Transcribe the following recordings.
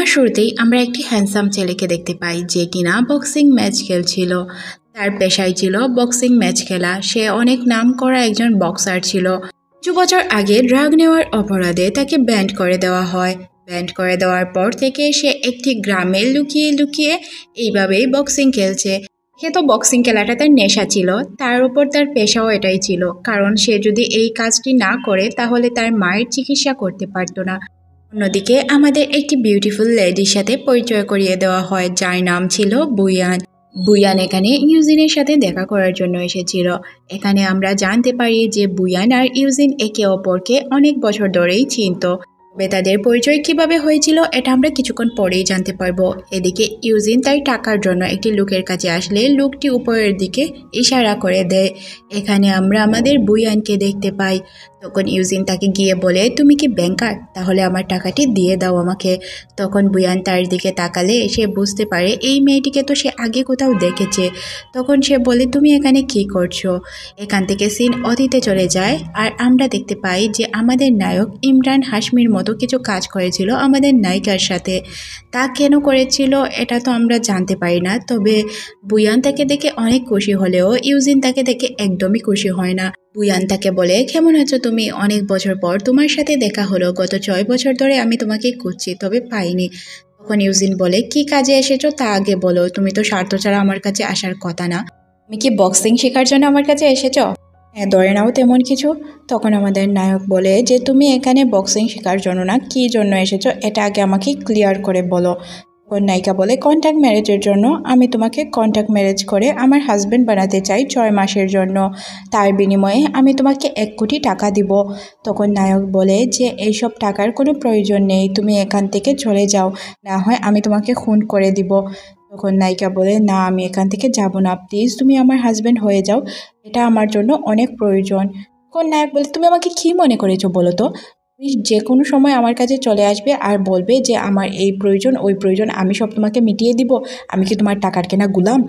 সিনেমার শুরুতেই আমরা একটি হ্যান্ডসাম ছেলেকে দেখতে পাই যে কিনা বক্সিং ম্যাচ খেলছিল। তার পেশাই ছিল বক্সিং ম্যাচ খেলা। সে অনেক নাম করা একজন বক্সার ছিল। কিছু বছর আগে ড্রাগ নেওয়ার অপরাধে তাকে ব্যান্ড করে দেওয়া হয়। ব্যান্ড করে দেওয়ার পর থেকে সে একটি গ্রামে লুকিয়ে লুকিয়ে এইভাবেই বক্সিং খেলছে। সে তো বক্সিং খেলাটা তার নেশা ছিল, তার উপর তার পেশাও এটাই ছিল, কারণ সে যদি এই কাজটি না করে তাহলে তার মায়ের চিকিৎসা করতে পারতো না। অন্যদিকে আমাদের একটি বিউটিফুল লেডির সাথে পরিচয় করিয়ে দেওয়া হয় যার নাম ছিল বুয়ান। বুয়ান এখানে ইউজিনের সাথে দেখা করার জন্য এসেছিল। এখানে আমরা জানতে পারি যে বুয়ান আর ইউজিন একে অপরকে অনেক বছর ধরেই চিনত। তবে তাদের পরিচয় কিভাবে হয়েছিল এটা আমরা কিছুক্ষণ পরেই জানতে পারবো। এদিকে ইউজিন তার টাকার জন্য একটি লোকের কাছে আসলে লোকটি উপরের দিকে ইশারা করে দেয়। এখানে আমরা আমাদের বুয়ানকে দেখতে পাই। তখন ইউজিন তাকে গিয়ে বলে, তুমি কি ব্যাংকার? তাহলে আমার টাকাটি দিয়ে দাও আমাকে। তখন বুয়ান তার দিকে তাকালে সে বুঝতে পারে এই মেয়েটিকে তো সে আগে কোথাও দেখেছে। তখন সে বলে, তুমি এখানে কি করছো? এখান থেকে সিন অতীতে চলে যায় আর আমরা দেখতে পাই যে আমাদের নায়ক ইমরান হাশমির মতো কিছু কাজ করেছিল আমাদের নায়িকার সাথে। তা কেন করেছিল এটা তো আমরা জানতে পারি না। তবে বুয়ান তাকে দেখে অনেক খুশি হলেও ইউজিন তাকে দেখে একদমই খুশি হয় না। বুয়ান তাকে বলে, কেমন আছো তুমি? অনেক বছর পর তোমার সাথে দেখা হলো। গত 6 বছর ধরে আমি তোমাকে খুঁজছি, তবে পাইনি। তখন ইউজিন বলে, কি কাজে এসেছো তা আগে বলো। তুমি তো স্বার্থ ছাড়া আমার কাছে আসার কথা না। তুমি কি বক্সিং শেখার জন্য আমার কাছে এসেছো? হ্যাঁ, ধরে নাও তেমন কিছু। তখন আমাদের নায়ক বলে যে তুমি এখানে বক্সিং শেখার জন্য না, কী জন্য এসেছো এটা আগে আমাকে ক্লিয়ার করে বলো। তখন নায়িকা বলে, কন্ট্যাক্ট ম্যারেজের জন্য। আমি তোমাকে কন্ট্যাক্ট ম্যারেজ করে আমার হাজব্যান্ড বানাতে চাই 6 মাসের জন্য। তার বিনিময়ে আমি তোমাকে 1 কোটি টাকা দিব। তখন নায়ক বলে যে এইসব টাকার কোনো প্রয়োজন নেই, তুমি এখান থেকে চলে যাও, না হয় আমি তোমাকে খুন করে দিব। তখন নায়িকা বলে, না আমি এখান থেকে যাব না, প্লিজ তুমি আমার হাজব্যান্ড হয়ে যাও, এটা আমার জন্য অনেক প্রয়োজন। তখন নায়ক বলে, তুমি আমাকে কি মনে করেছো বলো তো? তুমি যে কোনো সময় আমার কাছে চলে আসবে আর বলবে যে আমার এই প্রয়োজন ওই প্রয়োজন, আমি সব তোমাকে মিটিয়ে দিব। আমি কি তোমার টাকার কেনা গুলাম?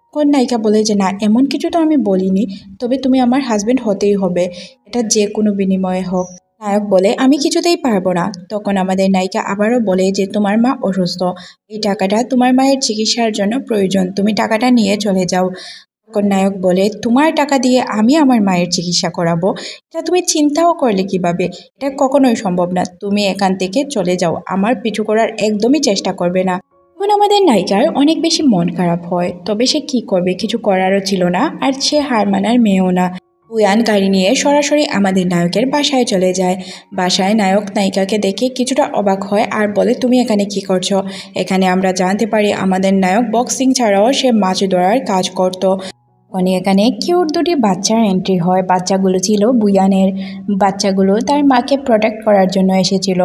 তখন নায়িকা বলে যে না, এমন কিছু তো আমি বলিনি, তবে তুমি আমার হাজব্যান্ড হতেই হবে, এটা যে কোনো বিনিময়ে হোক। নায়ক বলে, আমি কিছুতেই পারবো না। তখন আমাদের নায়িকা আবারও বলে যে তোমার মা অসুস্থ, এই টাকাটা তোমার মায়ের চিকিৎসার জন্য প্রয়োজন, তুমি টাকাটা নিয়ে চলে যাও। তখন নায়ক বলে, তোমার টাকা দিয়ে আমি আমার মায়ের চিকিৎসা করাবো? এটা তুমি চিন্তাও করলে কিভাবে? এটা কখনোই সম্ভব না, তুমি এখান থেকে চলে যাও, আমার পিছু করার একদমই চেষ্টা করবে না। এখন আমাদের নায়িকার অনেক বেশি মন খারাপ হয়, তবে সে কি করবে, কিছু করারও ছিল না, আর সে হার মানার মেয়েও না। বুয়ান গাড়ি নিয়ে সরাসরি আমাদের নায়কের বাসায় চলে যায়। বাসায় নায়ক নায়িকাকে দেখে কিছুটা অবাক হয় আর বলে, তুমি এখানে কি করছো? এখানে আমরা জানতে পারি আমাদের নায়ক বক্সিং ছাড়াও সে মাছ ধরার কাজ করত। এখানে কিউট দুটি বাচ্চার এন্ট্রি হয়। বাচ্চাগুলো ছিল বুয়ানের। বাচ্চাগুলো তার মাকে প্রোটেক্ট করার জন্য এসেছিল।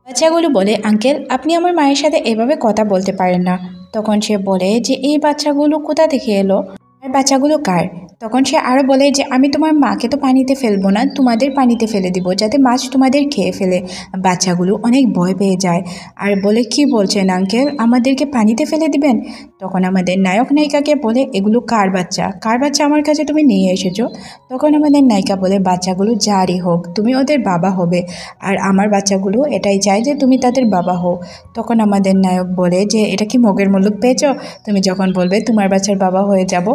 বাচ্চাগুলো বলে, আঙ্কেল আপনি আমার মায়ের সাথে এভাবে কথা বলতে পারেন না। তখন সে বলে যে এই বাচ্চাগুলো কোথা থেকে এলো আর বাচ্চাগুলো কার? তখন সে আরও বলে যে আমি তোমার মাকে তো পানিতে ফেলবো না, তোমাদের পানিতে ফেলে দিব যাতে মাছ তোমাদের খেয়ে ফেলে। বাচ্চাগুলো অনেক ভয় পেয়ে যায় আর বলে, কি বলছেন আঙ্কেল, আমাদেরকে পানিতে ফেলে দিবেন? তখন আমাদের নায়ক নায়িকাকে বলে, এগুলো কার বাচ্চা, কার বাচ্চা আমার কাছে তুমি নিয়ে এসেছো? তখন আমাদের নায়িকা বলে, বাচ্চাগুলো যারই হোক তুমি ওদের বাবা হবে, আর আমার বাচ্চাগুলো এটাই চায় যে তুমি তাদের বাবা হও। তখন আমাদের নায়ক বলে যে এটা কি মগের মুলুক পেয়েছ? তুমি যখন বলবে তোমার বাচ্চার বাবা হয়ে যাব,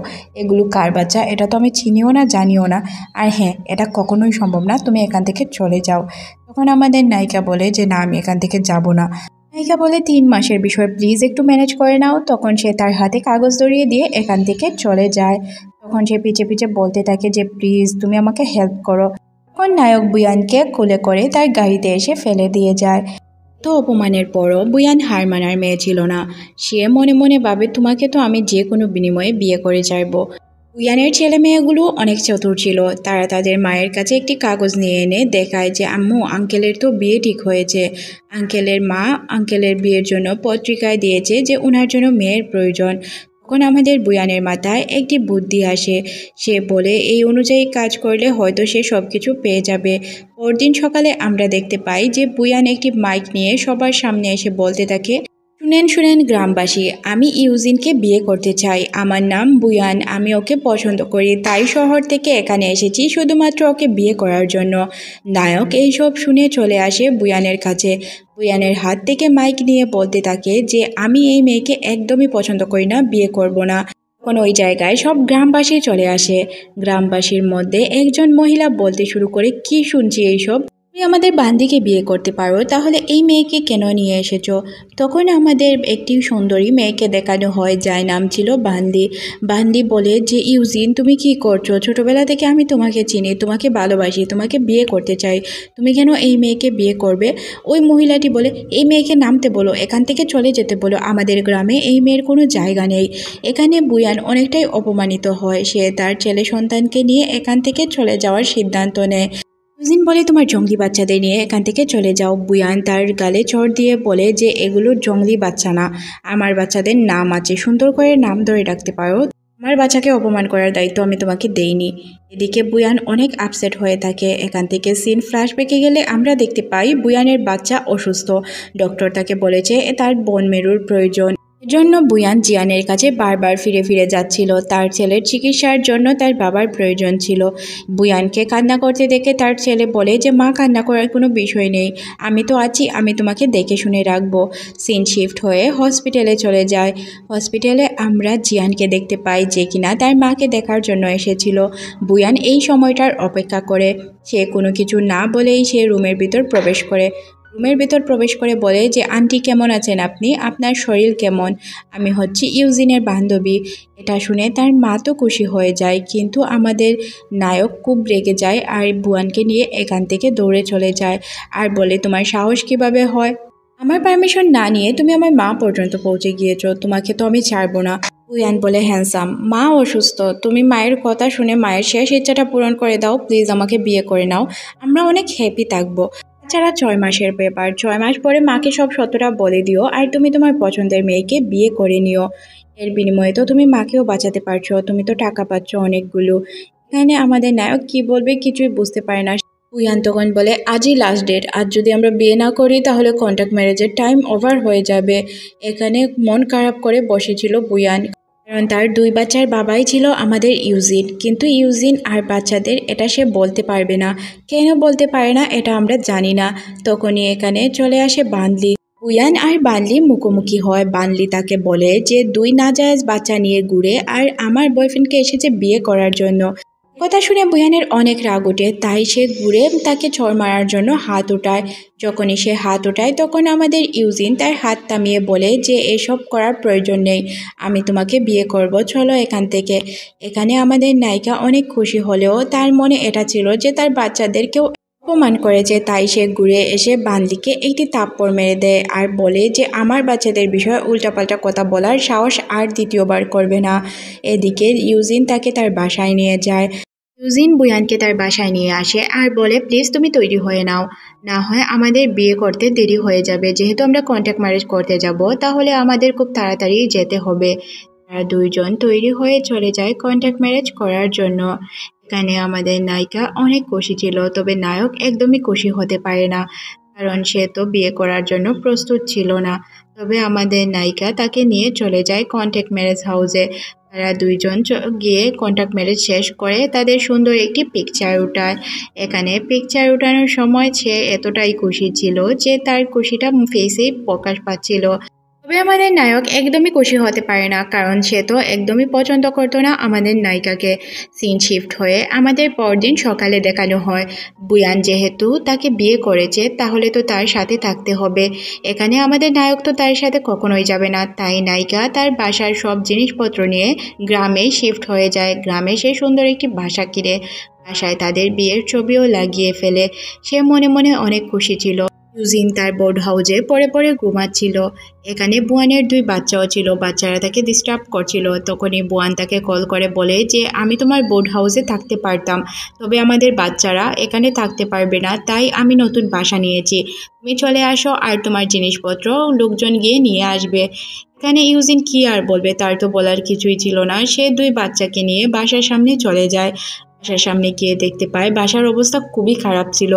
এগুলো কার বাচ্চা এটা তো আমি চিনিও না জানিও না, আর হ্যাঁ এটা কখনোই সম্ভব না, তুমি এখান থেকে চলে যাও। তখন আমাদের নায়িকা বলে যে না, আমি এখান থেকে যাব না। নায়িকা বলে, 3 মাসের বিষয় প্লিজ একটু ম্যানেজ করে নাও। তখন সে তার হাতে কাগজ ধরিয়ে দিয়ে এখান থেকে চলে যায়। তখন সে পিছে পিছে বলতে থাকে যে প্লিজ তুমি আমাকে হেল্প করো। তখন নায়ক বুয়ানকে কোলে করে তার গাড়িতে এসে ফেলে দিয়ে যায়। তো অপমানের পরও বুয়ান হার মানার মেয়ে ছিল না। সে মনে মনে ভাবে, তোমাকে তো আমি যে কোনো বিনিময়ে বিয়ে করে ছাড়বো। বুয়ানের ছেলে মেয়েগুলো অনেক চতুর ছিল। তারা তাদের মায়ের কাছে একটি কাগজ নিয়ে এনে দেখায় যে আম্মু, আঙ্কেলের তো বিয়ে ঠিক হয়েছে। আঙ্কেলের মা আঙ্কেলের বিয়ের জন্য পত্রিকায় দিয়েছে যে ওনার জন্য মেয়ের প্রয়োজন। তখন আমাদের বুয়ানের মাথায় একটি বুদ্ধি আসে। সে বলে এই অনুযায়ী কাজ করলে হয়তো সে সব কিছু পেয়ে যাবে। পরদিন সকালে আমরা দেখতে পাই যে বুয়ান একটি মাইক নিয়ে সবার সামনে এসে বলতে থাকে, শুনেন শুনেন গ্রামবাসী, আমি ইউজিনকে বিয়ে করতে চাই। আমার নাম বুয়ান, আমি ওকে পছন্দ করি, তাই শহর থেকে এখানে এসেছি শুধুমাত্র ওকে বিয়ে করার জন্য। নায়ক এইসব শুনে চলে আসে বুয়ানের কাছে। বুয়ানের হাত থেকে মাইক নিয়ে বলতে থাকে যে আমি এই মেয়েকে একদমই পছন্দ করি না, বিয়ে করব না। তখন ওই জায়গায় সব গ্রামবাসী চলে আসে। গ্রামবাসীর মধ্যে একজন মহিলা বলতে শুরু করে, কি শুনছি এইসব? তুমি আমাদের বান্দিকে বিয়ে করতে পারো, তাহলে এই মেয়েকে কেন নিয়ে এসেছো? তখন আমাদের একটি সুন্দরী মেয়েকে দেখানো হয়, যার নাম ছিল বান্দি। বান্দি বলে যে ইউজিন, তুমি কি করছো? ছোটবেলা থেকে আমি তোমাকে চিনি, তোমাকে ভালোবাসি, তোমাকে বিয়ে করতে চাই, তুমি কেন এই মেয়েকে বিয়ে করবে? ওই মহিলাটি বলে, এই মেয়েকে নামতে বলো, এখান থেকে চলে যেতে বলো, আমাদের গ্রামে এই মেয়ের কোনো জায়গা নেই। এখানে বুয়ান অনেকটাই অপমানিত হয়, সে তার ছেলে সন্তানকে নিয়ে এখান থেকে চলে যাওয়ার সিদ্ধান্ত নেয়। ইউজিন বলে, তোমার জঙ্গলি বাচ্চাদের নিয়ে এখান থেকে চলে যাও। বুয়ান তার গালে চড় দিয়ে বলে যে এগুলো জঙ্গলি বাচ্চা না, আমার বাচ্চাদের নাম আছে, সুন্দর করে নাম ধরে ডাকতে পারো, আমার বাচ্চাকে অপমান করার দায়িত্ব আমি তোমাকে দেইনি। এদিকে বুয়ান অনেক আপসেট হয়ে থাকে। এখান থেকে সিন ফ্ল্যাশব্যাকে গেলে আমরা দেখতে পাই বুয়ানের বাচ্চা অসুস্থ। ডক্টর তাকে বলেছে তার বোন মেরুর প্রয়োজন। এজন্য বুয়ান জিয়ানের কাছে বারবার ফিরে ফিরে যাচ্ছিল। তার ছেলের চিকিৎসার জন্য তার বাবার প্রয়োজন ছিল। বুয়ানকে কান্না করতে দেখে তার ছেলে বলে যে মা, কান্না করার কোনো বিষয় নেই, আমি তো আছি, আমি তোমাকে দেখে শুনে রাখবো। সিন শিফট হয়ে হসপিটালে চলে যায়। হসপিটালে আমরা জিয়ানকে দেখতে পাই, যে কিনা তার মাকে দেখার জন্য এসেছিল। বুয়ান এই সময়টার অপেক্ষা করে। সে কোনো কিছু না বলেই সে রুমের ভিতর প্রবেশ করে। বলে যে আন্টি, কেমন আছেন আপনি? আপনার শরীর কেমন? আমি হচ্ছি ইউজিনের বান্ধবী। এটা শুনে তার মা তো খুশি হয়ে যায়, কিন্তু আমাদের নায়ক খুব রেগে যায় আর বুয়ানকে নিয়ে এখান থেকে দৌড়ে চলে যায় আর বলে, তোমার সাহস কিভাবে হয়? আমার পারমিশন না নিয়ে তুমি আমার মা পর্যন্ত পৌঁছে গিয়েছো, তোমাকে তো আমি ছাড়বো না। বুয়ান বলে, হ্যান্ডসাম, মা অসুস্থ, তুমি মায়ের কথা শুনে মায়ের শেষ ইচ্ছাটা পূরণ করে দাও, প্লিজ আমাকে বিয়ে করে নাও, আমরা অনেক হ্যাপি থাকবো। তাছাড়া 6 মাসের ব্যাপার, 6 মাস পরে মাকে সব সত্যটা বলে দিও আর তুমি তোমার পছন্দের মেয়েকে বিয়ে করে নিও। এর বিনিময়ে তো তুমি মাকেও বাঁচাতে পারছো, তুমি তো টাকা পাচ্ছ অনেকগুলো। এখানে আমাদের নায়ক কি বলবে কিছুই বুঝতে পারে না। বুয়ান তখন বলে, আজই লাস্ট ডেট, আজ যদি আমরা বিয়ে না করি তাহলে কন্ট্রাক্ট ম্যারেজের টাইম ওভার হয়ে যাবে। এখানে মন খারাপ করে বসেছিল বুয়ান, কারণ তার 2 বাচ্চার বাবাই ছিল আমাদের ইউজিন। কিন্তু ইউজিন আর বাচ্চাদের এটা সে বলতে পারবে না। কেন বলতে পারে না এটা আমরা জানি না। তখনই এখানে চলে আসে বানলি। বুয়ান আর বানলি মুখোমুখি হয়। বানলি তাকে বলে যে 2 নাজায়েজ বাচ্চা নিয়ে ঘুরে আর আমার বয়ফ্রেন্ডকে এসেছে বিয়ে করার জন্য। কথা শুনে বুয়ানের অনেক রাগ ওঠে, তাই সে ঘুরে তাকে চড় মারার জন্য হাত ওঠায়। যখনই সে হাত ওঠায় তখন আমাদের ইউজিন তার হাত থামিয়ে বলে যে এসব করার প্রয়োজন নেই, আমি তোমাকে বিয়ে করব, চলো এখান থেকে। এখানে আমাদের নায়িকা অনেক খুশি হলেও তার মনে এটা ছিল যে তার বাচ্চাদেরকেও অপমান করেছে, তাই সে ঘুরে এসে বান্দিকে একটি থাপ্পড় মেরে দেয় আর বলে যে আমার বাচ্চাদের বিষয়ে উল্টাপাল্টা কথা বলার সাহস আর দ্বিতীয়বার করবে না। এদিকে ইউজিন তাকে তার বাসায় নিয়ে যায়। ইউজিন বুয়ানকে তার বাসায় নিয়ে আসে আর বলে, প্লিজ তুমি তৈরি হয়ে নাও, না হয় আমাদের বিয়ে করতে দেরি হয়ে যাবে, যেহেতু আমরা কন্ট্রাক্ট ম্যারেজ করতে যাব তাহলে আমাদের খুব তাড়াতাড়ি যেতে হবে। তারা 2 জন তৈরি হয়ে চলে যায় কন্ট্রাক্ট ম্যারেজ করার জন্য। এখানে আমাদের নায়িকা অনেক খুশি ছিল, তবে নায়ক একদমই খুশি হতে পারে না, কারণ সে তো বিয়ে করার জন্য প্রস্তুত ছিল না। তবে আমাদের নায়িকা তাকে নিয়ে চলে যায় কন্ট্রাক্ট ম্যারেজ হাউসে। তারা 2 জন গিয়ে কন্ট্রাক্ট ম্যারেজ শেষ করে তাদের সুন্দর একটি পিকচার উঠায়। এখানে পিকচার উঠানোর সময় সে এতটাই খুশি ছিল যে তার খুশিটা ফেসেই প্রকাশ পাচ্ছিল। তবে আমাদের নায়ক একদমই খুশি হতে পারে না, কারণ সে তো একদমই পছন্দ করতো না আমাদের নায়িকাকে। সিন শিফট হয়ে আমাদের পরদিন সকালে দেখানো হয়, বুয়ান যেহেতু তাকে বিয়ে করেছে তাহলে তো তার সাথে থাকতে হবে। এখানে আমাদের নায়ক তো তার সাথে কখনোই যাবে না, তাই নায়িকা তার বাসার সব জিনিসপত্র নিয়ে গ্রামে শিফট হয়ে যায়। গ্রামে সে সুন্দর একটি বাসা কিনে বাসায় তাদের বিয়ের ছবিও লাগিয়ে ফেলে। সে মনে মনে অনেক খুশি ছিল। ইউজিন তার বোর্ড হাউসে পরে পরে ঘুমাচ্ছিল। এখানে বুয়ানের 2 বাচ্চাও ছিল, বাচ্চারা তাকে ডিস্টার্ব করছিল। তখনই বুয়ান তাকে কল করে বলে যে আমি তোমার বোর্ড হাউসে থাকতে পারতাম, তবে আমাদের বাচ্চারা এখানে থাকতে পারবে না, তাই আমি নতুন বাসা নিয়েছি, তুমি চলে আসো আর তোমার জিনিসপত্র লোকজন গিয়ে নিয়ে আসবে। এখানে ইউজিন কি আর বলবে, তার তো বলার কিছুই ছিল না। সে 2 বাচ্চাকে নিয়ে বাসার সামনে চলে যায়। বাসার সামনে গিয়ে দেখতে পায় বাসার অবস্থা খুবই খারাপ ছিল।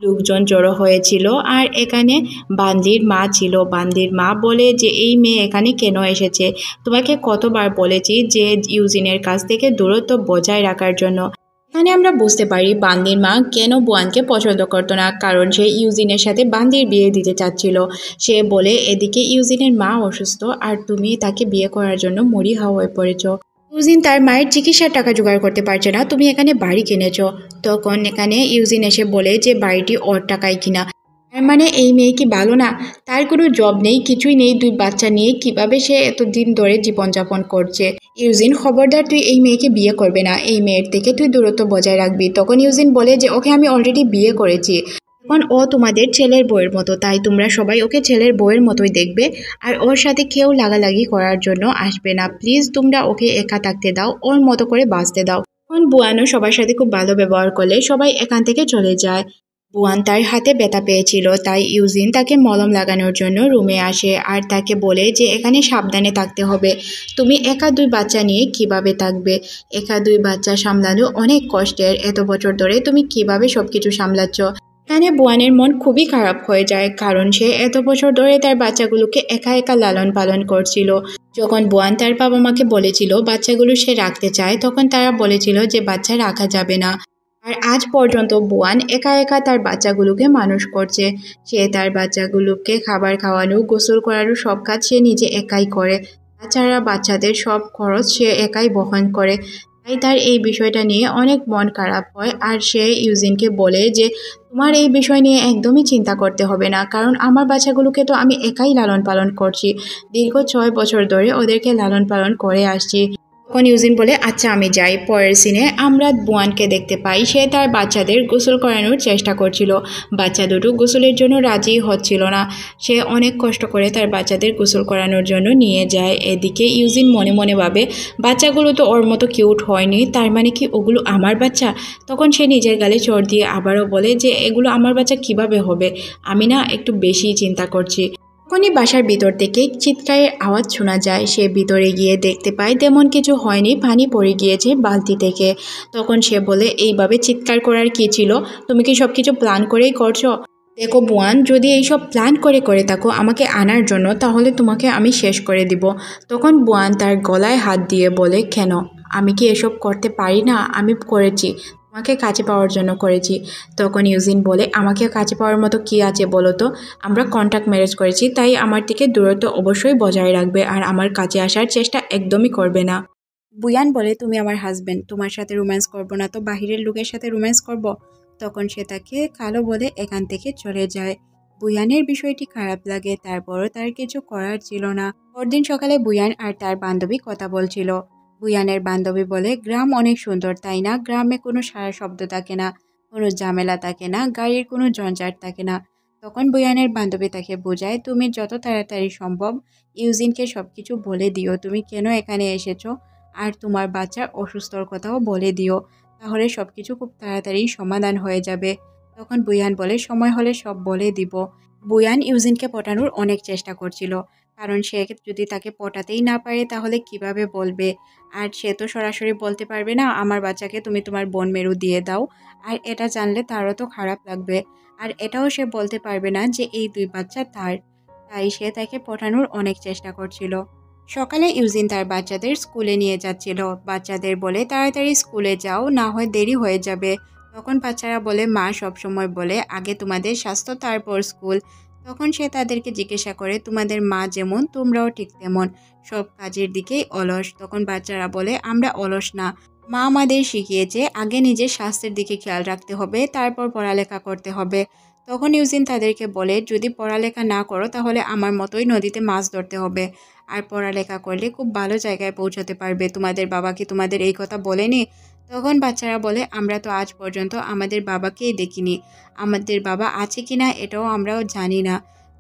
লোকজন জড়ো হয়েছিল আর এখানে বান্দির মা ছিল। বান্দির মা বলে যে এই মেয়ে এখানে কেন এসেছে, তোমাকে কতবার বলেছি যে ইউজিনের কাছ থেকে দূরত্ব বজায় রাখার জন্য। এখানে আমরা বুঝতে পারি বান্দির মা কেন বুয়ানকে পছন্দ করতো না, কারণ সে ইউজিনের সাথে বান্দির বিয়ে দিতে চাচ্ছিল। সে বলে এদিকে ইউজিনের মা অসুস্থ আর তুমি তাকে বিয়ে করার জন্য মরিহা হয়ে পড়েছ। ইউজিন তার মায়ের চিকিৎসার টাকা জোগাড় করতে পারছে না, তুমি এখানে বাড়ি কিনেছ। তখন এখানে ইউজিন এসে বলে যে বাড়িটি ওর টাকায় কিনা। তার মানে এই মেয়ে কি ভালো না, তার কোনো জব নেই, কিছুই নেই, 2 বাচ্চা নিয়ে কিভাবে সে এতদিন ধরে জীবনযাপন করছে। ইউজিন খবরদার তুই এই মেয়েকে বিয়ে করবে না, এই মেয়ের থেকে তুই দূরত্ব বজায় রাখবি। তখন ইউজিন বলে যে ওকে আমি অলরেডি বিয়ে করেছি, এখন ও তোমাদের ছেলের বউয়ের মতো, তাই তোমরা সবাই ওকে ছেলের বউয়ের মতোই দেখবে আর ওর সাথে কেউ লাগালাগি করার জন্য আসবে না। প্লিজ তোমরা ওকে একা থাকতে দাও, ওর মতো করে বাঁচতে দাও। এখন বুয়ানও সবার সাথে খুব ভালো ব্যবহার করলে সবাই এখান থেকে চলে যায়। বুয়ান তার হাতে ব্যথা পেয়েছিল, তাই ইউজিন তাকে মলম লাগানোর জন্য রুমে আসে আর তাকে বলে যে এখানে সাবধানে থাকতে হবে, তুমি একা 2 বাচ্চা নিয়ে কিভাবে থাকবে, একা 2 বাচ্চা সামলানো অনেক কষ্টের, এত বছর ধরে তুমি কিভাবে সবকিছু সামলাচ্ছ। এখানে বুয়ানের মন খুবই খারাপ হয়ে যায়, কারণ সে এত বছর ধরে তার বাচ্চাগুলোকে একা একা লালন পালন করছিল। যখন বুয়ান তার বাবা মাকে বলেছিল বাচ্চাগুলো সে রাখতে চায়, তখন তারা বলেছিল যে বাচ্চা রাখা যাবে না। আর আজ পর্যন্ত বুয়ান একা একা তার বাচ্চাগুলোকে মানুষ করছে। সে তার বাচ্চাগুলোকে খাবার খাওয়ানো, গোসল করানো সব কাজ সে নিজে একাই করে। তাছাড়া বাচ্চাদের সব খরচ সে একাই বহন করে। তাই তার এই বিষয়টা নিয়ে অনেক মন খারাপ হয় আর সে ইউজিনকে বলে যে তোমার এই বিষয় নিয়ে একদমই চিন্তা করতে হবে না, কারণ আমার বাচ্চাগুলোকে তো আমি একাই লালন পালন করছি, দীর্ঘ 6 বছর ধরে ওদেরকে লালন পালন করে আসছি। তখন ইউজিন বলে আচ্ছা আমি যাই। পরের সিনে আমরা বুয়ানকে দেখতে পাই, সে তার বাচ্চাদের গোসল করানোর চেষ্টা করছিল। বাচ্চা দুটো গোসলের জন্য রাজি হচ্ছিল না। সে অনেক কষ্ট করে তার বাচ্চাদের গোসল করানোর জন্য নিয়ে যায়। এদিকে ইউজিন মনে মনে ভাবে বাচ্চাগুলো তো ওর মতো কিউট হয়নি, তার মানে কি ওগুলো আমার বাচ্চা। তখন সে নিজের গালে চড় দিয়ে আবারও বলে যে এগুলো আমার বাচ্চা কিভাবে হবে, আমি না একটু বেশি চিন্তা করছি। তখনই বাসার ভিতর থেকে চিৎকারের আওয়াজ শোনা যায়। সে ভিতরে গিয়ে দেখতে পায় তেমন কিছু হয়নি, পানি পড়ে গিয়েছে বালতি থেকে। তখন সে বলে এইভাবে চিৎকার করার কি ছিল, তুমি কি সব কিছু প্ল্যান করেই করছো? দেখো বুয়ান, যদি এইসব প্ল্যান করে থাকো আমাকে আনার জন্য, তাহলে তোমাকে আমি শেষ করে দিব। তখন বুয়ান তার গলায় হাত দিয়ে বলে কেন, আমি কি এসব করতে পারি না? আমি করেছি, তোমাকে কাছে পাওয়ার জন্য করেছি। তখন ইউজিন বলে আমাকে কাছে পাওয়ার মতো কি আছে বলো তো, আমরা কন্ট্যাক্ট ম্যারেজ করেছি, তাই আমার থেকে দূরত্ব অবশ্যই বজায় রাখবে আর আমার কাছে আসার চেষ্টা একদমই করবে না। বুয়ান বলে তুমি আমার হাজব্যান্ড, তোমার সাথে রোম্যান্স করবো না তো বাহিরের লোকের সাথে রোম্যান্স করব? তখন সে তাকে কালো বলে এখান থেকে চলে যায়। বুয়ানের বিষয়টি খারাপ লাগে, তারপরও তার কিছু করার ছিল না। পরদিন সকালে বুয়ান আর তার বান্ধবী কথা বলছিল। বুয়ানের বান্ধবী বলে গ্রাম অনেক সুন্দর তাই না, গ্রামে কোনো সারা শব্দ থাকে না, কোনো ঝামেলা থাকে না, গাড়ির কোনো ঝঞ্ঝাট থাকে না। তখন বুয়ানের বান্ধবী তাকে বোঝায় তুমি যত তাড়াতাড়ি সম্ভব ইউজিনকে সব কিছু বলে দিও, তুমি কেন এখানে এসেছো আর তোমার বাচ্চার অসুস্থর কথাও বলে দিও, তাহলে সব কিছু খুব তাড়াতাড়ি সমাধান হয়ে যাবে। তখন বুয়ান বলে সময় হলে সব বলে দিব। বুয়ান ইউজিনকে পটানোর অনেক চেষ্টা করছিল, কারণ সে যদি তাকে পটাতেই না পারে তাহলে কিভাবে বলবে। আর সে তো সরাসরি বলতে পারবে না আমার বাচ্চাকে তুমি তোমার বোন মেরু দিয়ে দাও, আর এটা জানলে তারও তো খারাপ লাগবে। আর এটাও সে বলতে পারবে না যে এই 2 বাচ্চা তার। তাই সে তাকে পটানোর অনেক চেষ্টা করছিল। সকালে ইউজিন তার বাচ্চাদের স্কুলে নিয়ে যাচ্ছিল। বাচ্চাদের বলে তাড়াতাড়ি স্কুলে যাও, না হয় দেরি হয়ে যাবে। তখন বাচ্চারা বলে মা সবসময় বলে আগে তোমাদের স্বাস্থ্য তারপর স্কুল। তখন সে তাদেরকে জিজ্ঞাসা করে তোমাদের মা যেমন তোমরাও ঠিক তেমন, সব কাজের দিকেই অলস। তখন বাচ্চারা বলে আমরা অলস না, মা আমাদের শিখিয়েছে আগে নিজের স্বাস্থ্যের দিকে খেয়াল রাখতে হবে, তারপর পড়ালেখা করতে হবে। তখন ইউজিন তাদেরকে বলে যদি পড়ালেখা না করো তাহলে আমার মতোই নদীতে মাছ ধরতে হবে, আর পড়ালেখা করলে খুব ভালো জায়গায় পৌঁছাতে পারবে। তোমাদের বাবা কি তোমাদের এই কথা বলেনি? তখন বাচ্চারা বলে আমরা তো আজ পর্যন্ত আমাদের বাবাকেই দেখিনি, আমাদের বাবা আছে কি না এটাও আমরাও জানি না।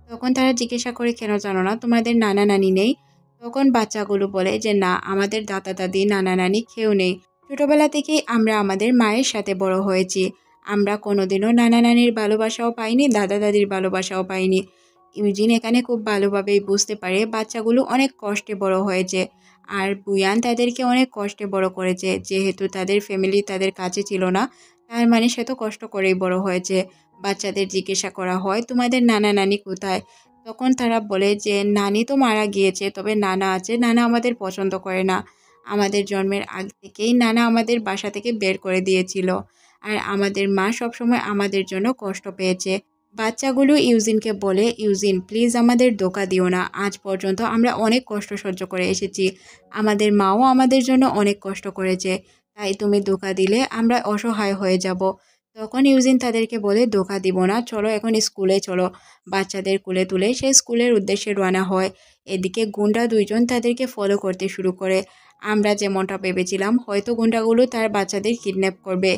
তখন তারা জিজ্ঞাসা করে কেন জানো না, তোমাদের নানা নানি নেই? তখন বাচ্চাগুলো বলে যে না, আমাদের দাদা দাদি নানা নানি কেউ নেই, ছোটবেলা থেকেই আমরা আমাদের মায়ের সাথে বড় হয়েছি, আমরা কোনোদিনও নানা নানির ভালোবাসাও পাইনি, দাদা দাদির ভালোবাসাও পাইনি। ইউজিন এখানে খুব ভালোভাবেই বুঝতে পারে বাচ্চাগুলো অনেক কষ্টে বড় হয়েছে, আর বুয়ান তাদেরকে অনেক কষ্টে বড় করেছে। যেহেতু তাদের ফ্যামিলি তাদের কাছে ছিল না, তার মানে সে তো কষ্ট করেই বড় হয়েছে। বাচ্চাদের জিজ্ঞাসা করা হয় তোমাদের নানা নানি কোথায়, তখন তারা বলে যে নানি তো মারা গিয়েছে, তবে নানা আছে, নানা আমাদের পছন্দ করে না। আমাদের জন্মের আগ থেকেই নানা আমাদের বাসা থেকে বের করে দিয়েছিল, আর আমাদের মা সবসময় আমাদের জন্য কষ্ট পেয়েছে। বাচ্চাগুলো ইউজিনকে বলে, ইউজিন প্লিজ আমাদের ধোঁকা দিও না, আজ পর্যন্ত আমরা অনেক কষ্ট সহ্য করে এসেছি, আমাদের মাও আমাদের জন্য অনেক কষ্ট করেছে, তাই তুমি ধোঁকা দিলে আমরা অসহায় হয়ে যাব। তখন ইউজিন তাদেরকে বলে ধোঁকা দিব না, চলো এখন স্কুলে চলো। বাচ্চাদের কোলে তুলে সে স্কুলের উদ্দেশ্যে রওনা হয়। এদিকে গুন্ডা দুইজন তাদেরকে ফলো করতে শুরু করে। আমরা যেমনটা ভেবেছিলাম হয়তো গুন্ডাগুলো তার বাচ্চাদের কিডন্যাপ করবে,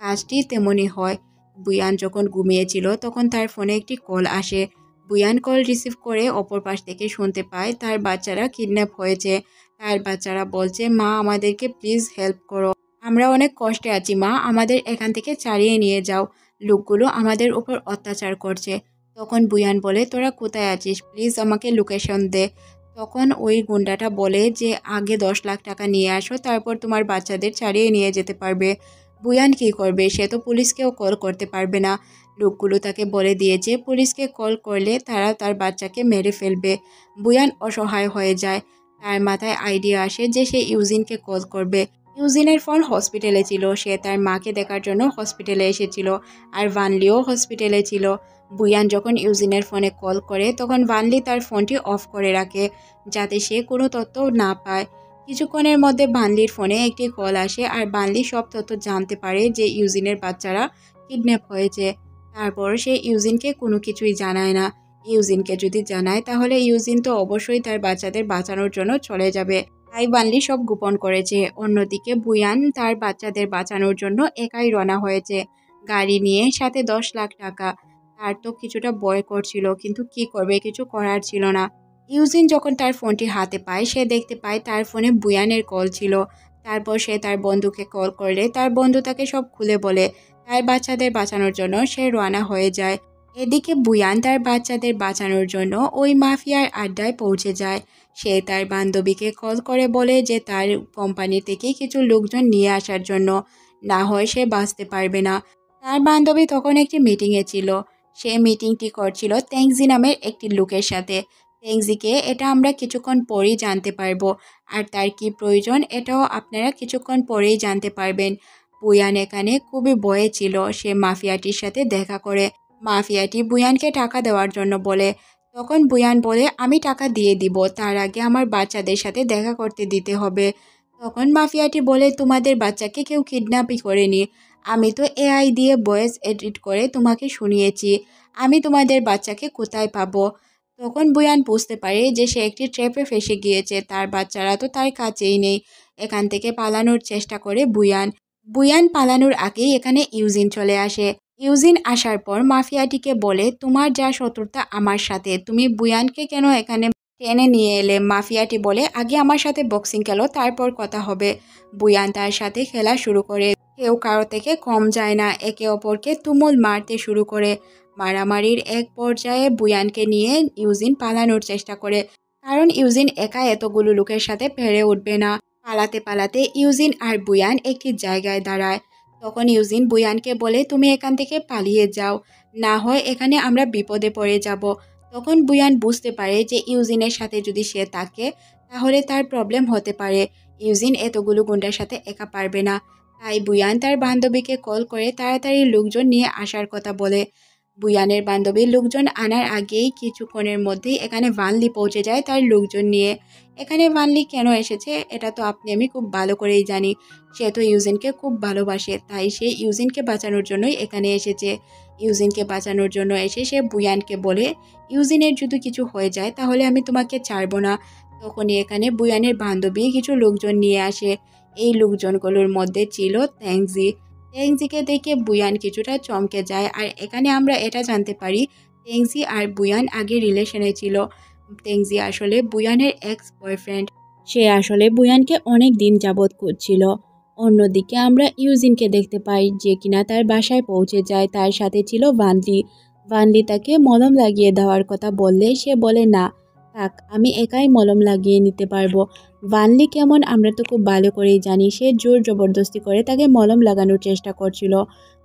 কাজটি তেমনই হয়। বুয়ান যখন ঘুমিয়েছিল তখন তার ফোনে একটি কল আসে। বুয়ান কল রিসিভ করে অপর পাশ থেকে শুনতে পায় তার বাচ্চারা কিডন্যাপ হয়েছে। তার বাচ্চারা বলছে মা আমাদেরকে প্লিজ হেল্প করো, আমরা অনেক কষ্টে আছি মা, আমাদের এখান থেকে ছাড়িয়ে নিয়ে যাও, লোকগুলো আমাদের উপর অত্যাচার করছে। তখন বুয়ান বলে তোরা কোথায় আছিস, প্লিজ আমাকে লোকেশন দে। তখন ওই গুন্ডাটা বলে যে আগে 10 লাখ টাকা নিয়ে আসো, তারপর তোমার বাচ্চাদের ছাড়িয়ে নিয়ে যেতে পারবে। বুয়ান কী করবে, সে তো পুলিশকেও কল করতে পারবে না। লোকগুলো তাকে বলে দিয়েছে পুলিশকে কল করলে তারা তার বাচ্চাকে মেরে ফেলবে। বুয়ান অসহায় হয়ে যায়। তার মাথায় আইডিয়া আসে যে সে ইউজিনকে কল করবে। ইউজিনের ফোন হসপিটালে ছিল, সে তার মাকে দেখার জন্য হসপিটালে এসেছিল, আর ভানলিও হসপিটালে ছিল। বুয়ান যখন ইউজিনের ফোনে কল করে তখন ভানলি তার ফোনটি অফ করে রাখে, যাতে সে কোনো তথ্য না পায়। কিছুক্ষণের মধ্যে ভানলির ফোনে একটি কল আসে, আর ভানলি সব তথ্য জানতে পারে যে ইউজিনের বাচ্চারা কিডন্যাপ হয়েছে। তারপর সে ইউজিনকে কোনো কিছুই জানায় না। ইউজিনকে যদি জানায় তাহলে ইউজিন তো অবশ্যই তার বাচ্চাদের বাঁচানোর জন্য চলে যাবে, তাই ভানলি সব গোপন করেছে। অন্যদিকে বুয়ান তার বাচ্চাদের বাঁচানোর জন্য একাই রওনা হয়েছে, গাড়ি নিয়ে, সাথে 10 লাখ টাকা। তার তো কিছুটা ভয় করছিল, কিন্তু কি করবে, কিছু করার ছিল না। ইউজিন যখন তার ফোনটি হাতে পায় সে দেখতে পায় তার ফোনে বুয়ানের কল ছিল। তারপর সে তার বন্ধুকে কল করলে তার বন্ধু তাকে সব খুলে বলে। তার বাচ্চাদের বাঁচানোর জন্য সে রওনা হয়ে যায়। এদিকে বুয়ান তার বাচ্চাদের বাঁচানোর জন্য ওই মাফিয়ার আড্ডায় পৌঁছে যায়। সে তার বান্ধবীকে কল করে বলে যে তার কোম্পানি থেকে কিছু লোকজন নিয়ে আসার জন্য, না হয় সে বাঁচতে পারবে না। তার বান্ধবী তখন একটি মিটিংয়ে ছিল। সে মিটিংটি করছিল তেংজি নামের একটি লোকের সাথে। তেংজিকে এটা আমরা কিছুক্ষণ পরেই জানতে পারবো, আর তার কি প্রয়োজন এটাও আপনারা কিছুক্ষণ পরেই জানতে পারবেন। বুয়ান এখানে খুবই ভয়ে ছিল। সে মাফিয়াটির সাথে দেখা করে। মাফিয়াটি বুয়ানকে টাকা দেওয়ার জন্য বলে। তখন বুয়ান বলে আমি টাকা দিয়ে দিব, তার আগে আমার বাচ্চাদের সাথে দেখা করতে দিতে হবে। তখন মাফিয়াটি বলে তোমাদের বাচ্চাকে কেউ কিডন্যাপই করেনি, আমি তো এআই দিয়ে ভয়েস এডিট করে তোমাকে শুনিয়েছি, আমি তোমাদের বাচ্চাকে কোথায় পাবো। তখন বুয়ান বুঝতে পারে যে সে একটি ট্র্যাপে ফেসে গিয়েছে, তার বাচ্চারা তো তার কাছেই নেই। এখান থেকে পালানোর চেষ্টা করে বুয়ান। বুয়ান পালানোর আগেই এখানে ইউজিন চলে আসে। ইউজিন আসার পর মাফিয়াটিকে বলে তোমার যা শত্রুতা আমার সাথে, তুমি বুয়ানকে কেন এখানে টেনে নিয়ে এলে। মাফিয়াটি বলে আগে আমার সাথে বক্সিং খেলো, তারপর কথা হবে। বুয়ান তার সাথে খেলা শুরু করে। কেউ কারো থেকে কম যায় না, একে অপরকে তুমুল মারতে শুরু করে। মারামারির এক পর্যায়ে বুয়ানকে নিয়ে ইউজিন পালানোর চেষ্টা করে, কারণ ইউজিন একা এতগুলো লোকের সাথে পেরে উঠবে না। পালাতে পালাতে ইউজিন আর বুয়ান একটি জায়গায় দাঁড়ায়। তখন ইউজিন বুয়ানকে বলে তুমি এখান থেকে পালিয়ে যাও, না হয় এখানে আমরা বিপদে পড়ে যাব। তখন বুয়ান বুঝতে পারে যে ইউজিনের সাথে যদি সে থাকে তাহলে তার প্রবলেম হতে পারে। ইউজিন এতগুলো গুন্ডার সাথে একা পারবে না, তাই বুয়ান তার বান্ধবীকে কল করে তাড়াতাড়ি লোকজন নিয়ে আসার কথা বলে। বুয়ানের বান্ধবীর লোকজন আনার আগেই কিছুক্ষণের মধ্যেই এখানে ভানলি পৌঁছে যায় তার লোকজন নিয়ে। এখানে ভানলি কেন এসেছে এটা তো আপনি আমি খুব ভালো করেই জানি। সে তো ইউজিনকে খুব ভালোবাসে, তাই সে ইউজিনকে বাঁচানোর জন্যই এখানে এসেছে। ইউজিনকে বাঁচানোর জন্য এসে সে বুয়ানকে বলে ইউজিনের যদি কিছু হয়ে যায় তাহলে আমি তোমাকে ছাড়বো না। তখনই এখানে বুয়ানের বান্ধবী কিছু লোকজন নিয়ে আসে। এই লোকজনগুলোর মধ্যে ছিল তেংজি। তেংজিকে দেখে বুয়ান কিছুটা চমকে যায়, আর এখানে আমরা এটা জানতে পারি তেংজি আর বুয়ান আগে রিলেশনে ছিল। তেংজি আসলে বুয়ানের এক্স বয়ফ্রেন্ড। সে আসলে বুয়ানকে অনেক দিন যাবৎ খুঁজছিল। অন্যদিকে আমরা ইউজিনকে দেখতে পাই, যে কিনা তার বাসায় পৌঁছে যায়। তার সাথে ছিল ভানলি। ভানলি তাকে মলম লাগিয়ে দেওয়ার কথা বললে সে বলে না, থাক আমি একাই মলম লাগিয়ে নিতে পারবো। ভানলি কেমন আমরা তো খুব ভালো করেই জানি, সে জোর জবরদস্তি করে তাকে মলম লাগানোর চেষ্টা করছিল।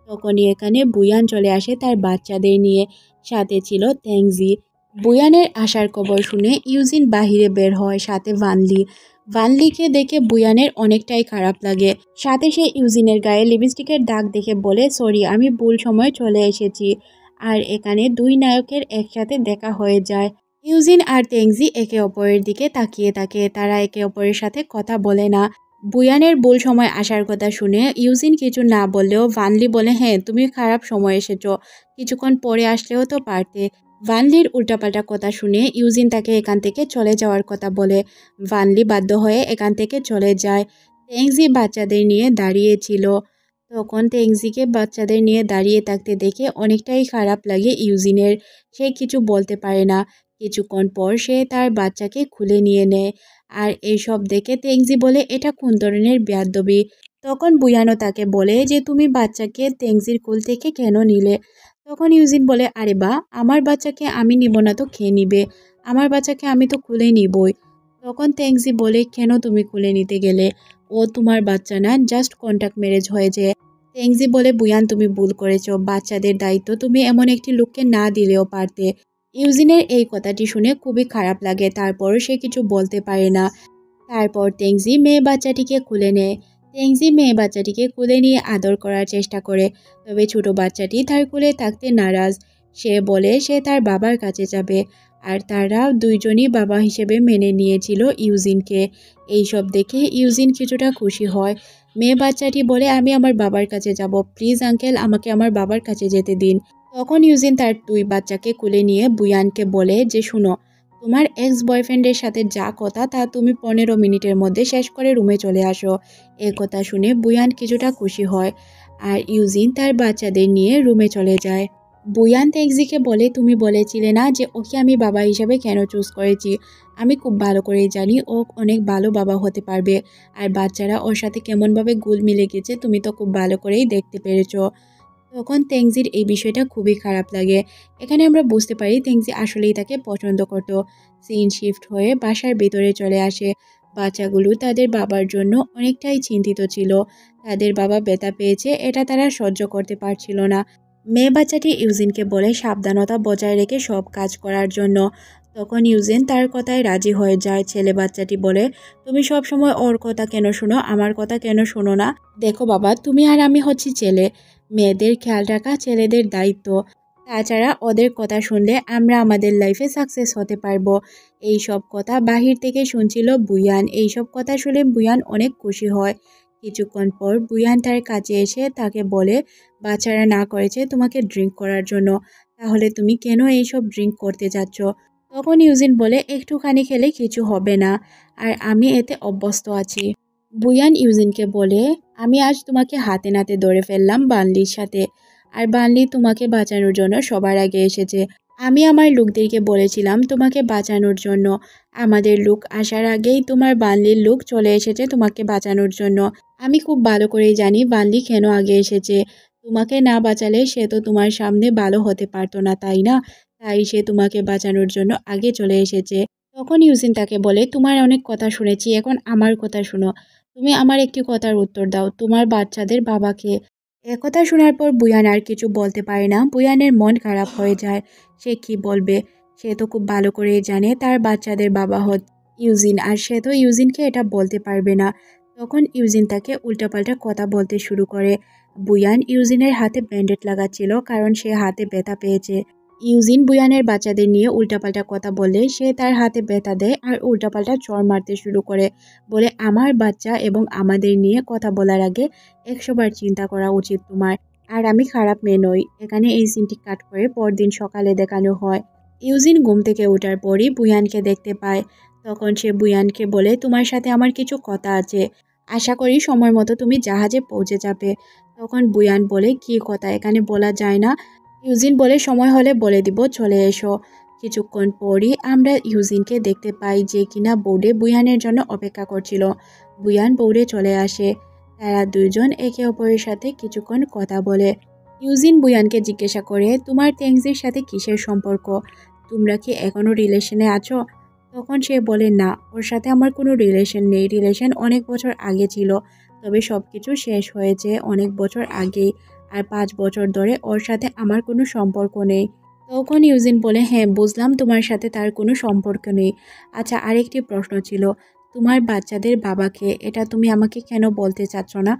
তখনই এখানে বুয়ান চলে আসে তার বাচ্চাদের নিয়ে, সাথে ছিল ট্যাংজি। বুয়ানের আসার খবর শুনে ইউজিন বাহিরে বের হয় সাথে ভানলি। ভানলিকে দেখে বুয়ানের অনেকটাই খারাপ লাগে, সাথে সে ইউজিনের গায়ে লিপস্টিকের দাগ দেখে বলে সরি আমি ভুল সময় চলে এসেছি। আর এখানে দুই নায়কের একসাথে দেখা হয়ে যায়। ইউজিন আর টেংজি একে অপরের দিকে তাকিয়ে থাকে, তারা একে অপরের সাথে কথা বলে না। বুয়ানের ভুল সময় আসার কথা শুনে ইউজিন কিছু না বললেও ভানলি বলে হ্যাঁ তুমি খারাপ সময় এসেছো, কিছুক্ষণ পরে আসলেও তো পারতে। ভানলির উল্টাপাল্টা কথা শুনে ইউজিন তাকে এখান থেকে চলে যাওয়ার কথা বলে। ভানলি বাধ্য হয়ে এখান থেকে চলে যায়। টেংজি বাচ্চাদের নিয়ে দাঁড়িয়েছিল, তখন টেংজিকে বাচ্চাদের নিয়ে দাঁড়িয়ে থাকতে দেখে অনেকটাই খারাপ লাগে ইউজিনের। সে কিছু বলতে পারে না। কিছুক্ষণ পর সে তার বাচ্চাকে খুলে নিয়ে নেয়। আর এইসব দেখে টেংজি বলে এটা কোন ধরনের বেয়াদবি। তখন বুয়ানো তাকে বলে যে তুমি বাচ্চাকে টেংজির কোল থেকে কেন নিলে। তখন ইউজিন বলে আরে বা আমার বাচ্চাকে আমি নিব না তো খেয়ে নিবে, আমার বাচ্চাকে আমি তো খুলে নিবই। তখন টেংজি বলে কেন তুমি খুলে নিতে গেলে, ও তোমার বাচ্চা না, জাস্ট কন্ট্যাক্ট ম্যারেজ হয়েছে। টেংজি বলে বুয়ান তুমি ভুল করেছো, বাচ্চাদের দায়িত্ব তুমি এমন একটি লোককে না দিলেও পারতে। ইউজিনের এই কথাটি শুনে খুবই খারাপ লাগে, তারপরও সে কিছু বলতে পারে না। তারপর টেংজি মেয়ে বাচ্চাটিকে খুলে নেয়। টেংজি মেয়ে বাচ্চাটিকে কোলে নিয়ে আদর করার চেষ্টা করে, তবে ছোট বাচ্চাটি তার কোলে থাকতে নারাজ। সে বলে সে তার বাবার কাছে যাবে। আর তারা দুইজনই বাবা হিসেবে মেনে নিয়েছিল ইউজিনকে। এইসব দেখে ইউজিন কিছুটা খুশি হয়। মেয়ে বাচ্চাটি বলে আমি আমার বাবার কাছে যাব, প্লিজ আঙ্কেল আমাকে আমার বাবার কাছে যেতে দিন। তখন ইউজিন তার দুই বাচ্চাকে কোলে নিয়ে বুয়ানকে বলে যে শুনো, তোমার এক্স বয়ফ্রেন্ডের সাথে যা কথা তা তুমি 15 মিনিটের মধ্যে শেষ করে রুমে চলে আসো। এ কথা শুনে বুয়ান কিছুটা খুশি হয়। আর ইউজিন তার বাচ্চাদের নিয়ে রুমে চলে যায়। বুয়ান টেক্সিকে বলে তুমি বলেছিলে না যে ওকে আমি বাবা হিসেবে কেন চুজ করেছি, আমি খুব ভালো করেই জানি ও অনেক ভালো বাবা হতে পারবে। আর বাচ্চারা ওর সাথে কেমনভাবে গুল মিলে গেছে তুমি তো খুব ভালো করেই দেখতে পেরেছো। তখন তেংজির এই বিষয়টা খুবই খারাপ লাগে। এখানে আমরা বুঝতে পারি তেংজি আসলেই তাকে পছন্দ করত। সিন শিফট হয়ে বাসার ভেতরে চলে আসে। বাচ্চাগুলো তাদের বাবার জন্য অনেকটাই চিন্তিত ছিল। তাদের বাবা ব্যথা পেয়েছে এটা তারা সহ্য করতে পারছিল না। মেয়ে বাচ্চাটি ইউজিনকে বলে সাবধানতা বজায় রেখে সব কাজ করার জন্য। তখন ইউজিন তার কথায় রাজি হয়ে যায়। ছেলে বাচ্চাটি বলে তুমি সব সময় ওর কথা কেন শোনো, আমার কথা কেন শোনো না? দেখো বাবা তুমি আর আমি হচ্ছি ছেলে, মেয়েদের খেয়াল রাখা ছেলেদের দায়িত্ব। তাছাড়া ওদের কথা শুনলে আমরা আমাদের লাইফে সাকসেস হতে পারবো। এই সব কথা বাহির থেকে শুনছিল বুয়ান। এইসব কথা শুনে বুয়ান অনেক খুশি হয়। কিছুক্ষণ পর বুয়ান তার কাছে এসে তাকে বলে বাচ্চারা না করেছে তোমাকে ড্রিঙ্ক করার জন্য, তাহলে তুমি কেন এইসব ড্রিঙ্ক করতে যাচ্ছ? তখন ইউজিন বলে একটুখানি খেলে কিছু হবে না, আর আমি এতে অভ্যস্ত আছি। বুয়ান ইউজিনকে বলে আমি আজ তোমাকে হাতে নাতে ধরে ফেললাম বানলির সাথে, আর বানলি তোমাকে বাঁচানোর জন্য সবার আগে এসেছে। আমি আমার লোকদেরকে বলেছিলাম তোমাকে বাঁচানোর জন্য, আমাদের লোক আসার আগেই তোমার বানলির লোক চলে এসেছে তোমাকে বাঁচানোর জন্য। আমি খুব ভালো করেই জানি বানলি কেন আগে এসেছে। তোমাকে না বাঁচালে সে তো তোমার সামনে ভালো হতে পারতো না, তাই না? তাই সে তোমাকে বাঁচানোর জন্য আগে চলে এসেছে। তখন ইউজিন তাকে বলে তোমার অনেক কথা শুনেছি, এখন আমার কথা শোনো। তুমি আমার একটি কথার উত্তর দাও, তোমার বাচ্চাদের বাবাকে। একথা শোনার পর বুয়ান আর কিছু বলতে পারে না। বুয়ানের মন খারাপ হয়ে যায়। সে কি বলবে? সে তো খুব ভালো করেই জানে তার বাচ্চাদের বাবা ইউজিন, আর সে তো ইউজিনকে এটা বলতে পারবে না। তখন ইউজিন তাকে উল্টাপাল্টা কথা বলতে শুরু করে। বুয়ান ইউজিনের হাতে ব্যান্ডেড লাগাচ্ছিল কারণ সে হাতে ব্যথা পেয়েছে। ইউজিন বুয়ানের বাচ্চাদের নিয়ে উল্টাপাল্টা কথা বলে সে তার হাতে ব্যথা দেয় আর উল্টাপাল্টা চড় মারতে শুরু করে। বলে আমার বাচ্চা এবং আমাদের নিয়ে কথা বলার আগে 100 বার চিন্তা করা উচিত তোমার। আর আমি খারাপ মেয়ে নই। এখানে এই সিনটি কাট করে পরদিন সকালে দেখানো হয়। ইউজিন ঘুম থেকে ওঠার পরই বুয়ানকে দেখতে পায়। তখন সে বুয়ানকে বলে তোমার সাথে আমার কিছু কথা আছে, আশা করি সময় মতো তুমি জাহাজে পৌঁছে যাবে। তখন বুয়ান বলে কি কথা, এখানে বলা যায় না। ইউজিন বলে সময় হলে বলে দিব, চলে এসো। কিছুক্ষণ পরই আমরা ইউজিনকে দেখতে পাই যে কিনা বোর্ডে বুয়ানের জন্য অপেক্ষা করছিল। বুয়ান বোর্ডে চলে আসে। তারা দুইজন একে অপরের সাথে কিছুক্ষণ কথা বলে। ইউজিন বুয়ানকে জিজ্ঞাসা করে, তোমার টেংজির সাথে কিসের সম্পর্ক? তোমরা কি এখনো রিলেশনে আছো? তখন সে বলে, না, ওর সাথে আমার কোনো রিলেশন নেই। রিলেশন অনেক বছর আগে ছিল, তবে সব কিছু শেষ হয়েছে অনেক বছর আগেই। আর 5 বছর ধরে ওর সাথে আমার কোনো সম্পর্ক নেই। তখন ইউজিন বলে, হ্যাঁ বুঝলাম তোমার সাথে তার কোনো সম্পর্ক নেই। আচ্ছা, আরেকটি প্রশ্ন ছিল, তোমার বাচ্চাদের বাবাকে, এটা তুমি আমাকে কেন বলতে চাচ্ছ না?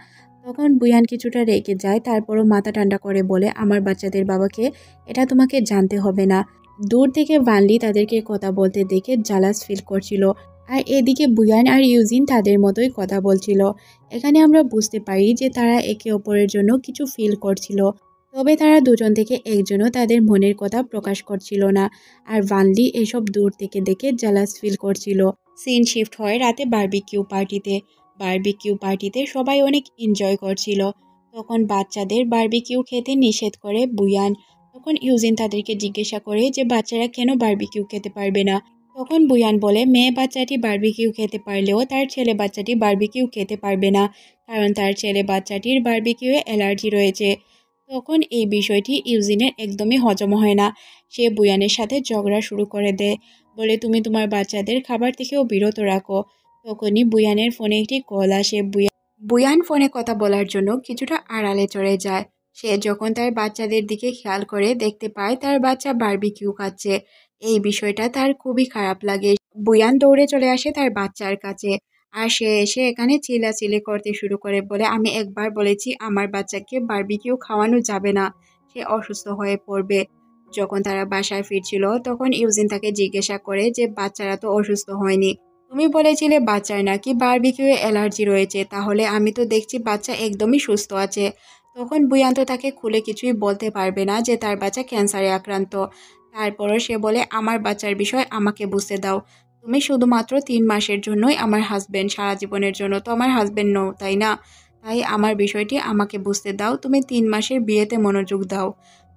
তখন বুয়ান কিছুটা রেগে যায়, তারপরও মাথা ঠান্ডা করে বলে, আমার বাচ্চাদের বাবাকে এটা তোমাকে জানতে হবে না। দূর থেকে ভানলি তাদেরকে কথা বলতে দেখে জালাস ফিল করছিল, আর এদিকে বুয়ান আর ইউজিন তাদের মতোই কথা বলছিল। এখানে আমরা বুঝতে পারি যে তারা একে অপরের জন্য কিছু ফিল করছিল, তবে তারা দুজন থেকে একজনও তাদের মনের কথা প্রকাশ করছিল না। আর ভানলি এসব দূর থেকে দেখে জালাস ফিল করছিল। সিন শিফট হয় রাতে বারবিকিউ পার্টিতে সবাই অনেক এনজয় করছিল। তখন বাচ্চাদের বারবিকিউ খেতে নিষেধ করে বুয়ান। তখন ইউজিন তাদেরকে জিজ্ঞাসা করে যে বাচ্চারা কেন বারবিকিউ খেতে পারবে না। তখন বুয়ান বলে, মেয়ে বাচ্চাটি বারবিকিউ খেতে পারলেও তার ছেলে বাচ্চাটি বারবিকিউ খেতে পারবে না, কারণ তার ছেলে বাচ্চাটির বারবিকিউয়ে অ্যালার্জি রয়েছে। তখন এই বিষয়টি ইউজিনের একদমই হজম হয় না। সে বুয়ানের সাথে ঝগড়া শুরু করে দেয়, বলে তুমি তোমার বাচ্চাদের খাবার থেকেও বিরত রাখো। তখনই বুয়ানের ফোনে একটি কল আসে। বুয়ান ফোনে কথা বলার জন্য কিছুটা আড়ালে চলে যায়। সে যখন তার বাচ্চাদের দিকে খেয়াল করে দেখতে পায় তার বাচ্চা বারবিকিউ খাচ্ছে। এই বিষয়টা তার খুবই খারাপ লাগে। বুয়ান দৌড়ে চলে আসে তার বাচ্চার কাছে, আর সে এসে এখানে চিল্লাচিল্লি করতে শুরু করে, বলে আমি একবার বলেছি আমার বাচ্চাকে বারবিকিউ খাওয়ানো যাবে না, সে অসুস্থ হয়ে পড়বে। যখন তারা বাসায় ফিরছিল তখন ইউজিন তাকে জিজ্ঞাসা করে যে বাচ্চারা তো অসুস্থ হয়নি, তুমি বলেছিলে বাচ্চার নাকি বারবিকিউয়ে অ্যালার্জি রয়েছে, তাহলে আমি তো দেখছি বাচ্চা একদমই সুস্থ আছে। তখন বুয়ান তো তাকে খুলে কিছুই বলতে পারবে না যে তার বাচ্চা ক্যান্সারে আক্রান্ত। তারপরও সে বলে, আমার বাচ্চার বিষয় আমাকে বুঝতে দাও। তুমি শুধুমাত্র 3 মাসের জন্যই আমার হাজবেন্ড, সারা জীবনের জন্য তো আমার হাজবেন্ড নও, তাই না? তাই আমার বিষয়টি আমাকে বুঝতে দাও। তুমি 3 মাসের বিয়েতে মনোযোগ দাও।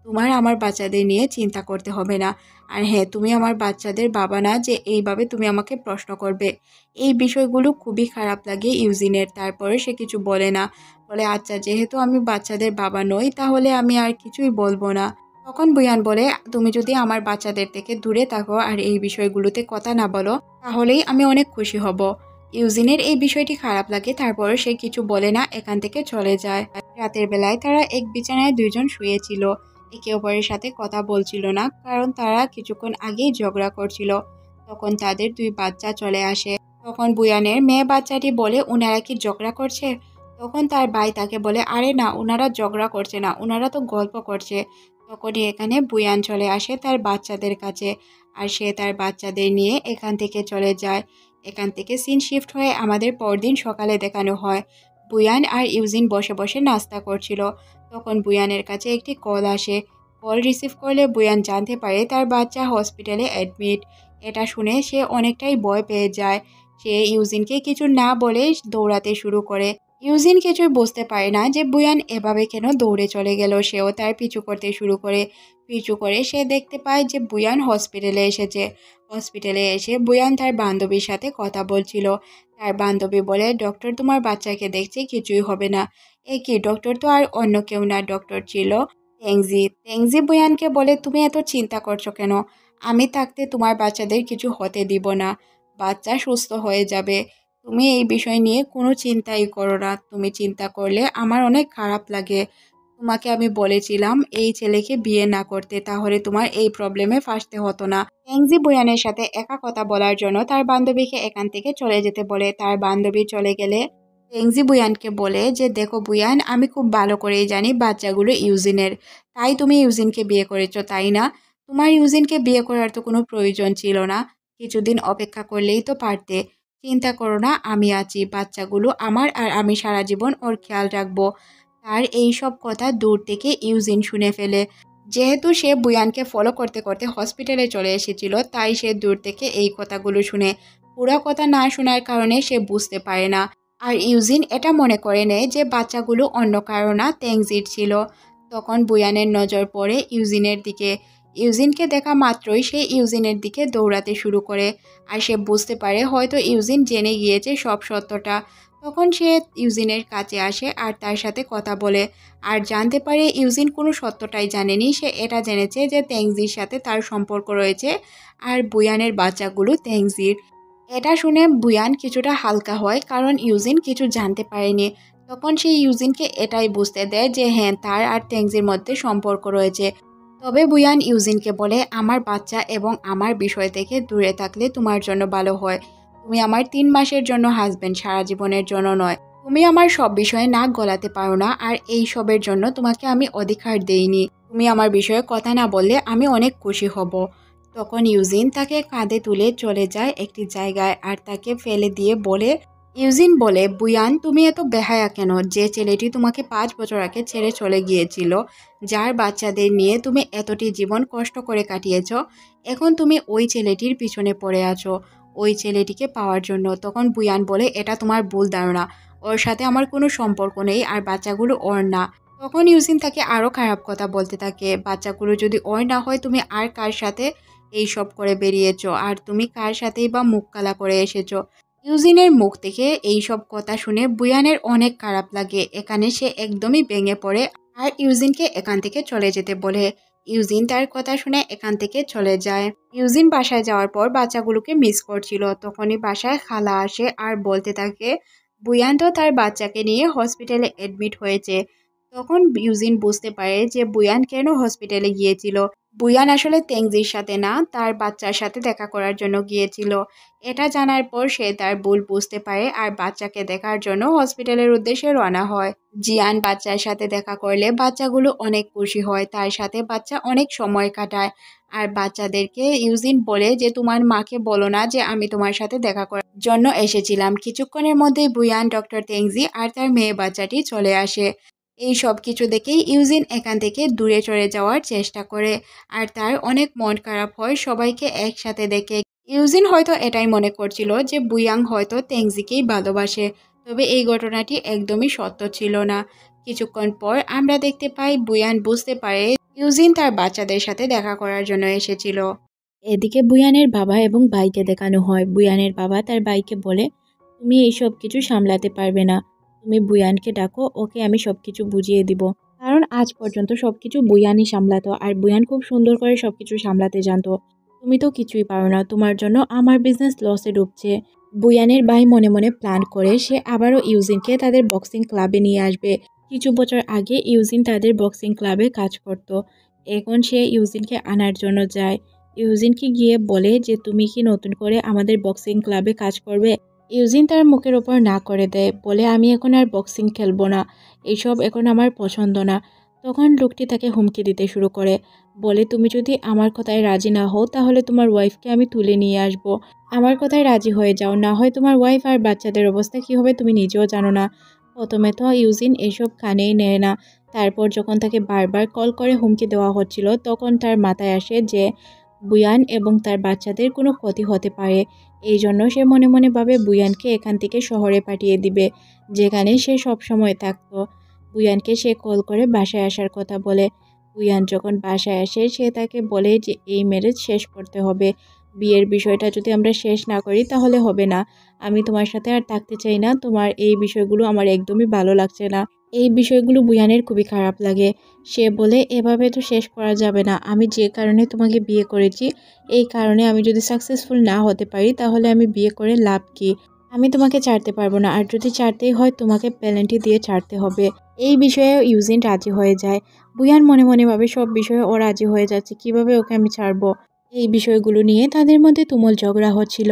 তোমার আমার বাচ্চাদের নিয়ে চিন্তা করতে হবে না। আর হ্যাঁ, তুমি আমার বাচ্চাদের বাবা না যে এইভাবে তুমি আমাকে প্রশ্ন করবে। এই বিষয়গুলো খুবই খারাপ লাগে ইউজিনের। তারপরে সে কিছু বলে না, বলে আচ্ছা যেহেতু আমি বাচ্চাদের বাবা নই তাহলে আমি আর কিছুই বলবো না। তখন বুয়ান বলে, তুমি যদি আমার বাচ্চাদের থেকে দূরে থাকো আর এই বিষয়গুলোতে কথা না বলো তাহলেই আমি অনেক খুশি হব। ইউজিনের এই বিষয়টি খারাপ লাগে, তারপরে সে কিছু বলে না, এখান থেকে চলে যায়। রাতের বেলায় তারা এক বিছানায় দুইজন শুয়েছিল, একে অপরের সাথে কথা বলছিল না, কারণ তারা কিছুক্ষণ আগেই ঝগড়া করছিল। তখন তাদের 2 বাচ্চা চলে আসে। তখন বুয়ানের মেয়ে বাচ্চাটি বলে, উনারা কি ঝগড়া করছে? তখন তার ভাই তাকে বলে, আরে না, উনারা ঝগড়া করছে না, উনারা তো গল্প করছে। তখনই এখানে বুয়ান চলে আসে তার বাচ্চাদের কাছে, আর সে তার বাচ্চাদের নিয়ে এখান থেকে চলে যায়। এখান থেকে সিন শিফট হয়ে আমাদের পরদিন সকালে দেখানো হয় বুয়ান আর ইউজিন বসে বসে নাস্তা করছিল। তখন বুয়ানের কাছে একটি কল আসে। কল রিসিভ করলে বুয়ান জানতে পারে তার বাচ্চা হসপিটালে অ্যাডমিট। এটা শুনে সে অনেকটাই ভয় পেয়ে যায়। সে ইউজিনকে কিছু না বলে দৌড়াতে শুরু করে। ইউজিন কিছুই বুঝতে পারে না যে বুয়ান এভাবে কেন দৌড়ে চলে গেল। সেও তার পিছু করতে শুরু করে। পিছু করে সে দেখতে পায় যে বুয়ান হসপিটালে এসেছে। হসপিটালে এসে বুয়ান তার বান্ধবীর সাথে কথা বলছিল। তার বান্ধবী বলে, ডক্টর তোমার বাচ্চাকে দেখছে, কিছুই হবে না। এ কি, ডক্টর তো আর অন্য কেউ না, ডক্টর ছিল তেংজি বুয়ানকে বলে, তুমি এত চিন্তা করছো কেন? আমি থাকতে তোমার বাচ্চাদের কিছু হতে দিব না, বাচ্চা সুস্থ হয়ে যাবে। তুমি এই বিষয় নিয়ে কোনো চিন্তাই করো না, তুমি চিন্তা করলে আমার অনেক খারাপ লাগে। তোমাকে আমি বলেছিলাম এই ছেলেকে বিয়ে না করতে, তাহলে তোমার এই প্রবলেমে ফাঁসতে হতো না। তেংজি বুয়ানের সাথে একা কথা বলার জন্য তার বান্ধবীকে এখান থেকে চলে যেতে বলে। তার বান্ধবী চলে গেলে তেংজি বুয়ানকে বলে যে, দেখো বুয়ান, আমি খুব ভালো করেই জানি বাচ্চাগুলো ইউজিনের, তাই তুমি ইউজিনকে বিয়ে করেছো, তাই না? তোমার ইউজিনকে বিয়ে করার তো কোনো প্রয়োজন ছিল না, কিছুদিন অপেক্ষা করলেই তো পারতে। চিন্তা করো না, আমি আছি, বাচ্চাগুলো আমার, আর আমি সারা জীবন ওর খেয়াল রাখবো। তার এই সব কথা দূর থেকে ইউজিন শুনে ফেলে। যেহেতু সে বুয়ানকে ফলো করতে করতে হসপিটালে চলে এসেছিল, তাই সে দূর থেকে এই কথাগুলো শুনে। পুরো কথা না শোনার কারণে সে বুঝতে পারে না। আর ইউজিন এটা মনে করে নেয় যে বাচ্চাগুলো অন্য কারো না, তেংজির ছিল। তখন বুয়ানের নজর পড়ে ইউজিনের দিকে। ইউজিনকে দেখা মাত্রই সে ইউজিনের দিকে দৌড়াতে শুরু করে। আর সে বুঝতে পারে হয়তো ইউজিন জেনে গিয়েছে সব সত্যটা। তখন সে ইউজিনের কাছে আসে আর তার সাথে কথা বলে আর জানতে পারে ইউজিন কোনো সত্যটাই জানেনি। সে এটা জেনেছে যে তেংজির সাথে তার সম্পর্ক রয়েছে আর বুয়ানের বাচ্চাগুলো তেংজির। এটা শুনে বুয়ান কিছুটা হালকা হয়, কারণ ইউজিন কিছু জানতে পারেনি। তখন সে ইউজিনকে এটাই বুঝতে দেয় যে হ্যাঁ, তার আর তেংজির মধ্যে সম্পর্ক রয়েছে। তবে বুয়ান ইউজিনকে বলে, আমার বাচ্চা এবং আমার বিষয় থেকে দূরে থাকলে তোমার জন্য ভালো হয়। তুমি আমার 3 মাসের জন্য হাজবেন্ড, সারা জীবনের জন্য নয়। তুমি আমার সব বিষয়ে নাক গলাতে পারো না, আর এই সবের জন্য তোমাকে আমি অধিকার দেইনি। তুমি আমার বিষয়ে কথা না বললে আমি অনেক খুশি হব। তখন ইউজিন তাকে কাঁধে তুলে চলে যায় একটি জায়গায় আর তাকে ফেলে দিয়ে বলে, ইউজিন বলে, বুয়ান তুমি এত বেহায়া কেন? যে ছেলেটি তোমাকে 5 বছর আগে ছেড়ে চলে গিয়েছিল, যার বাচ্চাদের নিয়ে তুমি এতটি জীবন কষ্ট করে কাটিয়েছ, এখন তুমি ওই ছেলেটির পিছনে পড়ে আছো ওই ছেলেটিকে পাওয়ার জন্য। তখন বুয়ান বলে, এটা তোমার ভুল ধারণা, ওর সাথে আমার কোনো সম্পর্ক নেই আর বাচ্চাগুলো ওর না। তখন ইউজিন তাকে আরও খারাপ কথা বলতে থাকে, বাচ্চাগুলো যদি ওর না হয় তুমি আর কার সাথে এই সব করে বেরিয়েছো, আর তুমি কার সাথেই বা মুখ কালা করে এসেছো। ইউজিনের মুখ থেকে এই সব কথা শুনে বুয়ানের অনেক খারাপ লাগে। এখানে সে একদমই ভেঙে পড়ে আর ইউজিনকে এখান থেকে চলে যেতে বলে। ইউজিন তার কথা শুনে এখান থেকে চলে যায়। ইউজিন বাসায় যাওয়ার পর বাচ্চাগুলোকে মিস করছিল। তখনই বাসায় খালা আসে আর বলতে থাকে, বুয়ান তো তার বাচ্চাকে নিয়ে হসপিটালে অ্যাডমিট হয়েছে। তখন ইউজিন বুঝতে পারে যে বুয়ান কেন হসপিটালে গিয়েছিল। বুয়ান আসলে তেংজির সাথে না, তার বাচ্চার সাথে দেখা করার জন্য গিয়েছিল। এটা জানার পর সে তার ভুল বুঝতে পারে আর বাচ্চাকে দেখার জন্য হসপিটালের উদ্দেশ্যে রওনা হয়। জিয়ান বাচ্চার সাথে দেখা করলে বাচ্চাগুলো অনেক খুশি হয়, তার সাথে বাচ্চা অনেক সময় কাটায়। আর বাচ্চাদেরকে ইউজিন বলে যে তোমার মাকে বলো না যে আমি তোমার সাথে দেখা করার জন্য এসেছিলাম। কিছুক্ষণের মধ্যেই বুয়ান, ডক্টর তেংজি আর তার মেয়ে বাচ্চাটি চলে আসে। এই সব কিছু দেখেই ইউজিন এখান থেকে দূরে চলে যাওয়ার চেষ্টা করে আর তার অনেক মন খারাপ হয় সবাইকে একসাথে দেখে। ইউজিন হয়তো এটাই মনে করছিল যে বুয়াং হয়তো তেংজিকেই ভালোবাসে, তবে এই ঘটনাটি একদমই সত্য ছিল না। কিছুক্ষণ পর আমরা দেখতে পাই বুয়ান বুঝতে পারে ইউজিন তার বাচ্চাদের সাথে দেখা করার জন্য এসেছিল। এদিকে বুয়ানের বাবা এবং ভাইকে দেখানো হয়। বুয়ানের বাবা তার ভাইকে বলে, তুমি এই সব কিছু সামলাতে পারবে না, তুমি বুয়ানকে ডাকো, ওকে আমি সব কিছু বুঝিয়ে দিব। কারণ আজ পর্যন্ত সব কিছু বুয়ানই সামলাতো আর বুয়ান খুব সুন্দর করে সব কিছু সামলাতে জানতো। তুমি তো কিছুই পারো না, তোমার জন্য আমার বিজনেস লসে ডুবছে। বুয়ানের ভাই মনে মনে প্ল্যান করে সে আবারও ইউজিনকে তাদের বক্সিং ক্লাবে নিয়ে আসবে। কিছু বছর আগে ইউজিন তাদের বক্সিং ক্লাবে কাজ করত, এখন সে ইউজিনকে আনার জন্য যায়। ইউজিনকে গিয়ে বলে যে তুমি কি নতুন করে আমাদের বক্সিং ক্লাবে কাজ করবে? ইউজিন তার মুখের ওপর না করে দেয়, বলে আমি এখন আর বক্সিং খেলবো না, এইসব এখন আমার পছন্দ না। তখন লোকটি তাকে হুমকি দিতে শুরু করে, বলে তুমি যদি আমার কথায় রাজি না হও তাহলে তোমার ওয়াইফকে আমি তুলে নিয়ে আসব। আমার কথায় রাজি হয়ে যাও, না হয় তোমার ওয়াইফ আর বাচ্চাদের অবস্থা কী হবে তুমি নিজেও জানো না। প্রথমে তো ইউজিন এসব কানেই নেয় না, তারপর যখন তাকে বারবার কল করে হুমকি দেওয়া হচ্ছিল তখন তার মাথায় আসে যে বুয়ান এবং তার বাচ্চাদের কোনো ক্ষতি হতে পারে। এই জন্য সে মনে মনে ভাবে বুয়ানকে এখান থেকে শহরে পাঠিয়ে দিবে, যেখানে সে সব সময় থাকতো। বুয়ানকে সে কল করে বাসায় আসার কথা বলে। বুয়ান যখন বাসায় আসে সে তাকে বলে যে এই ম্যারেজ শেষ করতে হবে, বিয়ের বিষয়টা যদি আমরা শেষ না করি তাহলে হবে না। আমি তোমার সাথে আর থাকতে চাই না, তোমার এই বিষয়গুলো আমার একদমই ভালো লাগছে না। এই বিষয়গুলো বুয়ানের খুবই খারাপ লাগে। সে বলে এভাবে তো শেষ করা যাবে না, আমি যে কারণে তোমাকে বিয়ে করেছি এই কারণে আমি যদি সাকসেসফুল না হতে পারি তাহলে আমি বিয়ে করে লাভ কি? আমি তোমাকে ছাড়তে পারবো না, আর যদি ছাড়তেই হয় তোমাকে পেনাল্টি দিয়ে ছাড়তে হবে। এই বিষয়ে ইউজিন রাজি হয়ে যায়। বুয়ান মনে মনে ভাবে সব বিষয়ে ও রাজি হয়ে যাচ্ছে, কিভাবে ওকে আমি ছাড়বো? এই বিষয়গুলো নিয়ে তাদের মধ্যে তুমুল ঝগড়া হচ্ছিল।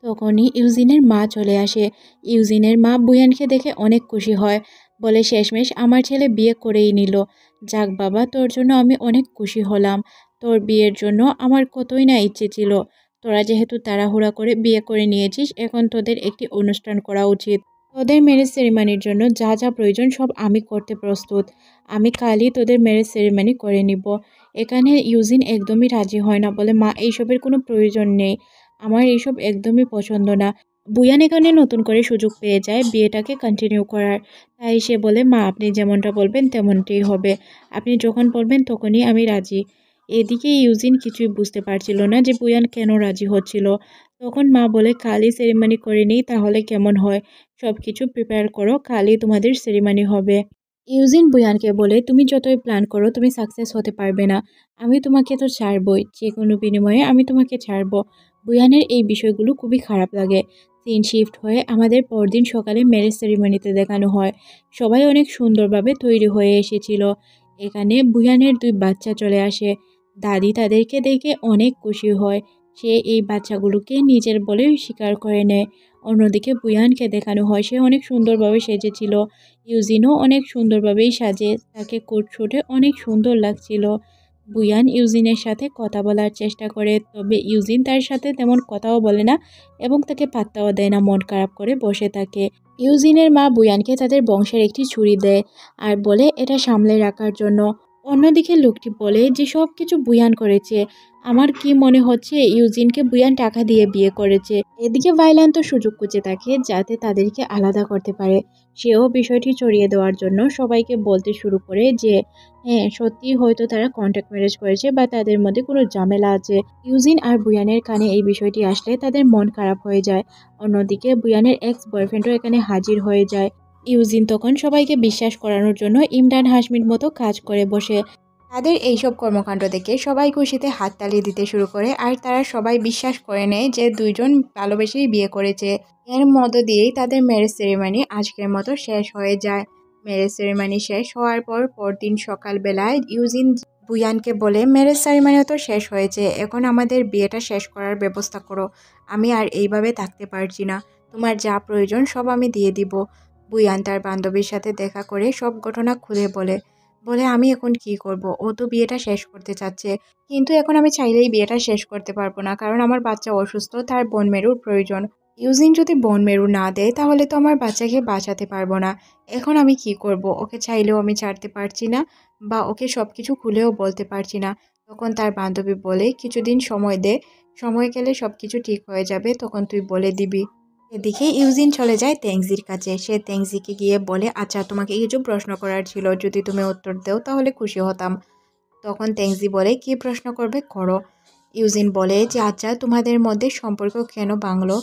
তখনই ইউজিনের মা চলে আসে। ইউজিনের মা বুয়ানকে দেখে অনেক খুশি হয়, বলে শেষমেশ আমার ছেলে বিয়ে করেই নিল। যাক বাবা, তোর জন্য আমি অনেক খুশি হলাম। তোর বিয়ের জন্য আমার কতই না ইচ্ছে ছিল। তোরা যেহেতু তাড়াহুড়া করে বিয়ে করে নিয়েছিস, এখন তোদের একটি অনুষ্ঠান করা উচিত। তোদের ম্যারেজ সেরিমানির জন্য যা যা প্রয়োজন সব আমি করতে প্রস্তুত। আমি কালই তোদের ম্যারেজ সেরিমানি করে নিব। এখানে ইউজিন একদমই রাজি হয় না, বলে মা এইসবের কোনো প্রয়োজন নেই, আমার এইসব একদমই পছন্দ না। বুয়ান এখানে নতুন করে সুযোগ পেয়ে যায় বিয়েটাকে কন্টিনিউ করার। তাই সে বলে মা আপনি যেমনটা বলবেন তেমনটাই হবে, আপনি যখন বলবেন তখনই আমি রাজি। এদিকে ইউজিন কিছুই বুঝতে পারছিল না যে বুয়ান কেন রাজি হচ্ছিল। তখন মা বলে কালই সেরিমানি করে নিই তাহলে কেমন হয়, সব কিছু প্রিপেয়ার করো, কালই তোমাদের সেরিমানি হবে। ইউজিন বুয়ানকে বলে তুমি যতই প্ল্যান করো তুমি সাকসেস হতে পারবে না, আমি তোমাকে তো ছাড়বই, যে কোনো বিনিময়ে আমি তোমাকে ছাড়বো। বুয়ানের এই বিষয়গুলো খুবই খারাপ লাগে। সিন শিফট হয়ে আমাদের পরদিন সকালে ম্যারেজ সেরিমনিতে দেখানো হয়। সবাই অনেক সুন্দরভাবে তৈরি হয়ে এসেছিল। এখানে বুয়ানের 2 বাচ্চা চলে আসে। দাদি তাদেরকে দেখে অনেক খুশি হয়। সে এই বাচ্চাগুলোকে নিজের বলে স্বীকার করে নেয়। অন্যদিকে বুয়ানকে দেখানো হয় সে অনেক সুন্দরভাবে সেজেছিল। ইউজিনও অনেক সুন্দরভাবেই সাজে, তাকে কোট শুটে অনেক সুন্দর লাগছিল। বুয়ান ইউজিনের সাথে কথা বলার চেষ্টা করে, তবে ইউজিন তার সাথে তেমন কথাও বলে না এবং তাকে পাত্তাও দেয় না, মন খারাপ করে বসে থাকে। ইউজিনের মা বুয়ানকে তাদের বংশের একটি ছুরি দেয় আর বলে এটা সামলে রাখার জন্য। অন্যদিকে লোকটি বলে যে সব কিছু বুয়ান করেছে, আমার কি মনে হচ্ছে ইউজিনকে বুয়ান টাকা দিয়ে বিয়ে করেছে। এদিকে ভাইলান তো সুযোগ খুঁজে থাকে যাতে তাদেরকে আলাদা করতে পারে। সেও বিষয়টি ছড়িয়ে দেওয়ার জন্য সবাইকে বলতে শুরু করে যে হ্যাঁ সত্যি হয়তো তারা কন্ট্যাক্ট ম্যারেজ করেছে বা তাদের মধ্যে কোনো ঝামেলা আছে। ইউজিন আর বুয়ানের কানে এই বিষয়টি আসলে তাদের মন খারাপ হয়ে যায়। অন্যদিকে বুয়ানের এক্স বয়ফ্রেন্ডও এখানে হাজির হয়ে যায়। ইউজিন তখন সবাইকে বিশ্বাস করানোর জন্য ইমরান হাশমির মতো কাজ করে বসে। তাদের এইসব কর্মকাণ্ড দেখে সবাই খুশিতে হাততালি দিতে শুরু করে আর তারা সবাই বিশ্বাস করে নেয় যে দুইজন ভালোবেসেই বিয়ে করেছে। এর মধ্য দিয়েই তাদের ম্যারেজ সেরিমনি আজকের মতো শেষ হয়ে যায়। ম্যারেজ সেরিমনি শেষ হওয়ার পর পরদিন সকালবেলায় ইউজিন বুয়ানকে বলে ম্যারেজ সেরিমনি তো শেষ হয়েছে, এখন আমাদের বিয়েটা শেষ করার ব্যবস্থা করো, আমি আর এইভাবে থাকতে পারছি না, তোমার যা প্রয়োজন সব আমি দিয়ে দিব। বুয়ান তার বান্ধবীর সাথে দেখা করে সব ঘটনা খুলে বলে। বলে আমি এখন কি করব, ও তো বিয়েটা শেষ করতে চাচ্ছে, কিন্তু এখন আমি চাইলেই বিয়েটা শেষ করতে পারবো না, কারণ আমার বাচ্চা অসুস্থ, তার বোন মেরুর প্রয়োজন। ইউজিন যদি বোন মেরু না দেয় তাহলে তো আমার বাচ্চাকে বাঁচাতে পারবো না। এখন আমি কি করব, ওকে চাইলেও আমি ছাড়তে পারছি না বা ওকে সব কিছু খুলেও বলতে পারছি না। তখন তার বান্ধবী বলে কিছুদিন সময় দে, সময় গেলে সব কিছু ঠিক হয়ে যাবে, তখন তুই বলে দিবি। এদিকে ইউজিন চলে যায় তেংজির কাছে। সে তেংজিকে গিয়ে বলে আচ্ছা তোমাকে কিছু প্রশ্ন করার ছিল, যদি তুমি উত্তর দাও তাহলে খুশি হতাম। তখন তেংজি বলে কি প্রশ্ন করবে করো। ইউজিন বলে যে আচ্ছা তোমাদের মধ্যে সম্পর্ক কেন ভাঙলো,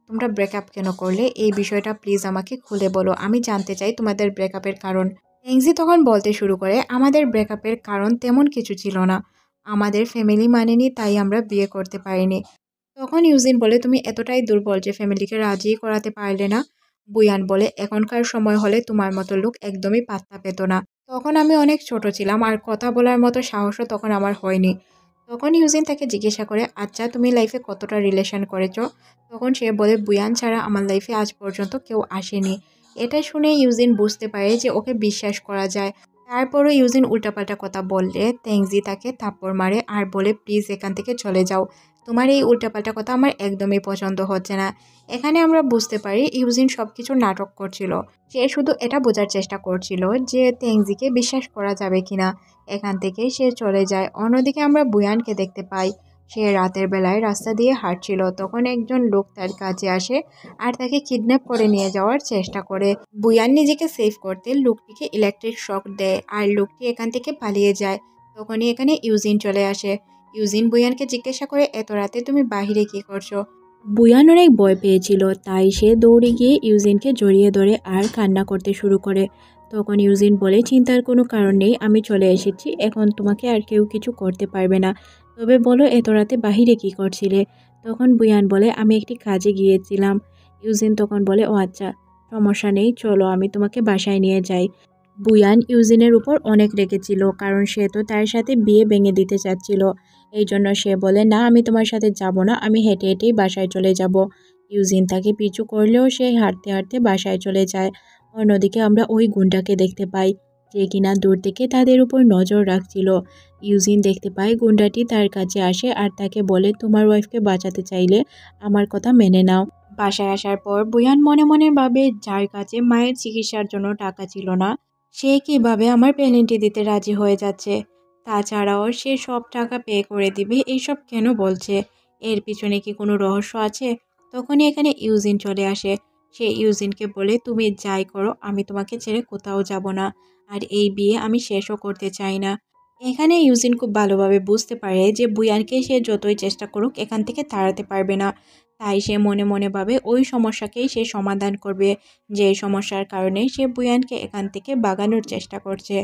তোমরা ব্রেকআপ কেন করলে, এই বিষয়টা প্লিজ আমাকে খুলে বলো, আমি জানতে চাই তোমাদের ব্রেকআপের কারণ। তেংজি তখন বলতে শুরু করে আমাদের ব্রেকআপের কারণ তেমন কিছু ছিল না, আমাদের ফ্যামিলি মানেনি তাই আমরা বিয়ে করতে পারিনি। তখন ইউজিন বলে তুমি এতটাই দুর্বল যে ফ্যামিলিকে রাজি করাতে পারলে না। বুয়ান বলে এখনকার সময় হলে তোমার মতো লোক একদমই পাত্তা পেত না, তখন আমি অনেক ছোট ছিলাম আর কথা বলার মতো সাহসও তখন আমার হয়নি। তখন ইউজিন তাকে জিজ্ঞাসা করে আচ্ছা তুমি লাইফে কতটা রিলেশন করেছো। তখন সে বলে বুয়ান ছাড়া আমার লাইফে আজ পর্যন্ত কেউ আসেনি। এটা শুনে ইউজিন বুঝতে পারে যে ওকে বিশ্বাস করা যায়। তারপরও ইউজিন উল্টাপাল্টা কথা বললে তেংজি তাকে থাপ্পড় মারে আর বলে প্লিজ এখান থেকে চলে যাও, তোমার এই উল্টাপাল্টা কথা আমার একদমই পছন্দ হচ্ছে না। এখানে আমরা বুঝতে পারি ইউজিন সব কিছু নাটক করছিল। সে শুধু এটা বোঝার চেষ্টা করছিল যে তেংজিকে বিশ্বাস করা যাবে কিনা। এখান থেকে সে চলে যায়। অন্যদিকে আমরা বুয়ানকে দেখতে পাই। সে রাতের বেলায় রাস্তা দিয়ে হাঁটছিল, তখন একজন লোক তার কাছে আসে আর তাকে কিডন্যাপ করে নিয়ে যাওয়ার চেষ্টা করে। বুয়ান নিজেকে সেভ করতে লোকটিকে ইলেকট্রিক শক দেয় আর লোকটি এখান থেকে পালিয়ে যায়। তখনই এখানে ইউজিন চলে আসে। ইউজিন বুয়ানকে জিজ্ঞাসা করে এত রাতে তুমি বাহিরে কি করছো। বুয়ান অনেক ভয় পেয়েছিল, তাই সে দৌড়ে গিয়ে ইউজিনকে জড়িয়ে ধরে আর কান্না করতে শুরু করে। তখন ইউজিন বলে চিন্তার কোনো কারণ নেই, আমি চলে এসেছি, এখন তোমাকে আর কেউ কিছু করতে পারবে না, তবে বলো এত রাতে বাহিরে কি করছিলে। তখন বুয়ান বলে আমি একটি কাজে গিয়েছিলাম। ইউজিন তখন বলে ও আচ্ছা, সমস্যা নেই, চলো আমি তোমাকে বাসায় নিয়ে যাই। বুয়ান ইউজিনের উপর অনেক রেগেছিল, কারণ সে তো তার সাথে বিয়ে ভেঙে দিতে চাচ্ছিল। এই জন্য সে বলে না আমি তোমার সাথে যাব না, আমি হেঁটে হেঁটেই বাসায় চলে যাব। ইউজিন তাকে পিছু করলেও সে হাঁটতে হাঁটতে বাসায় চলে যায়। অন্যদিকে আমরা ওই গুন্ডাকে দেখতে পাই যে কিনা দূর থেকে তাদের উপর নজর রাখছিল। ইউজিন দেখতে পায় গুন্ডাটি তার কাছে আসে আর তাকে বলে তোমার ওয়াইফকে বাঁচাতে চাইলে আমার কথা মেনে নাও। বাসায় আসার পর বুয়ান মনে মনে ভাবে যার কাছে মায়ের চিকিৎসার জন্য টাকা ছিল না সে কিভাবে আমার পেলেন্টি দিতে রাজি হয়ে যাচ্ছে। তাছাড়াও সে সব টাকা পে করে দিবে, এইসব কেন বলছে, এর পিছনে কি কোনো রহস্য আছে। তখনই এখানে ইউজিন চলে আসে। সে ইউজিনকে বলে তুমি যাই করো আমি তোমাকে ছেড়ে কোথাও যাব না, আর এই বিয়ে আমি শেষও করতে চাই না। এখানে ইউজিন খুব ভালোভাবে বুঝতে পারে যে বুয়ানকে সে যতই চেষ্টা করুক এখান থেকে তাড়াতে পারবে না। তাই সে মনে মনে ভাবে ওই সমস্যাকেই সে সমাধান করবে, যে সমস্যার কারণে সে বুয়ানকে এখান থেকে বাগানোর চেষ্টা করছে।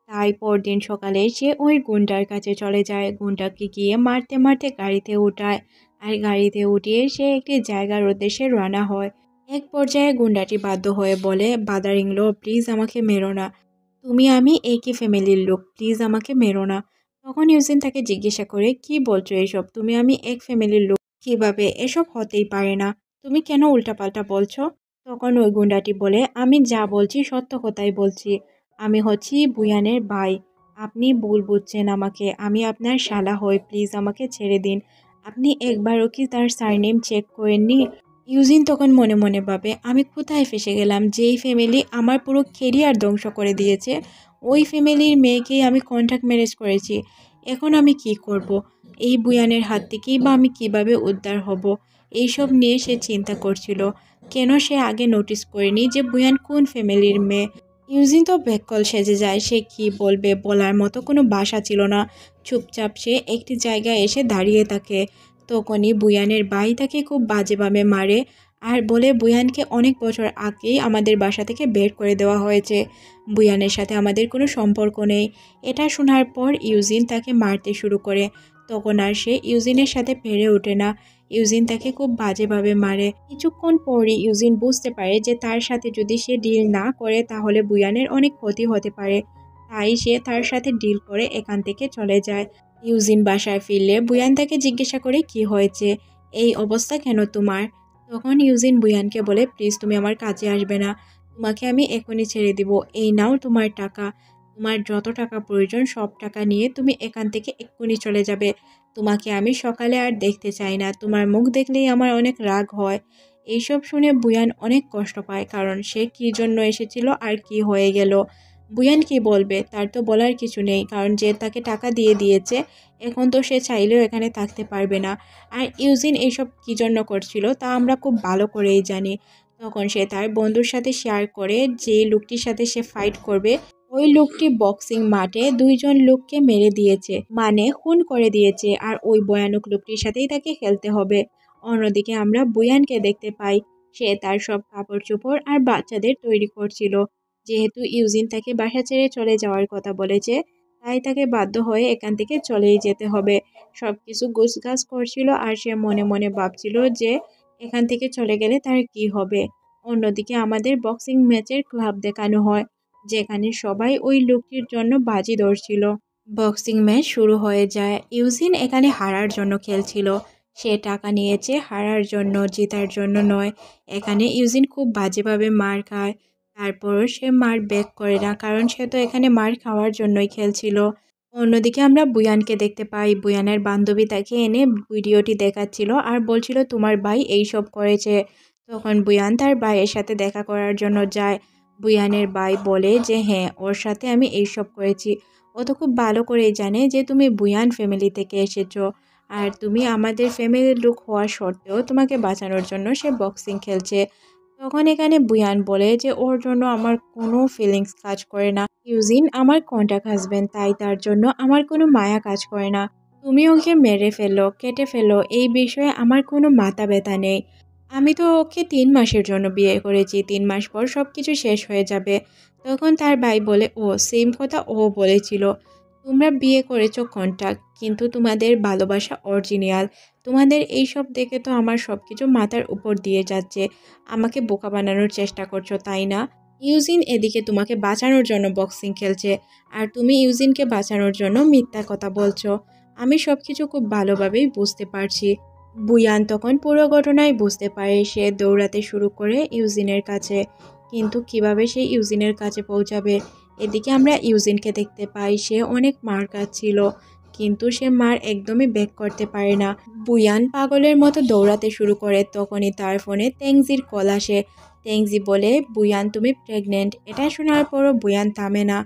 তাই পরদিন সকালে সে ওই গুন্ডার কাছে চলে যায়, গুন্ডাকে গিয়ে মারতে মারতে গাড়িতে উঠায়, আর গাড়িতে উঠিয়ে সে একটি জায়গার উদ্দেশ্যে রওনা হয়। এক পর্যায়ে গুন্ডাটি বাধ্য হয়ে বলে, বাদার ইংলো, প্লিজ আমাকে মেরো না, তুমি আমি একই ফ্যামিলির লোক, প্লিজ আমাকে মেরো না। তখন ইউজিন তাকে জিজ্ঞাসা করে, কি বলছো এসব, তুমি আমি এক ফ্যামিলির লোক কিভাবে, এসব হতেই পারে না, তুমি কেন উল্টাপাল্টা বলছো? তখন ওই গুন্ডাটি বলে, আমি যা বলছি সত্য কথাই বলছি, আমি হচ্ছি বুয়ানের ভাই, আপনি ভুল বুঝছেন আমাকে, আমি আপনার শালা হই, প্লিজ আমাকে ছেড়ে দিন, আপনি একবারও কি তার সারনেম চেক করেননি? ইউজিন তখন মনে মনে ভাবে, আমি কোথায় ফেসে গেলাম, যেই ফ্যামিলি আমার পুরো কেরিয়ার ধ্বংস করে দিয়েছে, ওই ফ্যামিলির মেয়েকেই আমি কন্ট্রাক্ট ম্যারেজ করেছি, এখন আমি কি করব? এই বুয়ানের হাত থেকেই বা আমি কিভাবে উদ্ধার হব? এইসব নিয়ে সে চিন্তা করছিল। কেন সে আগে নোটিস করেনি যে বুয়ান কোন ফ্যামিলির মেয়ে? ইউজিন তো ব্যাককল সেজে যায়, সে কি বলবে, বলার মতো কোনো ভাষা ছিল না। চুপচাপ সে একটি জায়গায় এসে দাঁড়িয়ে থাকে। তখনই বুয়ানের ভাই তাকে খুব বাজেভাবে মারে আর বলে, বুয়ানকে অনেক বছর আগেই আমাদের বাসা থেকে বের করে দেওয়া হয়েছে, বুয়ানের সাথে আমাদের কোনো সম্পর্ক নেই। এটা শোনার পর ইউজিন তাকে মারতে শুরু করে। তখন আর সে ইউজিনের সাথে পেরে ওঠে না, ইউজিন তাকে খুব বাজেভাবে মারে। কিছুক্ষণ পরই ইউজিন বুঝতে পারে যে তার সাথে যদি সে ডিল না করে তাহলে বুয়ানের অনেক ক্ষতি হতে পারে। তাই সে তার সাথে ডিল করে এখান থেকে চলে যায়। ইউজিন বাসায় ফিরলে বুয়ান তাকে জিজ্ঞাসা করে, কি হয়েছে, এই অবস্থা কেন তোমার? তখন ইউজিন বুয়ানকে বলে, প্লিজ তুমি আমার কাছে আসবে না, তোমাকে আমি এখনই ছেড়ে দিব, এই নাও তোমার টাকা, তোমার যত টাকা প্রয়োজন সব টাকা নিয়ে তুমি এখান থেকে এক্ষুনি চলে যাবে, তোমাকে আমি সকালে আর দেখতে চাই না, তোমার মুখ দেখলেই আমার অনেক রাগ হয়। এইসব শুনে বুয়ান অনেক কষ্ট পায়, কারণ সে কী জন্য এসেছিল আর কি হয়ে গেল। বুয়ান কি বলবে, তার তো বলার কিছু নেই, কারণ যে তাকে টাকা দিয়ে দিয়েছে এখন তো সে চাইলেও এখানে থাকতে পারবে না। আর ইউজিন এইসব কী জন্য করছিল তা আমরা খুব ভালো করেই জানি। তখন সে তার বন্ধুর সাথে শেয়ার করে যে লোকটির সাথে সে ফাইট করবে, ওই লোকটি বক্সিং মাঠে দুইজন লোককে মেরে দিয়েছে, মানে খুন করে দিয়েছে, আর ওই ভয়ানক লোকটির সাথেই তাকে খেলতে হবে। অন্যদিকে আমরা বুয়ানকে দেখতে পাই, সে তার সব কাপড় চোপড় আর বাচ্চাদের তৈরি করছিল। যেহেতু ইউজিন তাকে বাসা ছেড়ে চলে যাওয়ার কথা বলেছে, তাই তাকে বাধ্য হয়ে এখান থেকে চলেই যেতে হবে। সব কিছু গুছগাছ করছিল আর সে মনে মনে ভাবছিল যে এখান থেকে চলে গেলে তার কি হবে। অন্যদিকে আমাদের বক্সিং ম্যাচের ক্লাব দেখানো হয়, যেখানে সবাই ওই লোকটির জন্য বাজি ধরছিল। বক্সিং ম্যাচ শুরু হয়ে যায়। ইউজিন এখানে হারার জন্য খেলছিল, সে টাকা নিয়েছে হারার জন্য, জেতার জন্য নয়। এখানে ইউজিন খুব বাজেভাবে মার খায়, তারপরও সে মার ব্যাক করে না, কারণ সে তো এখানে মার খাওয়ার জন্যই খেলছিল। অন্যদিকে আমরা বুয়ানকে দেখতে পাই, বুয়ানের বান্ধবী তাকে এনে ভিডিওটি দেখাচ্ছিল আর বলছিল তোমার ভাই এইসব করেছে। তখন বুয়ান তার ভাইয়ের সাথে দেখা করার জন্য যায়। বুয়ানের ভাই বলে যে হ্যাঁ, ওর সাথে আমি এইসব করেছি, ও তো খুব ভালো করেই জানে যে তুমি বুয়ান ফ্যামিলি থেকে এসেছো, আর তুমি আমাদের ফ্যামিলির লোক হওয়া সত্ত্বেও তোমাকে বাঁচানোর জন্য সে বক্সিং খেলছে। তখন এখানে বুয়ান বলে যে ওর জন্য আমার কোনো ফিলিংস কাজ করে না, ইউজিন আমার কন্টাক্ট হাজবেন্ড, তাই তার জন্য আমার কোনো মায়া কাজ করে না, তুমি ওকে মেরে ফেলো, কেটে ফেলো, এই বিষয়ে আমার কোনো মাথা ব্যথা নেই। আমি তো ওকে 3 মাসের জন্য বিয়ে করেছি, 3 মাস পর সব কিছু শেষ হয়ে যাবে। তখন তার ভাই বলে, ও সেম কথা ও বলেছিল, তোমরা বিয়ে করেছো কন্ট্রাক্ট, কিন্তু তোমাদের ভালোবাসা অরিজিনাল। তোমাদের এইসব দেখে তো আমার সব কিছু মাথার উপর দিয়ে যাচ্ছে, আমাকে বোকা বানানোর চেষ্টা করছো তাই না? ইউজিন এদিকে তোমাকে বাঁচানোর জন্য বক্সিং খেলছে, আর তুমি ইউজিনকে বাঁচানোর জন্য মিথ্যা কথা বলছো। আমি সব কিছু খুব ভালোভাবেই বুঝতে পারছি। বুয়ান তখন পুরো ঘটনাই বুঝতে পারে, সে দৌড়াতে শুরু করে ইউজিনের কাছে, কিন্তু কিভাবে সে ইউজিনের কাছে পৌঁছাবে? এদিকে আমরা ইউজিনকে দেখতে পাই, সে অনেক মার খাচ্ছিল, কিন্তু সে মার একদমই ব্যাক করতে পারে না। বুয়ান পাগলের মতো দৌড়াতে শুরু করে, তখনই তার ফোনে তেংজির কল আসে। তেংজি বলে, বুয়ান তুমি প্রেগনেন্ট। এটা শোনার পরও বুয়ান থামে না,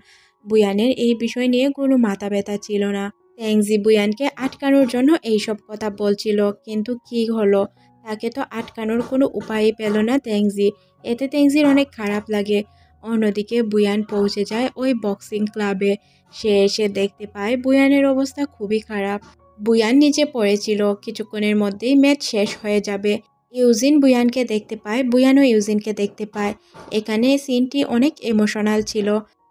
বুয়ানের এই বিষয় নিয়ে কোনো মাথা ব্যথা ছিল না। তেংজি বুয়ানকে আটকানোর জন্য এইসব কথা বলছিল, কিন্তু কি হলো, তাকে তো আটকানোর কোনো উপায়ই পেল না তেংজি। এতে তেংজির অনেক খারাপ লাগে। অন্যদিকে বুয়ান পৌঁছে যায় ওই বক্সিং ক্লাবে, সে এসে দেখতে পায় বুয়ানের অবস্থা খুবই খারাপ। বুয়ান নিচে পড়েছিল, কিছুক্ষণের মধ্যেই ম্যাচ শেষ হয়ে যাবে। ইউজিন বুয়ানকে দেখতে পায়, বুয়ানও ইউজিনকে দেখতে পায়। এখানে সিনটি অনেক ইমোশনাল ছিল।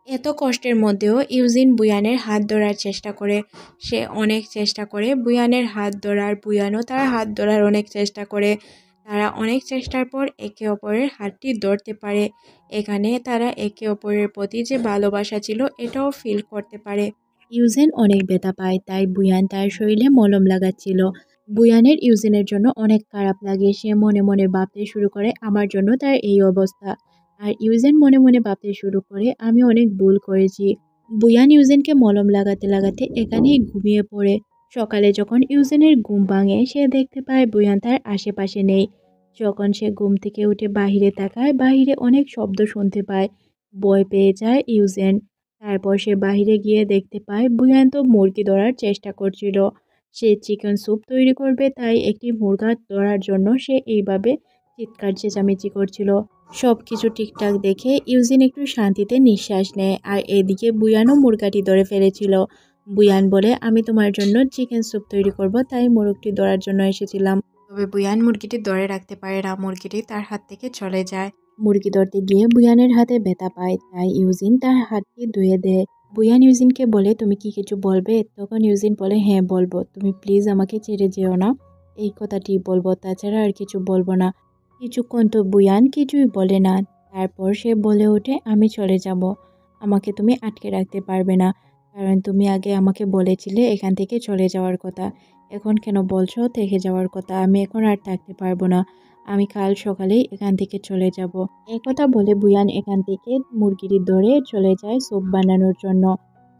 এত কষ্টের মধ্যেও ইউজিন বুয়ানের হাত ধরার চেষ্টা করে। সে অনেক চেষ্টা করে বুয়ানের হাত ধরার, বুয়ানও তার হাত ধরার অনেক চেষ্টা করে। তারা অনেক চেষ্টার পর একে অপরের হাতটি ধরতে পারে। এখানে তারা একে অপরের প্রতি যে ভালোবাসা ছিল এটাও ফিল করতে পারে। ইউজেন অনেক ব্যথা পায়, তাই বুয়ান তার শরীরে মলম লাগাচ্ছিল। বুয়ানের ইউজেনের জন্য অনেক খারাপ লাগে। সে মনে মনে ভাবতে শুরু করে আমার জন্য তার এই অবস্থা। আর ইউজেন মনে মনে ভাবতে শুরু করে আমি অনেক ভুল করেছি। বুয়ান ইউজেনকে মলম লাগাতে লাগাতে এখানেই ঘুমিয়ে পড়ে। সকালে যখন ইউজেনের ঘুম ভাঙে সে দেখতে পায় বুয়ান তার আশেপাশে নেই। যখন সে ঘুম থেকে উঠে বাহিরে তাকায়, বাহিরে অনেক শব্দ শুনতে পায়। ভয় পেয়ে যায় ইউজেন। তারপর সে বাহিরে গিয়ে দেখতে পায় বুয়ান তো মুরগি ধরার চেষ্টা করছিল। সে চিকেন স্যুপ তৈরি করবে, তাই একটি মুরগা ধরার জন্য সে এইভাবে চিৎকার চেঁচামেচি করছিল। সব কিছু ঠিকঠাক দেখে ইউজিন একটু শান্তিতে নিঃশ্বাস নেয়। আর এদিকে বুয়ানও মুরগাটি ধরে ফেলেছিল। বুয়ান বলে আমি তোমার জন্য চিকেন স্যুপ তৈরি করব, তাই মোরগটি ধরার জন্য এসেছিলাম। তবে বুয়ান মুরগিটি ধরে রাখতে পারে না, মুরগিটি তার হাত থেকে চলে যায়। মুরগি ধরতে গিয়ে বুয়ানের হাতে ব্যথা পায়, তাই ইউজিন তার হাতটি ধুয়ে দেয়। বুয়ান ইউজিনকে বলে তুমি কি কিছু বলবে? তখন ইউজিন বলে হ্যাঁ বলবো, তুমি প্লিজ আমাকে ছেড়ে যেও না, এই কথাটি বলবো, তাছাড়া আর কিছু বলবো না। কিছুক্ষণ তো বুয়ান কিছুই বলে না। তারপর সে বলে ওঠে আমি চলে যাব, আমাকে তুমি আটকে রাখতে পারবে না, কারণ তুমি আগে আমাকে বলেছিলে এখান থেকে চলে যাওয়ার কথা। এখন কেন বলছো থেকে যাওয়ার কথা? আমি এখন আর থাকতে পারবো না, আমি কাল সকালেই এখান থেকে চলে যাব। একথা বলে বুয়ান এখান থেকে মুরগিটি ধরে চলে যায় স্যুপ বানানোর জন্য।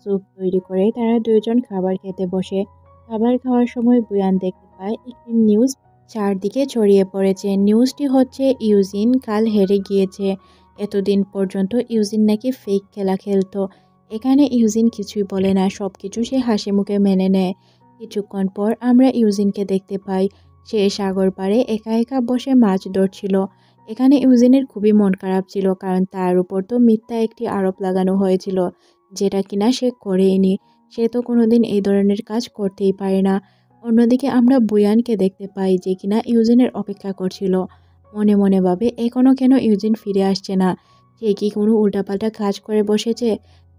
স্যুপ তৈরি করে তারা দুজন খাবার খেতে বসে। খাবার খাওয়ার সময় বুয়ান দেখতে পায় একটি নিউজ চারদিকে ছড়িয়ে পড়েছে। নিউজটি হচ্ছে ইউজিন কাল হেরে গিয়েছে। এতদিন পর্যন্ত ইউজিন নাকি ফেক খেলা খেলতো। এখানে ইউজিন কিছুই বলে না, সব কিছু সে হাসি মুখে মেনে নেয়। কিছুক্ষণ পর আমরা ইউজিনকে দেখতে পাই। সে সাগর পাড়ে একা একা বসে মাছ ধরছিল। এখানে ইউজিনের খুবই মন খারাপ ছিল, কারণ তার উপর তো মিথ্যা একটি আরোপ লাগানো হয়েছিল, যেটা কিনা সে করেইনি। সে তো কোনোদিন এই ধরনের কাজ করতেই পারে না। অন্যদিকে আমরা বুয়ানকে দেখতে পাই যে কিনা ইউজিনের অপেক্ষা করছিল। মনে মনে ভাবে এখনও কেন ইউজিন ফিরে আসছে না? সে কি কোনো উল্টাপাল্টা কাজ করে বসেছে?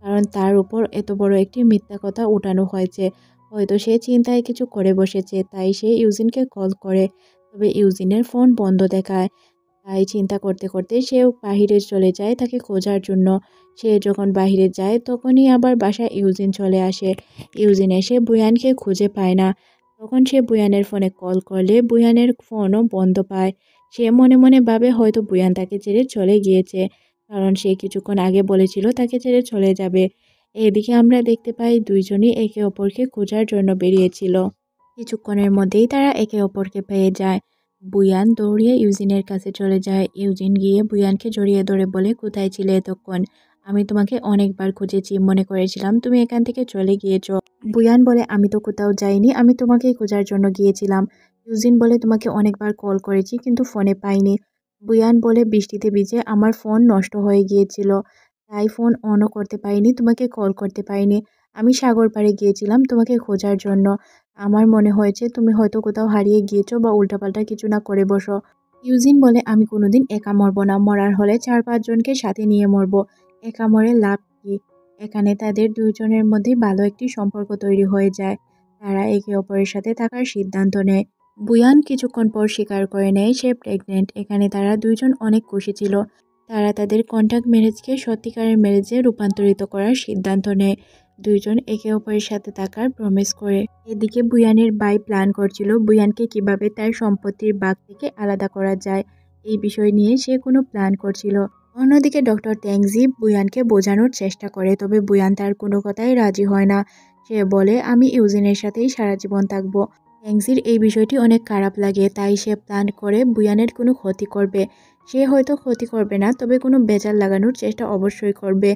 কারণ তার উপর এত বড় একটি মিথ্যা কথা উঠানো হয়েছে। হয়তো সে চিন্তায় কিছু করে বসেছে, তাই সে ইউজিনকে কল করে। তবে ইউজিনের ফোন বন্ধ দেখায়। তাই চিন্তা করতে করতে সেও বাহিরে চলে যায় তাকে খোঁজার জন্য। সে যখন বাহিরে যায় তখনই আবার বাসায় ইউজিন চলে আসে। ইউজিন এসে বুয়ানকে খুঁজে পায় না। তখন সে বুয়ানের ফোনে কল করলে বুয়ানের ফোনও বন্ধ পায়। সে মনে মনে ভাবে হয়তো বুয়ান তাকে ছেড়ে চলে গিয়েছে, কারণ সে কিছুক্ষণ আগে বলেছিল তাকে ছেড়ে চলে যাবে। এদিকে আমরা দেখতে পাই দুইজনই একে অপরকে খোঁজার জন্য বেরিয়েছিল। কিছুক্ষণের মধ্যেই তারা একে অপরকে পেয়ে যায়। বুয়ান দৌড়িয়ে ইউজিনের কাছে চলে যায়। ইউজিন গিয়ে বুয়ানকে জড়িয়ে ধরে বলে কোথায় ছিলে এতক্ষণ? আমি তোমাকে অনেকবার খুঁজেছি, মনে করেছিলাম তুমি এখান থেকে চলে গিয়েছো। বুয়ান বলে আমি তো কোথাও যাইনি, আমি তোমাকেই খোঁজার জন্য গিয়েছিলাম। ইউজিন বলে তোমাকে অনেকবার কল করেছি কিন্তু ফোনে পাইনি। বুয়ান বলে বৃষ্টিতে ভিজে আমার ফোন নষ্ট হয়ে গিয়েছিল, তাই ফোন অনও করতে পারিনি, তোমাকে কল করতে পারিনি। আমি সাগর পাড়ে গিয়েছিলাম তোমাকে খোঁজার জন্য। আমার মনে হয়েছে তুমি হয়তো কোথাও হারিয়ে গিয়েছো বা উল্টাপাল্টা কিছু না করে বসো। ইউজিন বলে আমি কোনোদিন একা মরবো না, মরার হলে 4-5 জনকে সাথে নিয়ে মরবো, একা মরে লাভ কি? এখানে তাদের দুইজনের মধ্যে ভালো একটি সম্পর্ক তৈরি হয়ে যায়। তারা একে অপরের সাথে থাকার সিদ্ধান্ত নেয়। বুয়ান কিছুক্ষণ পর স্বীকার করে নেয় সে প্রেগনেন্ট। এখানে তারা দুইজন অনেক খুশি ছিল। তারা তাদের কন্ট্যাক্ট ম্যারেজকে সত্যিকারের ম্যারেজে রূপান্তরিত করার সিদ্ধান্ত নেয়। দুইজন একে অপরের সাথে থাকার প্রমিস করে। এদিকে বুয়ানের ভাই প্ল্যান করছিল বুয়ানকে কিভাবে তার সম্পত্তির ভাগ থেকে আলাদা করা যায়। এই বিষয় নিয়ে সে কোনো প্ল্যান করছিল। অন্যদিকে ডক্টর ট্যাংজি বুয়ানকে বোঝানোর চেষ্টা করে, তবে বুয়ান তার কোনো কথাই রাজি হয় না। সে বলে আমি ইউজিনের সাথেই সারা জীবন থাকবো। ট্যাংজির এই বিষয়টি অনেক খারাপ লাগে, তাই সে প্ল্যান করে বুয়ানের কোনো ক্ষতি করবে। সে হয়তো ক্ষতি করবে না, তবে কোনো বেজার লাগানোর চেষ্টা অবশ্যই করবে।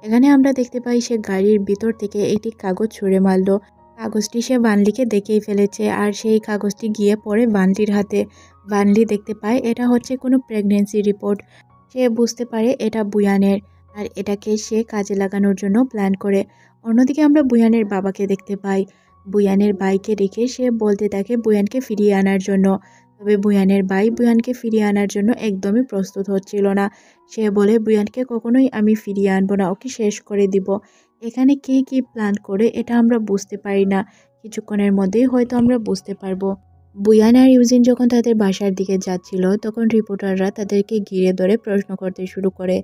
এখানে আমরা দেখতে পাই সে গাড়ির ভিতর থেকে একটি কাগজ ছুঁড়ে মারল। কাগজটি সে ভানলিকে দেখেই ফেলেছে, আর সেই কাগজটি গিয়ে পড়ে ভানলির হাতে। ভানলি দেখতে পায় এটা হচ্ছে কোনো প্রেগনেন্সি রিপোর্ট। সে বুঝতে পারে এটা বুয়ানের, আর এটাকে সে কাজে লাগানোর জন্য প্ল্যান করে। অন্যদিকে আমরা বুয়ানের বাবাকে দেখতে পাই। বুয়ানের ভাইকে রেখে সে বলতে থাকে বুয়ানকে ফিরিয়ে আনার জন্য। তবে বুয়ানের ভাই বুয়ানকে ফিরিয়ে আনার জন্য একদমই প্রস্তুত হচ্ছিল না। সে বলে বুয়ানকে কখনোই আমি ফিরিয়ে আনবো না, ওকে শেষ করে দিব। এখানে কে কি প্ল্যান করে এটা আমরা বুঝতে পারি না, কিছুক্ষণের মধ্যেই হয়তো আমরা বুঝতে পারবো। বুয়ান আর ইউজিন যখন তাদের বাসার দিকে যাচ্ছিল তখন রিপোর্টাররা তাদেরকে ঘিরে ধরে প্রশ্ন করতে শুরু করে,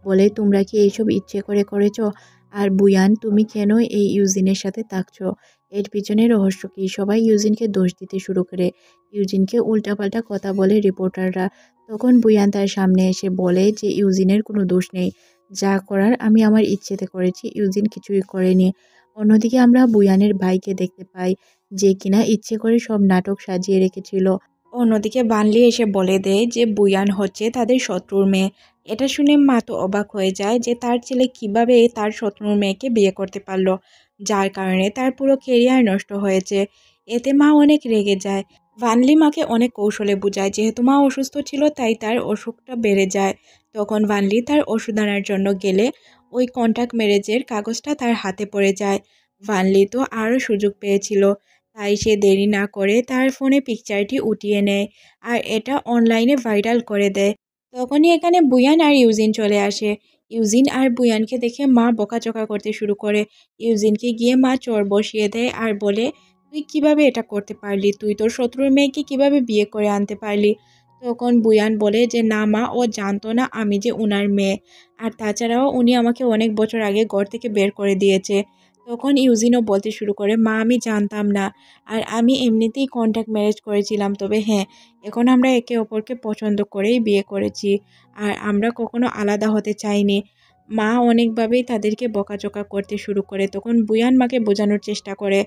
বলে তোমরা কি এইসব ইচ্ছে করে করেছো? আর বুয়ান তুমি কেন এই ইউজিনের সাথে থাকছো? এর পিছনে রহস্য কি? সবাই ইউজিনকে দোষ দিতে শুরু করে। ইউজিনকে উল্টাপাল্টা কথা বলে রিপোর্টাররা। তখন বুয়ান তার সামনে এসে বলে যে ইউজিনের কোনো দোষ নেই, যা করার আমি আমার ইচ্ছেতে করেছি, ইউজিন কিছুই করেনি। অন্যদিকে আমরা বুয়ানের ভাইকে দেখতে পাই, যে কিনা ইচ্ছে করে সব নাটক সাজিয়ে রেখেছিল। অন্যদিকে বানলি এসে বলে দেয় যে বুয়ান হচ্ছে তাদের শত্রুর মেয়ে। এটা শুনে মা তো অবাক হয়ে যায় যে তার ছেলে কিভাবে তার শত্রুর মেয়েকে বিয়ে করতে পারলো, যার কারণে তার পুরো কেরিয়ার নষ্ট হয়েছে। এতে মা অনেক রেগে যায়। ভানলি মাকে অনেক কৌশলে বুঝায়, যেহেতু মা অসুস্থ ছিল তাই তার অসুখটা বেড়ে যায়। তখন ভানলি তার ওষুধ আনার জন্য গেলে ওই কন্ট্যাক্ট ম্যারেজের কাগজটা তার হাতে পড়ে যায়। ভানলি তো আরও সুযোগ পেয়েছিল, তাই সে দেরি না করে তার ফোনে পিকচারটি উঠিয়ে নেয় আর এটা অনলাইনে ভাইরাল করে দেয়। তখনই এখানে বুয়ান আর ইউজিন চলে আসে। ইউজিন আর বুয়ানকে দেখে মা বকাঝকা করতে শুরু করে। ইউজিনকে গিয়ে মা চড় বসিয়ে দেয় আর বলে, তুই কিভাবে এটা করতে পারলি? তুই তোর শত্রুর মেয়েকে কিভাবে বিয়ে করে আনতে পারলি? তখন বুয়ান বলে যে না মা, ও জানতো না আমি যে উনার মেয়ে, আর তাছাড়াও উনি আমাকে অনেক বছর আগে ঘর থেকে বের করে দিয়েছে। তখন ইউজিনও বলতে শুরু করে, মা আমি জানতাম না, আর আমি এমনিতেই কন্ট্যাক্ট ম্যারেজ করেছিলাম, তবে হ্যাঁ এখন আমরা একে অপরকে পছন্দ করেই বিয়ে করেছি, আর আমরা কখনো আলাদা হতে চাইনি। মা অনেকভাবেই তাদেরকে বকাঝকা করতে শুরু করে। তখন বুয়ান মাকে বোঝানোর চেষ্টা করে।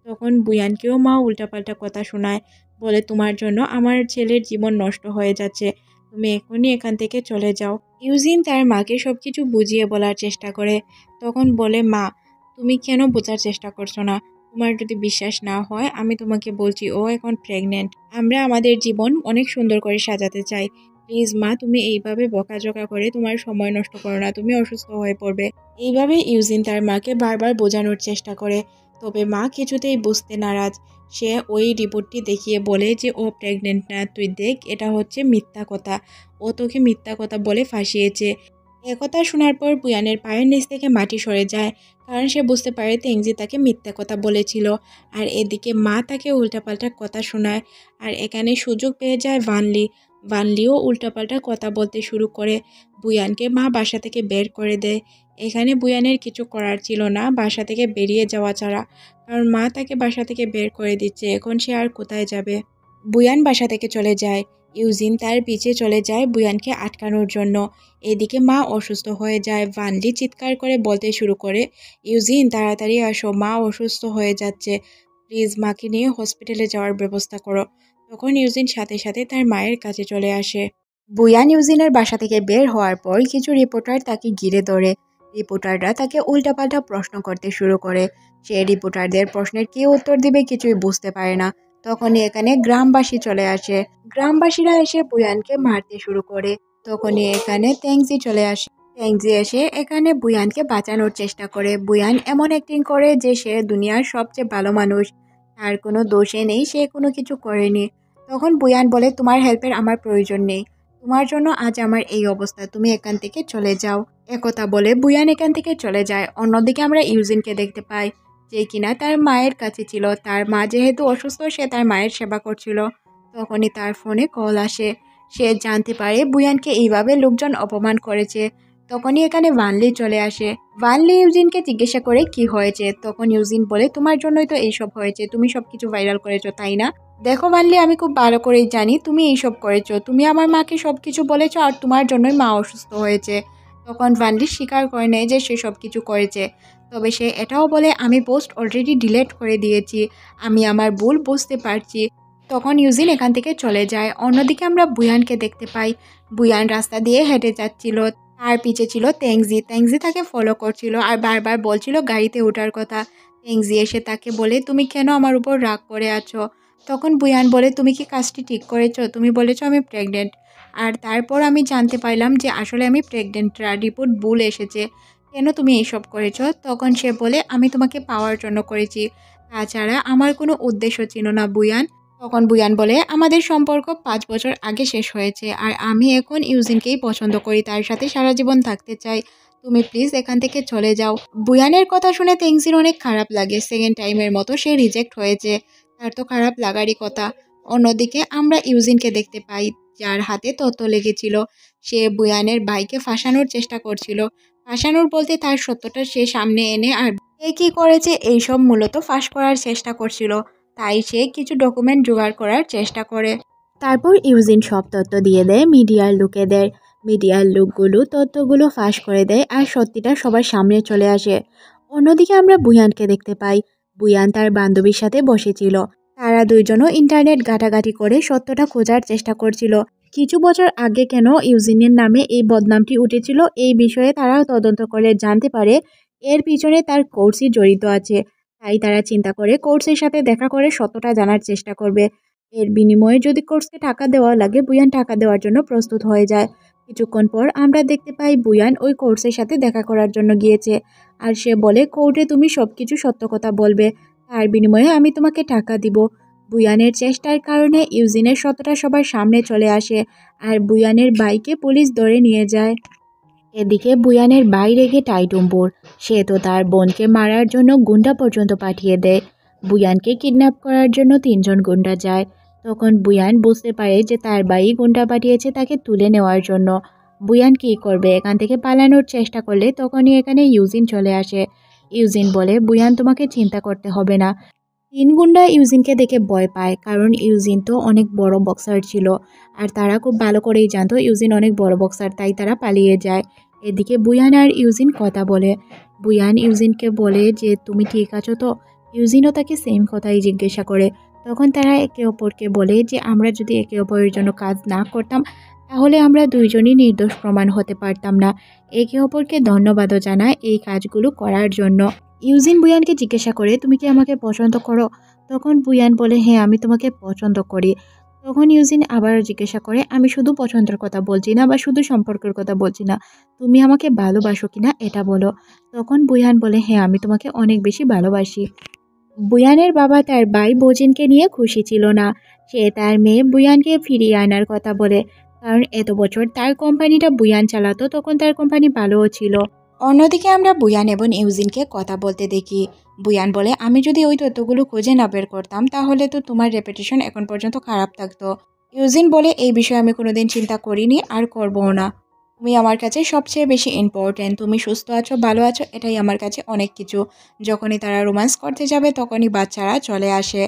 তখন বুয়ানকেও মা উল্টাপাল্টা কথা শোনায়, বলে তোমার জন্য আমার ছেলের জীবন নষ্ট হয়ে যাচ্ছে, তুমি এখনই এখান থেকে চলে যাও। ইউজিন তার মাকে সবকিছু বুঝিয়ে বলার চেষ্টা করে। তখন বলে, মা তুমি কেন বোঝার চেষ্টা করছো না? তোমার যদি বিশ্বাস না হয় আমি তোমাকে বলছি, ও এখন প্রেগনেন্ট। আমরা আমাদের জীবন অনেক সুন্দর করে সাজাতে চাই। প্লিজ মা, তুমি এইভাবে বকাঝকা করে তোমার সময় নষ্ট করো না, তুমি অসুস্থ হয়ে পড়বে। এইভাবে ইউজিন তার মাকে বারবার বোঝানোর চেষ্টা করে, তবে মা কিছুতেই বুঝতে নারাজ। সে ওই রিপোর্টটি দেখিয়ে বলে যে ও প্রেগনেন্ট না, তুই দেখ এটা হচ্ছে মিথ্যা কথা, ও তোকে মিথ্যা কথা বলে ফাঁসিয়েছে। একথা শোনার পর বুয়ানের পায়ের নিচ থেকে মাটি সরে যায়, কারণ সে বুঝতে পারে তেংজি তাকে মিথ্যা কথা বলেছিল। আর এদিকে মা তাকে উল্টাপাল্টা কথা শোনায়। আর এখানে সুযোগ পেয়ে যায় ভানলি। ভানলিও উল্টাপাল্টা কথা বলতে শুরু করে। বুয়ানকে মা বাসা থেকে বের করে দেয়। এখানে বুয়ানের কিছু করার ছিল না বাসা থেকে বেরিয়ে যাওয়া ছাড়া, কারণ মা তাকে বাসা থেকে বের করে দিচ্ছে, এখন সে আর কোথায় যাবে। বুয়ান বাসা থেকে চলে যায়। ইউজিন তার পিছে চলে যায় বুয়ানকে আটকানোর জন্য। এদিকে মা অসুস্থ হয়ে যায়। ভানলি চিৎকার করে বলতে শুরু করে, ইউজিন তাড়াতাড়ি আসো, মা অসুস্থ হয়ে যাচ্ছে, প্লিজ মাকে নিয়ে হসপিটালে যাওয়ার ব্যবস্থা করো। তখন ইউজিন সাথে সাথে তার মায়ের কাছে চলে আসে। বুয়ান ইউজিনের বাসা থেকে বের হওয়ার পর কিছু রিপোর্টার তাকে ঘিরে ধরে। রিপোর্টাররা তাকে উল্টাপাল্টা প্রশ্ন করতে শুরু করে। সে রিপোর্টারদের প্রশ্নের কি উত্তর দিবে কিছুই বুঝতে পারে না। তখনই এখানে গ্রামবাসী চলে আসে। গ্রামবাসীরা এসে বুয়ানকে মারতে শুরু করে। তখনই এখানে তেংজি চলে আসে। তেংজি এসে এখানে বুয়ানকে বাঁচানোর চেষ্টা করে। বুয়ান এমন অ্যাক্টিং করে যে সে দুনিয়ার সবচেয়ে ভালো মানুষ, তার কোনো দোষে নেই, সে কোনো কিছু করেনি। তখন বুয়ান বলে, তোমার হেল্পের আমার প্রয়োজন নেই, তোমার জন্য আজ আমার এই অবস্থা, তুমি এখান থেকে চলে যাও। একথা বলে বুয়ান এখান থেকে চলে যায়। অন্যদিকে আমরা ইউজিনকে দেখতে পাই, যে কিনা তার মায়ের কাছে ছিল। তার মা যেহেতু অসুস্থ, সে তার মায়ের সেবা করছিল। তখনই তার ফোনে কল আসে। সে জানতে পারে বুয়ানকে এইভাবে লোকজন অপমান করেছে। তখনই এখানে ভানলি চলে আসে। ভানলি ইউজিনকে জিজ্ঞাসা করে কি হয়েছে। তখন ইউজিন বলে, তোমার জন্যই তো এইসব হয়েছে, তুমি সবকিছু ভাইরাল করেছো তাই না? দেখো ভানলি, আমি খুব ভালো করেই জানি তুমি এইসব করেছো, তুমি আমার মাকে সবকিছু বলেছো আর তোমার জন্যই মা অসুস্থ হয়েছে। তখন ভানলি স্বীকার করে নেয় যে সে সব কিছু করেছে, তবে সে এটাও বলে, আমি পোস্ট অলরেডি ডিলিট করে দিয়েছি, আমি আমার ভুল বুঝতে পারছি। তখন ইউজিন এখান থেকে চলে যায়। অন্যদিকে আমরা বুয়ানকে দেখতে পাই। বুয়ান রাস্তা দিয়ে হেঁটে যাচ্ছিল, তার পিছে ছিল তেংজি। তেংজি তাকে ফলো করছিল আর বারবার বলছিল গাড়িতে ওঠার কথা। তেংজি এসে তাকে বলে, তুমি কেন আমার উপর রাগ করে আছো? তখন বুয়ান বলে, তুমি কি কাজটি ঠিক করেছো? তুমি বলেছো আমি প্রেগনেন্ট, আর তারপর আমি জানতে পারলাম যে আসলে আমি প্রেগনেন্ট, রিপোর্ট ভুল এসেছে, কেন তুমি এইসব করেছো? তখন সে বলে, আমি তোমাকে পাওয়ার জন্য করেছি, তাছাড়া আমার কোনো উদ্দেশ্য ছিল না বুয়ান। তখন বুয়ান বলে, আমাদের সম্পর্ক 5 বছর আগে শেষ হয়েছে আর আমি এখন ইউজিনকেই পছন্দ করি, তার সাথে সারা জীবন থাকতে চাই। তুমি প্লিজ এখান থেকে চলে যাও। বুয়ানের কথা শুনে তেংজির অনেক খারাপ লাগে। সেকেন্ড টাইমের মতো সে রিজেক্ট হয়েছে, তার তো খারাপ লাগারই কথা। অন্যদিকে আমরা ইউজিনকে দেখতে পাই, যার হাতে তথ্য লেগেছিল। সে বুয়ানের ভাইকে ফাঁসানোর চেষ্টা করছিল। ফাঁসানোর বলতে তার সত্যটা সে সামনে এনে আর কে কী করেছে এইসব মূলত ফাঁস করার চেষ্টা করছিল। তাই সে কিছু ডকুমেন্ট জোগাড় করার চেষ্টা করে। তারপর ইউজিন সব তথ্য দিয়ে দেয় মিডিয়ার লোকেদের। মিডিয়ার লোকগুলো তথ্যগুলো ফাঁস করে দেয় আর সত্যিটা সবার সামনে চলে আসে। অন্যদিকে আমরা বুয়ানকে দেখতে পাই। বুয়ান তার বান্ধবীর সাথে বসেছিল। তারা দুইজনও ইন্টারনেট ঘাটাঘাটি করে সত্যটা খোঁজার চেষ্টা করছিল। কিছু বছর আগে কেন ইউজিনের নামে এই বদনামটি উঠেছিল এই বিষয়ে তারা তদন্ত করে জানতে পারে এর পিছনে তার কোর্সই জড়িত আছে। তাই তারা চিন্তা করে কোর্সের সাথে দেখা করে সত্যটা জানার চেষ্টা করবে। এর বিনিময়ে যদি কোর্সকে টাকা দেওয়া লাগে, বুয়ান টাকা দেওয়ার জন্য প্রস্তুত হয়ে যায়। কিছুক্ষণ পর আমরা দেখতে পাই বুয়ান ওই কোর্সের সাথে দেখা করার জন্য গিয়েছে। আর সে বলে, কোর্টে তুমি সবকিছু সত্য কথা বলবে, তার বিনিময়ে আমি তোমাকে টাকা দিব। বুয়ানের চেষ্টার কারণে ইউজিনের সত্যটা সবার সামনে চলে আসে আর বুয়ানের ভাইকে পুলিশ ধরে নিয়ে যায়। এদিকে বুয়ানের ভাই রেগে টাইটুম্বুর। সে তো তার বোনকে মারার জন্য গুন্ডা পর্যন্ত পাঠিয়ে দেয়। বুয়ানকে কিডন্যাপ করার জন্য 3জন গুন্ডা যায়। তখন বুয়ান বুঝতে পারে যে তার ভাই গুন্ডা পাঠিয়েছে তাকে তুলে নেওয়ার জন্য। বুয়ান কী করবে, এখান থেকে পালানোর চেষ্টা করলে তখনই এখানে ইউজিন চলে আসে। ইউজিন বলে, বুয়ান তোমাকে চিন্তা করতে হবে না। 3 গুন্ডা ইউজিনকে দেখে ভয় পায়, কারণ ইউজিন তো অনেক বড় বক্সার ছিল আর তারা খুব ভালো করেই জানতো ইউজিন অনেক বড় বক্সার, তাই তারা পালিয়ে যায়। এদিকে বুয়ান আর ইউজিন কথা বলে। বুয়ান ইউজিনকে বলে যে তুমি ঠিক আছো তো। ইউজিনও তাকে সেম কথাই জিজ্ঞাসা করে। তখন তারা একে অপরকে বলে যে আমরা যদি একে অপরের জন্য কাজ না করতাম তাহলে আমরা দুইজনই নির্দোষ প্রমাণ হতে পারতাম না। একে অপরকে ধন্যবাদও জানায় এই কাজগুলো করার জন্য। ইউজিন বুয়ানকে জিজ্ঞাসা করে, তুমি কি আমাকে পছন্দ করো? তখন বুয়ান বলে, হ্যাঁ আমি তোমাকে পছন্দ করি। তখন ইউজিন আবারও জিজ্ঞাসা করে, আমি শুধু পছন্দের কথা বলছি না বা শুধু সম্পর্কের কথা বলছি না, তুমি আমাকে ভালোবাসো কিনা এটা বলো। তখন বুয়ান বলে, হ্যাঁ আমি তোমাকে অনেক বেশি ভালোবাসি। বুয়ানের বাবা তার ভাই বোজিনকে নিয়ে খুশি ছিল না। সে তার মেয়ে বুয়ানকে ফিরিয়ে আনার কথা বলে, কারণ এত বছর তার কোম্পানিটা বুয়ান চালাতো, তখন তার কোম্পানি ভালোও ছিল। অন্যদিকে আমরা বুয়ান এবং ইউজিনকে কথা বলতে দেখি। বুয়ান বলে, আমি যদি ওই তথ্যগুলো খুঁজে না বের করতাম তাহলে তো তোমার রেপুটেশন এখন পর্যন্ত খারাপ থাকতো। ইউজিন বলে, এই বিষয়ে আমি কোনোদিন চিন্তা করিনি আর করবও না। তুমি আমার কাছে সবচেয়ে বেশি ইম্পর্ট্যান্ট। তুমি সুস্থ আছো, ভালো আছো, এটাই আমার কাছে অনেক কিছু। যখনই তারা রোম্যান্স করতে যাবে তখনই বাচ্চারা চলে আসে।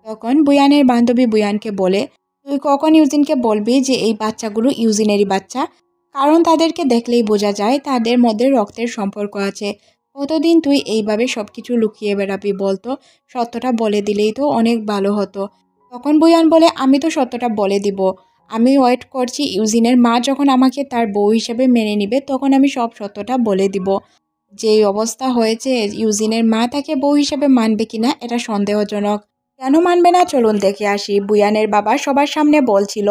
তখন বুয়ানের বান্ধবী বুয়ানকে বলে, তুই কখন ইউজিনকে বলবি যে এই বাচ্চাগুলো ইউজিনেরই বাচ্চা? কারণ তাদেরকে দেখলেই বোঝা যায় তাদের মধ্যে রক্তের সম্পর্ক আছে। কতদিন তুই এইভাবে সব কিছু লুকিয়ে বেড়াবি বলতো? সত্যটা বলে দিলেই তো অনেক ভালো হতো। তখন বুয়ান বলে, আমি তো সত্যটা বলে দিব। আমি ওয়েট করছি ইউজিনের মা যখন আমাকে তার বউ হিসেবে মেনে নিবে তখন আমি সব সত্যটা বলে দিব। যেই অবস্থা হয়েছে, ইউজিনের মা তাকে বউ হিসেবে মানবে কিনা এটা সন্দেহজনক। কেন মানবে না চলুন দেখে আসি। বুয়ানের বাবা সবার সামনে বলছিল,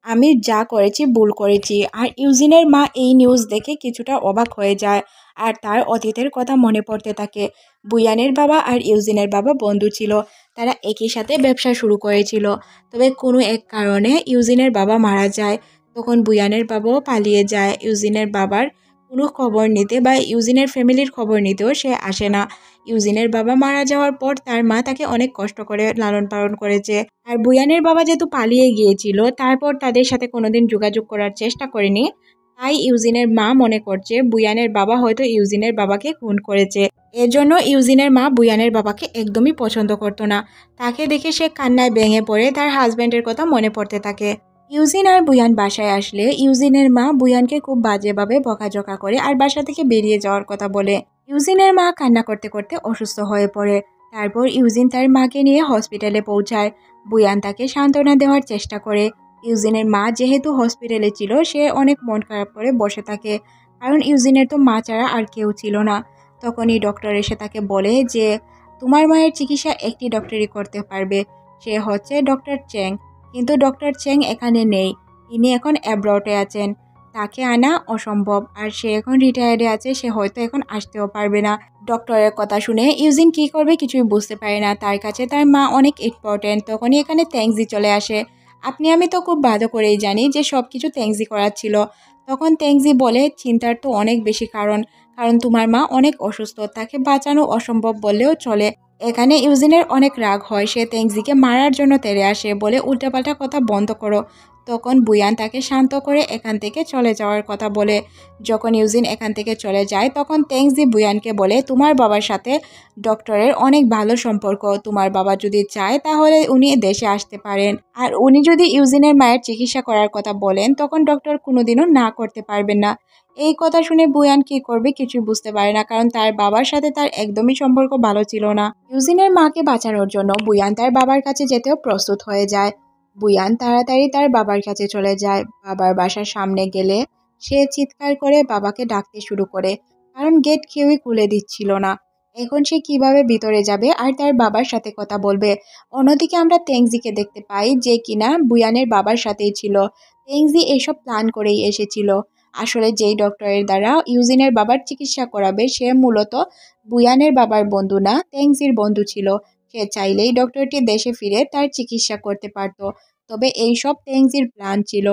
আমি যা করেছি ভুল করেছি। আর ইউজিনের মা এই নিউজ দেখে কিছুটা অবাক হয়ে যায় আর তার অতীতের কথা মনে পড়তে থাকে। বুয়ানের বাবা আর ইউজিনের বাবা বন্ধু ছিল, তারা একই সাথে ব্যবসা শুরু করেছিল। তবে কোনো এক কারণে ইউজিনের বাবা মারা যায়। তখন বুয়ানের বাবাও পালিয়ে যায়। ইউজিনের বাবার কোনো খবর নিতে বা ইউজিনের ফ্যামিলির খবর নিতেও সে আসে না। ইউজিনের বাবা মারা যাওয়ার পর তার মা তাকে অনেক কষ্ট করে লালন পালন করেছে। আর বুয়ানের বাবা যেহেতু পালিয়ে গিয়েছিল তারপর তাদের সাথে কোনোদিন যোগাযোগ করার চেষ্টা করেনি, তাই ইউজিনের মা মনে করছে বুয়ানের বাবা হয়তো ইউজিনের বাবাকে খুন করেছে। এজন্য ইউজিনের মা বুয়ানের বাবাকে একদমই পছন্দ করতো না। তাকে দেখে সে কান্নায় ভেঙে পড়ে, তার হাজব্যান্ডের কথা মনে পড়তে থাকে। ইউজিন আর বুয়ান বাসায় আসলে ইউজিনের মা বুয়ানকে খুব বাজেভাবে বকাঝকা করে আর বাসা থেকে বেরিয়ে যাওয়ার কথা বলে। ইউজিনের মা কান্না করতে করতে অসুস্থ হয়ে পড়ে। তারপর ইউজিন তার মাকে নিয়ে হসপিটালে পৌঁছায়। বুয়ান তাকে সান্ত্বনা দেওয়ার চেষ্টা করে। ইউজিনের মা যেহেতু হসপিটালে ছিল সে অনেক মন খারাপ করে বসে থাকে, কারণ ইউজিনের তো মা ছাড়া আর কেউ ছিল না। তখনই ডক্টর এসে তাকে বলে যে তোমার মায়ের চিকিৎসা একটি ডক্টরই করতে পারবে, সে হচ্ছে ডক্টর চ্যাং। কিন্তু ডক্টর চ্যাং এখানে নেই, তিনি এখন অ্যাব্রডে আছেন। তাকে আনা অসম্ভব, আর সে এখন রিটায়ার্ডে আছে, সে হয়তো এখন আসতেও পারবে না। ডক্টরের কথা শুনে ইউজিন কি করবে কিছুই বুঝতে পারে না, তার কাছে তার মা অনেক ইম্পর্টেন্ট। তখনই এখানে ট্যাংজি চলে আসে। আপনি আমি তো খুব ভালো করেই জানি যে সব কিছু ট্যাংজি করার ছিল। তখন ট্যাংজি বলে, চিন্তার তো অনেক বেশি কারণ, কারণ তোমার মা অনেক অসুস্থ, তাকে বাঁচানো অসম্ভব বললেও চলে। এখানে ইউজিনের অনেক রাগ হয়, সে ট্যাংজিকে মারার জন্য তেড়ে আসে, বলে উল্টাপাল্টা কথা বন্ধ করো। তখন বুয়ান তাকে শান্ত করে এখান থেকে চলে যাওয়ার কথা বলে। যখন ইউজিন এখান থেকে চলে যায় তখন ট্যাংজি বুয়ানকে বলে, তোমার বাবার সাথে ডক্টরের অনেক ভালো সম্পর্ক, তোমার বাবা যদি চায় তাহলে উনি দেশে আসতে পারেন, আর উনি যদি ইউজিনের মায়ের চিকিৎসা করার কথা বলেন তখন ডক্টর কোনোদিনও না করতে পারবেন না। এই কথা শুনে বুয়ান কি করবে কিছুই বুঝতে পারে না, কারণ তার বাবার সাথে তার একদমই সম্পর্ক ভালো ছিল না। ইউজিনের মাকে বাঁচানোর জন্য বুয়ান তার বাবার কাছে যেতেও প্রস্তুত হয়ে যায়। বুয়ান তাড়াতাড়ি তার বাবার কাছে চলে যায়। বাবার বাসার সামনে গেলে সে চিৎকার করে বাবাকে ডাকতে শুরু করে, কারণ গেট কেউই খুলে দিচ্ছিল না। এখন সে কিভাবে ভিতরে যাবে আর তার বাবার সাথে কথা বলবে? অন্যদিকে আমরা তেংজিকে দেখতে পাই, যে কিনা বুয়ানের বাবার সাথেই ছিল। তেংজি এইসব প্ল্যান করেই এসেছিল। আসলে যেই ডক্টরের দ্বারা ইউজিনের বাবার চিকিৎসা করাবে সে মূলত বুয়ানের বাবার বন্ধু না, তেংজির বন্ধু ছিল। সে চাইলেই ডক্টরটি দেশে ফিরে তার চিকিৎসা করতে পারত। তবে এই সব তেংজির প্ল্যান ছিল।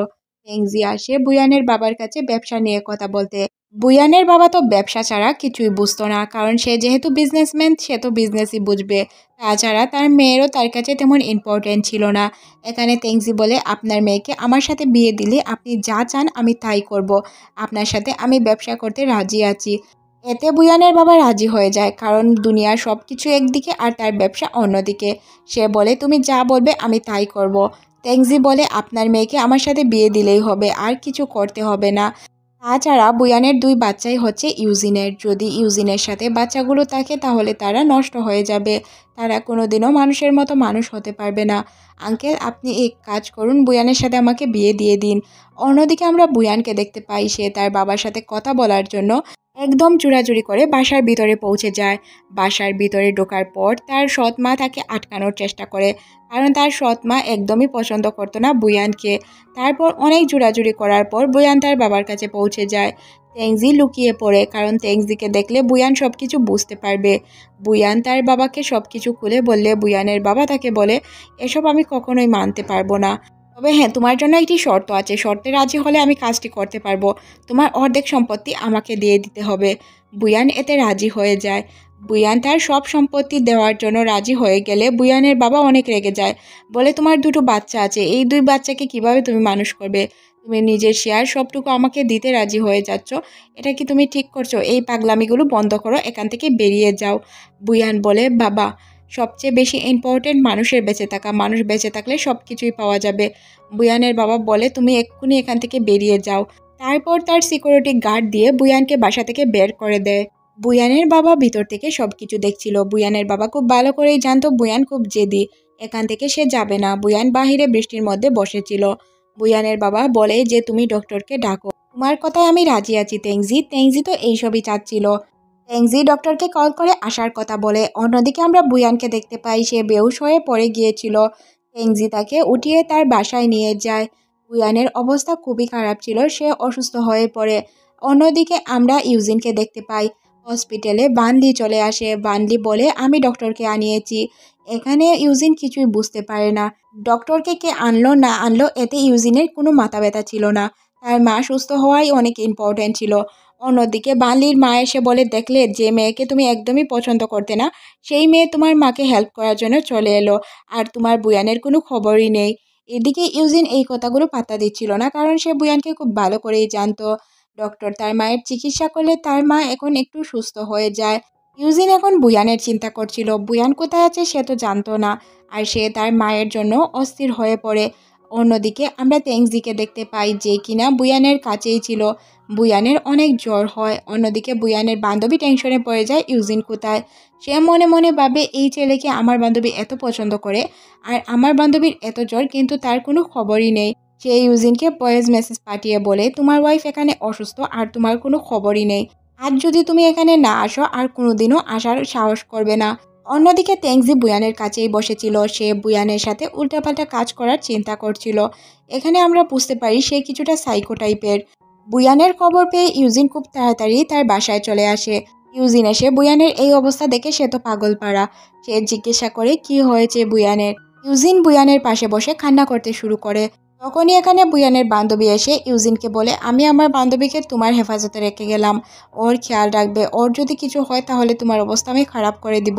তেংজি আসে বুয়ানের বাবার কাছে ব্যবসা নিয়ে কথা বলতে। বুয়ানের বাবা তো ব্যবসা ছাড়া কিছুই বুঝতো না, কারণ সে যেহেতু বিজনেসম্যান, সে তো বিজনেসই বুঝবে। তাছাড়া তার মেয়েরও তার কাছে তেমন ইম্পর্টেন্ট ছিল না। এখানে তেংজি বলে, আপনার মেয়েকে আমার সাথে বিয়ে দিলে আপনি যা চান আমি তাই করব। আপনার সাথে আমি ব্যবসা করতে রাজি আছি। এতে বুয়ানের বাবা রাজি হয়ে যায়, কারণ দুনিয়ার সব কিছু একদিকে আর তার ব্যবসা অন্যদিকে। সে বলে, তুমি যা বলবে আমি তাই করব। তেংজি বলে, আপনার মেয়েকে আমার সাথে বিয়ে দিলেই হবে, আর কিছু করতে হবে না। তাছাড়া বুয়ানের 2 বাচ্চাই হচ্ছে ইউজিনের। যদি ইউজিনের সাথে বাচ্চাগুলো থাকে তাহলে তারা নষ্ট হয়ে যাবে, তারা কোনোদিনও মানুষের মতো মানুষ হতে পারবে না। আঙ্কেল, আপনি এক কাজ করুন, বুয়ানের সাথে আমাকে বিয়ে দিয়ে দিন। অন্যদিকে আমরা বুয়ানকে দেখতে পাই, সে তার বাবার সাথে কথা বলার জন্য একদম চুরাচুরি করে বাসার ভিতরে পৌঁছে যায়। বাসার ভিতরে ঢোকার পর তার সৎ মা তাকে আটকানোর চেষ্টা করে, কারণ তার সৎ মা একদমই পছন্দ করতো না বুয়ানকে। তারপর অনেক জোরাজুরি করার পর বুয়ান তার বাবার কাছে পৌঁছে যায়। তেংজি লুকিয়ে পড়ে, কারণ তেংজিকে দেখলে বুয়ান সবকিছু বুঝতে পারবে। বুয়ান তার বাবাকে সবকিছু খুলে বললে বুয়ানের বাবা তাকে বলে, এসব আমি কখনোই মানতে পারবো না। তবে হ্যাঁ, তোমার জন্য একটি শর্ত আছে, শর্তে রাজি হলে আমি কাজটি করতে পারবো। তোমার অর্ধেক সম্পত্তি আমাকে দিয়ে দিতে হবে। বুয়ান এতে রাজি হয়ে যায়। বুয়ান তার সব সম্পত্তি দেওয়ার জন্য রাজি হয়ে গেলে বুয়ানের বাবা অনেক রেগে যায়, বলে, তোমার 2টো বাচ্চা আছে, এই 2 বাচ্চাকে কিভাবে তুমি মানুষ করবে? তুমি নিজের শেয়ার সবটুকু আমাকে দিতে রাজি হয়ে যাচ্ছ, এটা কি তুমি ঠিক করছো? এই পাগলামিগুলো বন্ধ করো, এখান থেকে বেরিয়ে যাও। বুয়ান বলে, বাবা, সবচেয়ে বেশি ইম্পর্টেন্ট মানুষের বেঁচে থাকা, মানুষ বেঁচে থাকলে সব কিছুই পাওয়া যাবে। বুয়ানের বাবা বলে, তুমি এক্ষুনি এখান থেকে বেরিয়ে যাও। তারপর তার সিকিউরিটি গার্ড দিয়ে বুয়ানকে বাসা থেকে বের করে দেয়। বুয়ানের বাবা ভিতর থেকে সবকিছু দেখছিল। বুয়ানের বাবা খুব ভালো করেই জানতো বুয়ান খুব জেদি, এখান থেকে সে যাবে না। বুয়ান বাহিরে বৃষ্টির মধ্যে বসেছিল। বুয়ানের বাবা বলে যে, তুমি ডক্টরকে ডাকো, তোমার কথায় আমি রাজি আছি তেংজি। তেংজি তো এইসবই চাচ্ছিল। তেংজি ডক্টরকে কল করে আসার কথা বলে। অন্যদিকে আমরা বুয়ানকে দেখতে পাই, সে বেহুশ হয়ে পড়ে গিয়েছিল। তেংজি তাকে উঠিয়ে তার বাসায় নিয়ে যায়। বুয়ানের অবস্থা খুবই খারাপ ছিল, সে অসুস্থ হয়ে পড়ে। অন্যদিকে আমরা ইউজিনকে দেখতে পাই। হসপিটালে বানলি চলে আসে। বানলি বলে, আমি ডক্টরকে আনিয়েছি। এখানে ইউজিন কিছুই বুঝতে পারে না, ডক্টরকে কে আনলো না আনলো এতে ইউজিনের কোনো মাথা ব্যথা ছিল না। তার মা সুস্থ হওয়াই অনেক ইম্পর্টেন্ট ছিল। অন্যদিকে বানলির মা এসে বলে, দেখলে, যে মেয়েকে তুমি একদমই পছন্দ করতে না সেই মেয়ে তোমার মাকে হেল্প করার জন্য চলে এলো, আর তোমার বুয়ানের কোনো খবরই নেই। এদিকে ইউজিন এই কথাগুলো পাত্তা দিচ্ছিল না, কারণ সে বুয়ানকে খুব ভালো করেই জানতো। ডক্টর তার মায়ের চিকিৎসা করলে তার মা এখন একটু সুস্থ হয়ে যায়। ইউজিন এখন বুয়ানের চিন্তা করছিল, বুয়ান কোথায় আছে সে তো জানতো না, আর সে তার মায়ের জন্য অস্থির হয়ে পড়ে। অন্যদিকে আমরা তেংজিকে দেখতে পাই, যে কিনা বুয়ানের কাছেই ছিল। বুয়ানের অনেক জ্বর হয়। অন্যদিকে বুয়ানের বান্ধবী টেনশনে পড়ে যায় ইউজিন কোথায়। সে মনে মনে ভাবে, এই ছেলেকে আমার বান্ধবী এত পছন্দ করে, আর আমার বান্ধবীর এত জ্বর, কিন্তু তার কোনো খবরই নেই। সে ইউজিনকে ভয়েস মেসেজ পাঠিয়ে বলে, তোমার ওয়াইফ এখানে অসুস্থ আর তোমার কোনো খবরই নেই। আজ যদি তুমি এখানে না আসো আর কোনোদিনও আসার সাহস করবে না। অন্যদিকে তেংজি বুয়ানের কাছেই বসেছিল। সে বুয়ানের সাথে উল্টাপাল্টা কাজ করার চিন্তা করছিল। এখানে আমরা বুঝতে পারি সে কিছুটা সাইকো টাইপের। বুয়ানের খবর পেয়ে ইউজিন খুব তাড়াতাড়ি তার বাসায় চলে আসে। ইউজিন এসে বুয়ানের এই অবস্থা দেখে সে তো পাগল পাড়া। সে জিজ্ঞাসা করে কি হয়েছে বুয়ানের। ইউজিন বুয়ানের পাশে বসে কান্না করতে শুরু করে। তখনই এখানে বুয়ানের বান্ধবী এসে ইউজিনকে বলে, আমি আমার বান্ধবীকে তোমার হেফাজতে রেখে গেলাম, ওর খেয়াল রাখবে, ওর যদি কিছু হয় তাহলে তোমার অবস্থা আমি খারাপ করে দিব।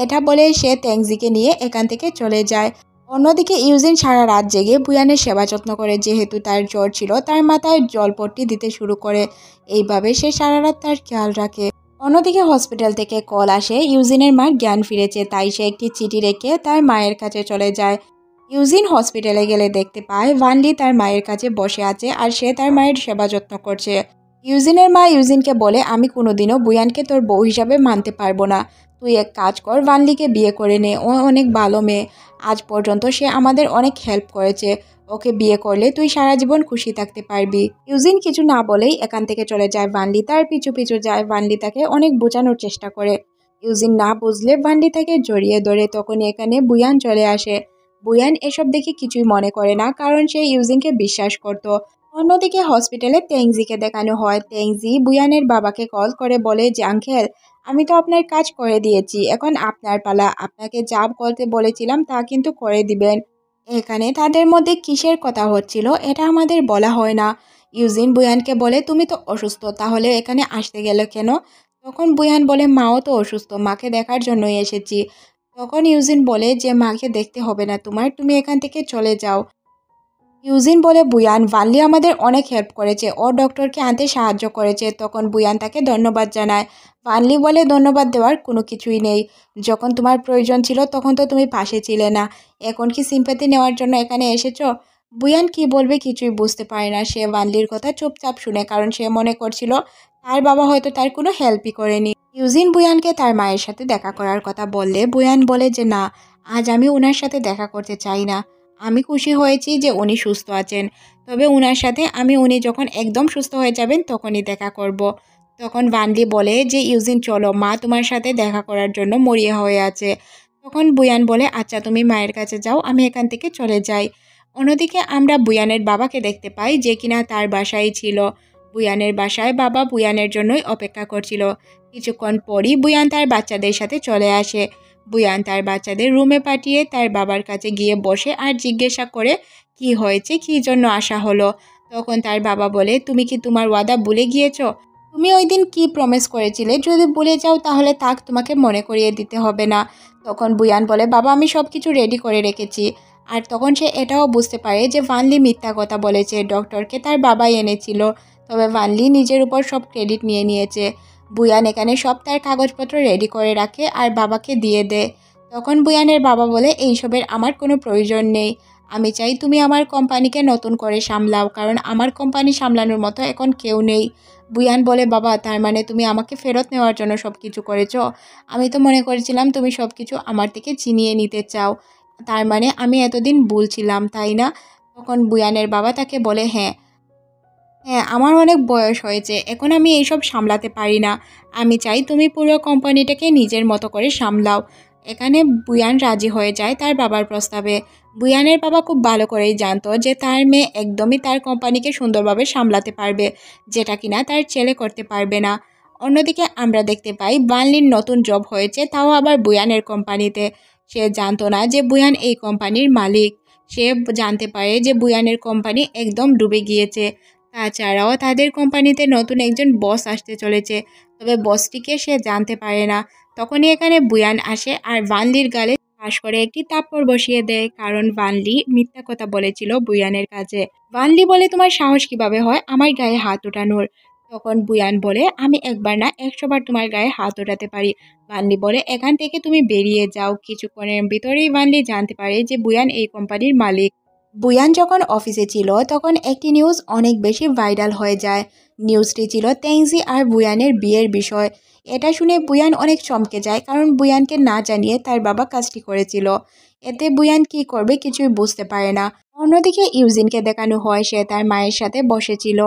এটা বলে সে তেংজিকে নিয়ে এখান থেকে চলে যায়। অন্যদিকে ইউজিন সারা রাত জেগে বুয়ানের সেবা যত্ন করে। যেহেতু তার জ্বর ছিল, তার মাথায় জলপট্টি দিতে শুরু করে। এইভাবে সে সারা রাত তার খেয়াল রাখে। অন্যদিকে হসপিটাল থেকে কল আসে ইউজিনের মার জ্ঞান ফিরেছে, তাই সে একটি চিঠি রেখে তার মায়ের কাছে চলে যায়। ইউজিন হসপিটালে গেলে দেখতে পায় ভানলি তার মায়ের কাছে বসে আছে আর সে তার মায়ের সেবা যত্ন করছে। ইউজিনের মা ইউজিনকে বলে, আমি কোনোদিনও বুয়ানকে তোর বউ হিসাবে মানতে পারবো না। তুই এক কাজ কর, ভানলিকে বিয়ে করে নে, ও অনেক ভালো মেয়ে। আজ পর্যন্ত সে আমাদের অনেক হেল্প করেছে। ওকে বিয়ে করলে তুই সারা জীবন খুশি থাকতে পারবি। ইউজিন কিছু না বলেই এখান থেকে চলে যায়। ভানলি তার পিছু পিছু যায়। ভানলি তাকে অনেক বোঝানোর চেষ্টা করে। ইউজিন না বুঝলে ভানলি তাকে জড়িয়ে ধরে। তখন এখানে বুয়ান চলে আসে। বুয়ান এসব দেখে কিছুই মনে করে না, কারণ সে ইউজিনকে বিশ্বাস করত। অন্যদিকে হসপিটালে তেংজিকে দেখানো হয়। তেংজি বুয়ানের বাবাকে কল করে বলে যে, আঙ্কেল, আমি তো আপনার কাজ করে দিয়েছি, এখন আপনার পালা। আপনাকে যা করতে বলেছিলাম তা কিন্তু করে দিবেন। এখানে তাদের মধ্যে কিসের কথা হচ্ছিল এটা আমাদের বলা হয় না। ইউজিন বুয়ানকে বলে, তুমি তো অসুস্থ, তাহলে এখানে আসতে গেলে কেন? তখন বুয়ান বলে, মাও তো অসুস্থ, মাকে দেখার জন্যই এসেছি। তখন ইউজিন বলে যে, মাকে দেখতে হবে না তোমার, তুমি এখান থেকে চলে যাও। ইউজিন বলে, বুয়ান, ভানলি আমাদের অনেক হেল্প করেছে, ও ডক্টরকে আনতে সাহায্য করেছে। তখন বুয়ান তাকে ধন্যবাদ জানায়। ভানলি বলে, ধন্যবাদ দেওয়ার কোনো কিছুই নেই। যখন তোমার প্রয়োজন ছিল তখন তো তুমি পাশে ছিলে না, এখন কি সিম্প্যাথি নেওয়ার জন্য এখানে এসেছো? বুয়ান কি বলবে কিছুই বুঝতে পারে না। সে ভানলির কথা চুপচাপ শুনে, কারণ সে মনে করছিল তার বাবা হয়তো তার কোনো হেল্পই করেনি। ইউজিন বুয়ানকে তার মায়ের সাথে দেখা করার কথা বললে বুয়ান বলে যে, না, আজ আমি ওনার সাথে দেখা করতে চাই না। আমি খুশি হয়েছি যে উনি সুস্থ আছেন, তবে উনার সাথে আমি উনি যখন একদম সুস্থ হয়ে যাবেন তখনই দেখা করব। তখন ভানলি বলে যে, ইউজিন চলো, মা তোমার সাথে দেখা করার জন্য মরিয়া হয়ে আছে। তখন বুয়ান বলে, আচ্ছা তুমি মায়ের কাছে যাও, আমি এখান থেকে চলে যাই। অন্যদিকে আমরা বুয়ানের বাবাকে দেখতে পাই, যে কিনা তার বাসায় ছিল। বুয়ানের বাসায় বাবা বুয়ানের জন্যই অপেক্ষা করছিল। কিছুক্ষণ পরই বুয়ান তার বাচ্চাদের সাথে চলে আসে। বুয়ান তার বাচ্চাদের রুমে পাঠিয়ে তার বাবার কাছে গিয়ে বসে আর জিজ্ঞাসা করে, কি হয়েছে, কি জন্য আসা হলো। তখন তার বাবা বলে, তুমি কি তোমার ওয়াদা ভুলে গিয়েছো? তুমি ওই দিন কি প্রমিস করেছিলে? যদি ভুলে যাও তাহলে থাক, তোমাকে মনে করিয়ে দিতে হবে না। তখন বুয়ান বলে, বাবা, আমি সব কিছু রেডি করে রেখেছি। আর তখন সে এটাও বুঝতে পারে যে ভানলি মিথ্যা কথা বলেছে, ডক্টরকে তার বাবাই এনেছিল। তবে ভানলি নিজের উপর সব ক্রেডিট নিয়ে নিয়েছে। বুয়ান এখানে সব তার কাগজপত্র রেডি করে রাখে আর বাবাকে দিয়ে দেয়। তখন বুয়ানের বাবা বলে, এইসবের আমার কোনো প্রয়োজন নেই। আমি চাই তুমি আমার কোম্পানিকে নতুন করে সামলাও, কারণ আমার কোম্পানি সামলানোর মতো এখন কেউ নেই। বুয়ান বলে, বাবা, তার মানে তুমি আমাকে ফেরত নেওয়ার জন্য সব কিছু করেছো? আমি তো মনে করেছিলাম তুমি সব কিছু আমার থেকে ছিনিয়ে নিতে চাও। তার মানে আমি এতদিন ভুল ছিলাম, তাই না? তখন বুয়ানের বাবা তাকে বলে, হ্যাঁ হ্যাঁ, আমার অনেক বয়স হয়েছে, এখন আমি এইসব সামলাতে পারি না। আমি চাই তুমি পুরো কোম্পানিটাকে নিজের মতো করে সামলাও। এখানে বুয়ান রাজি হয়ে যায় তার বাবার প্রস্তাবে। বুয়ানের বাবা খুব ভালো করেই জানতো যে তার মেয়ে একদমই তার কোম্পানিকে সুন্দরভাবে সামলাতে পারবে, যেটা কিনা তার ছেলে করতে পারবে না। অন্যদিকে আমরা দেখতে পাই ভানলির নতুন জব হয়েছে, তাও আবার বুয়ানের কোম্পানিতে। সে জানতো না যে বুয়ান এই কোম্পানির মালিক। সে জানতে পারে যে বুয়ানের কোম্পানি একদম ডুবে গিয়েছে। তাছাড়াও তাদের কোম্পানিতে নতুন একজন বস আসতে চলেছে, তবে বসটিকে সে জানতে পারে না। তখনই এখানে বুয়ান আসে আর ভানলির গালে ঠাস করে একটি থাপ্পড় বসিয়ে দেয়, কারণ ভানলি মিথ্যা কথা বলেছিল বুয়ানের কাছে। ভানলি বলে, তোমার সাহস কিভাবে হয় আমার গায়ে হাত ওঠানোর? তখন বুয়ান বলে, আমি একবার না 100 বার তোমার গায়ে হাত ওঠাতে পারি। ভানলি বলে, এখান থেকে তুমি বেরিয়ে যাও। কিছুক্ষণের ভিতরেই ভানলি জানতে পারে যে বুয়ান এই কোম্পানির মালিক। বুয়ান যখন অফিসে ছিল তখন একটি নিউজ অনেক বেশি ভাইরাল হয়ে যায়। নিউজটি ছিল তেংজি আর বুয়ানের বিয়ের বিষয়। এটা শুনে বুয়ান অনেক চমকে যায়, কারণ বুয়ানকে না জানিয়ে তার বাবা কাজটি করেছিল। এতে বুয়ান কি করবে কিছুই বুঝতে পারে না। অন্যদিকে ইউজিনকে দেখানো হয় সে তার মায়ের সাথে বসেছিল।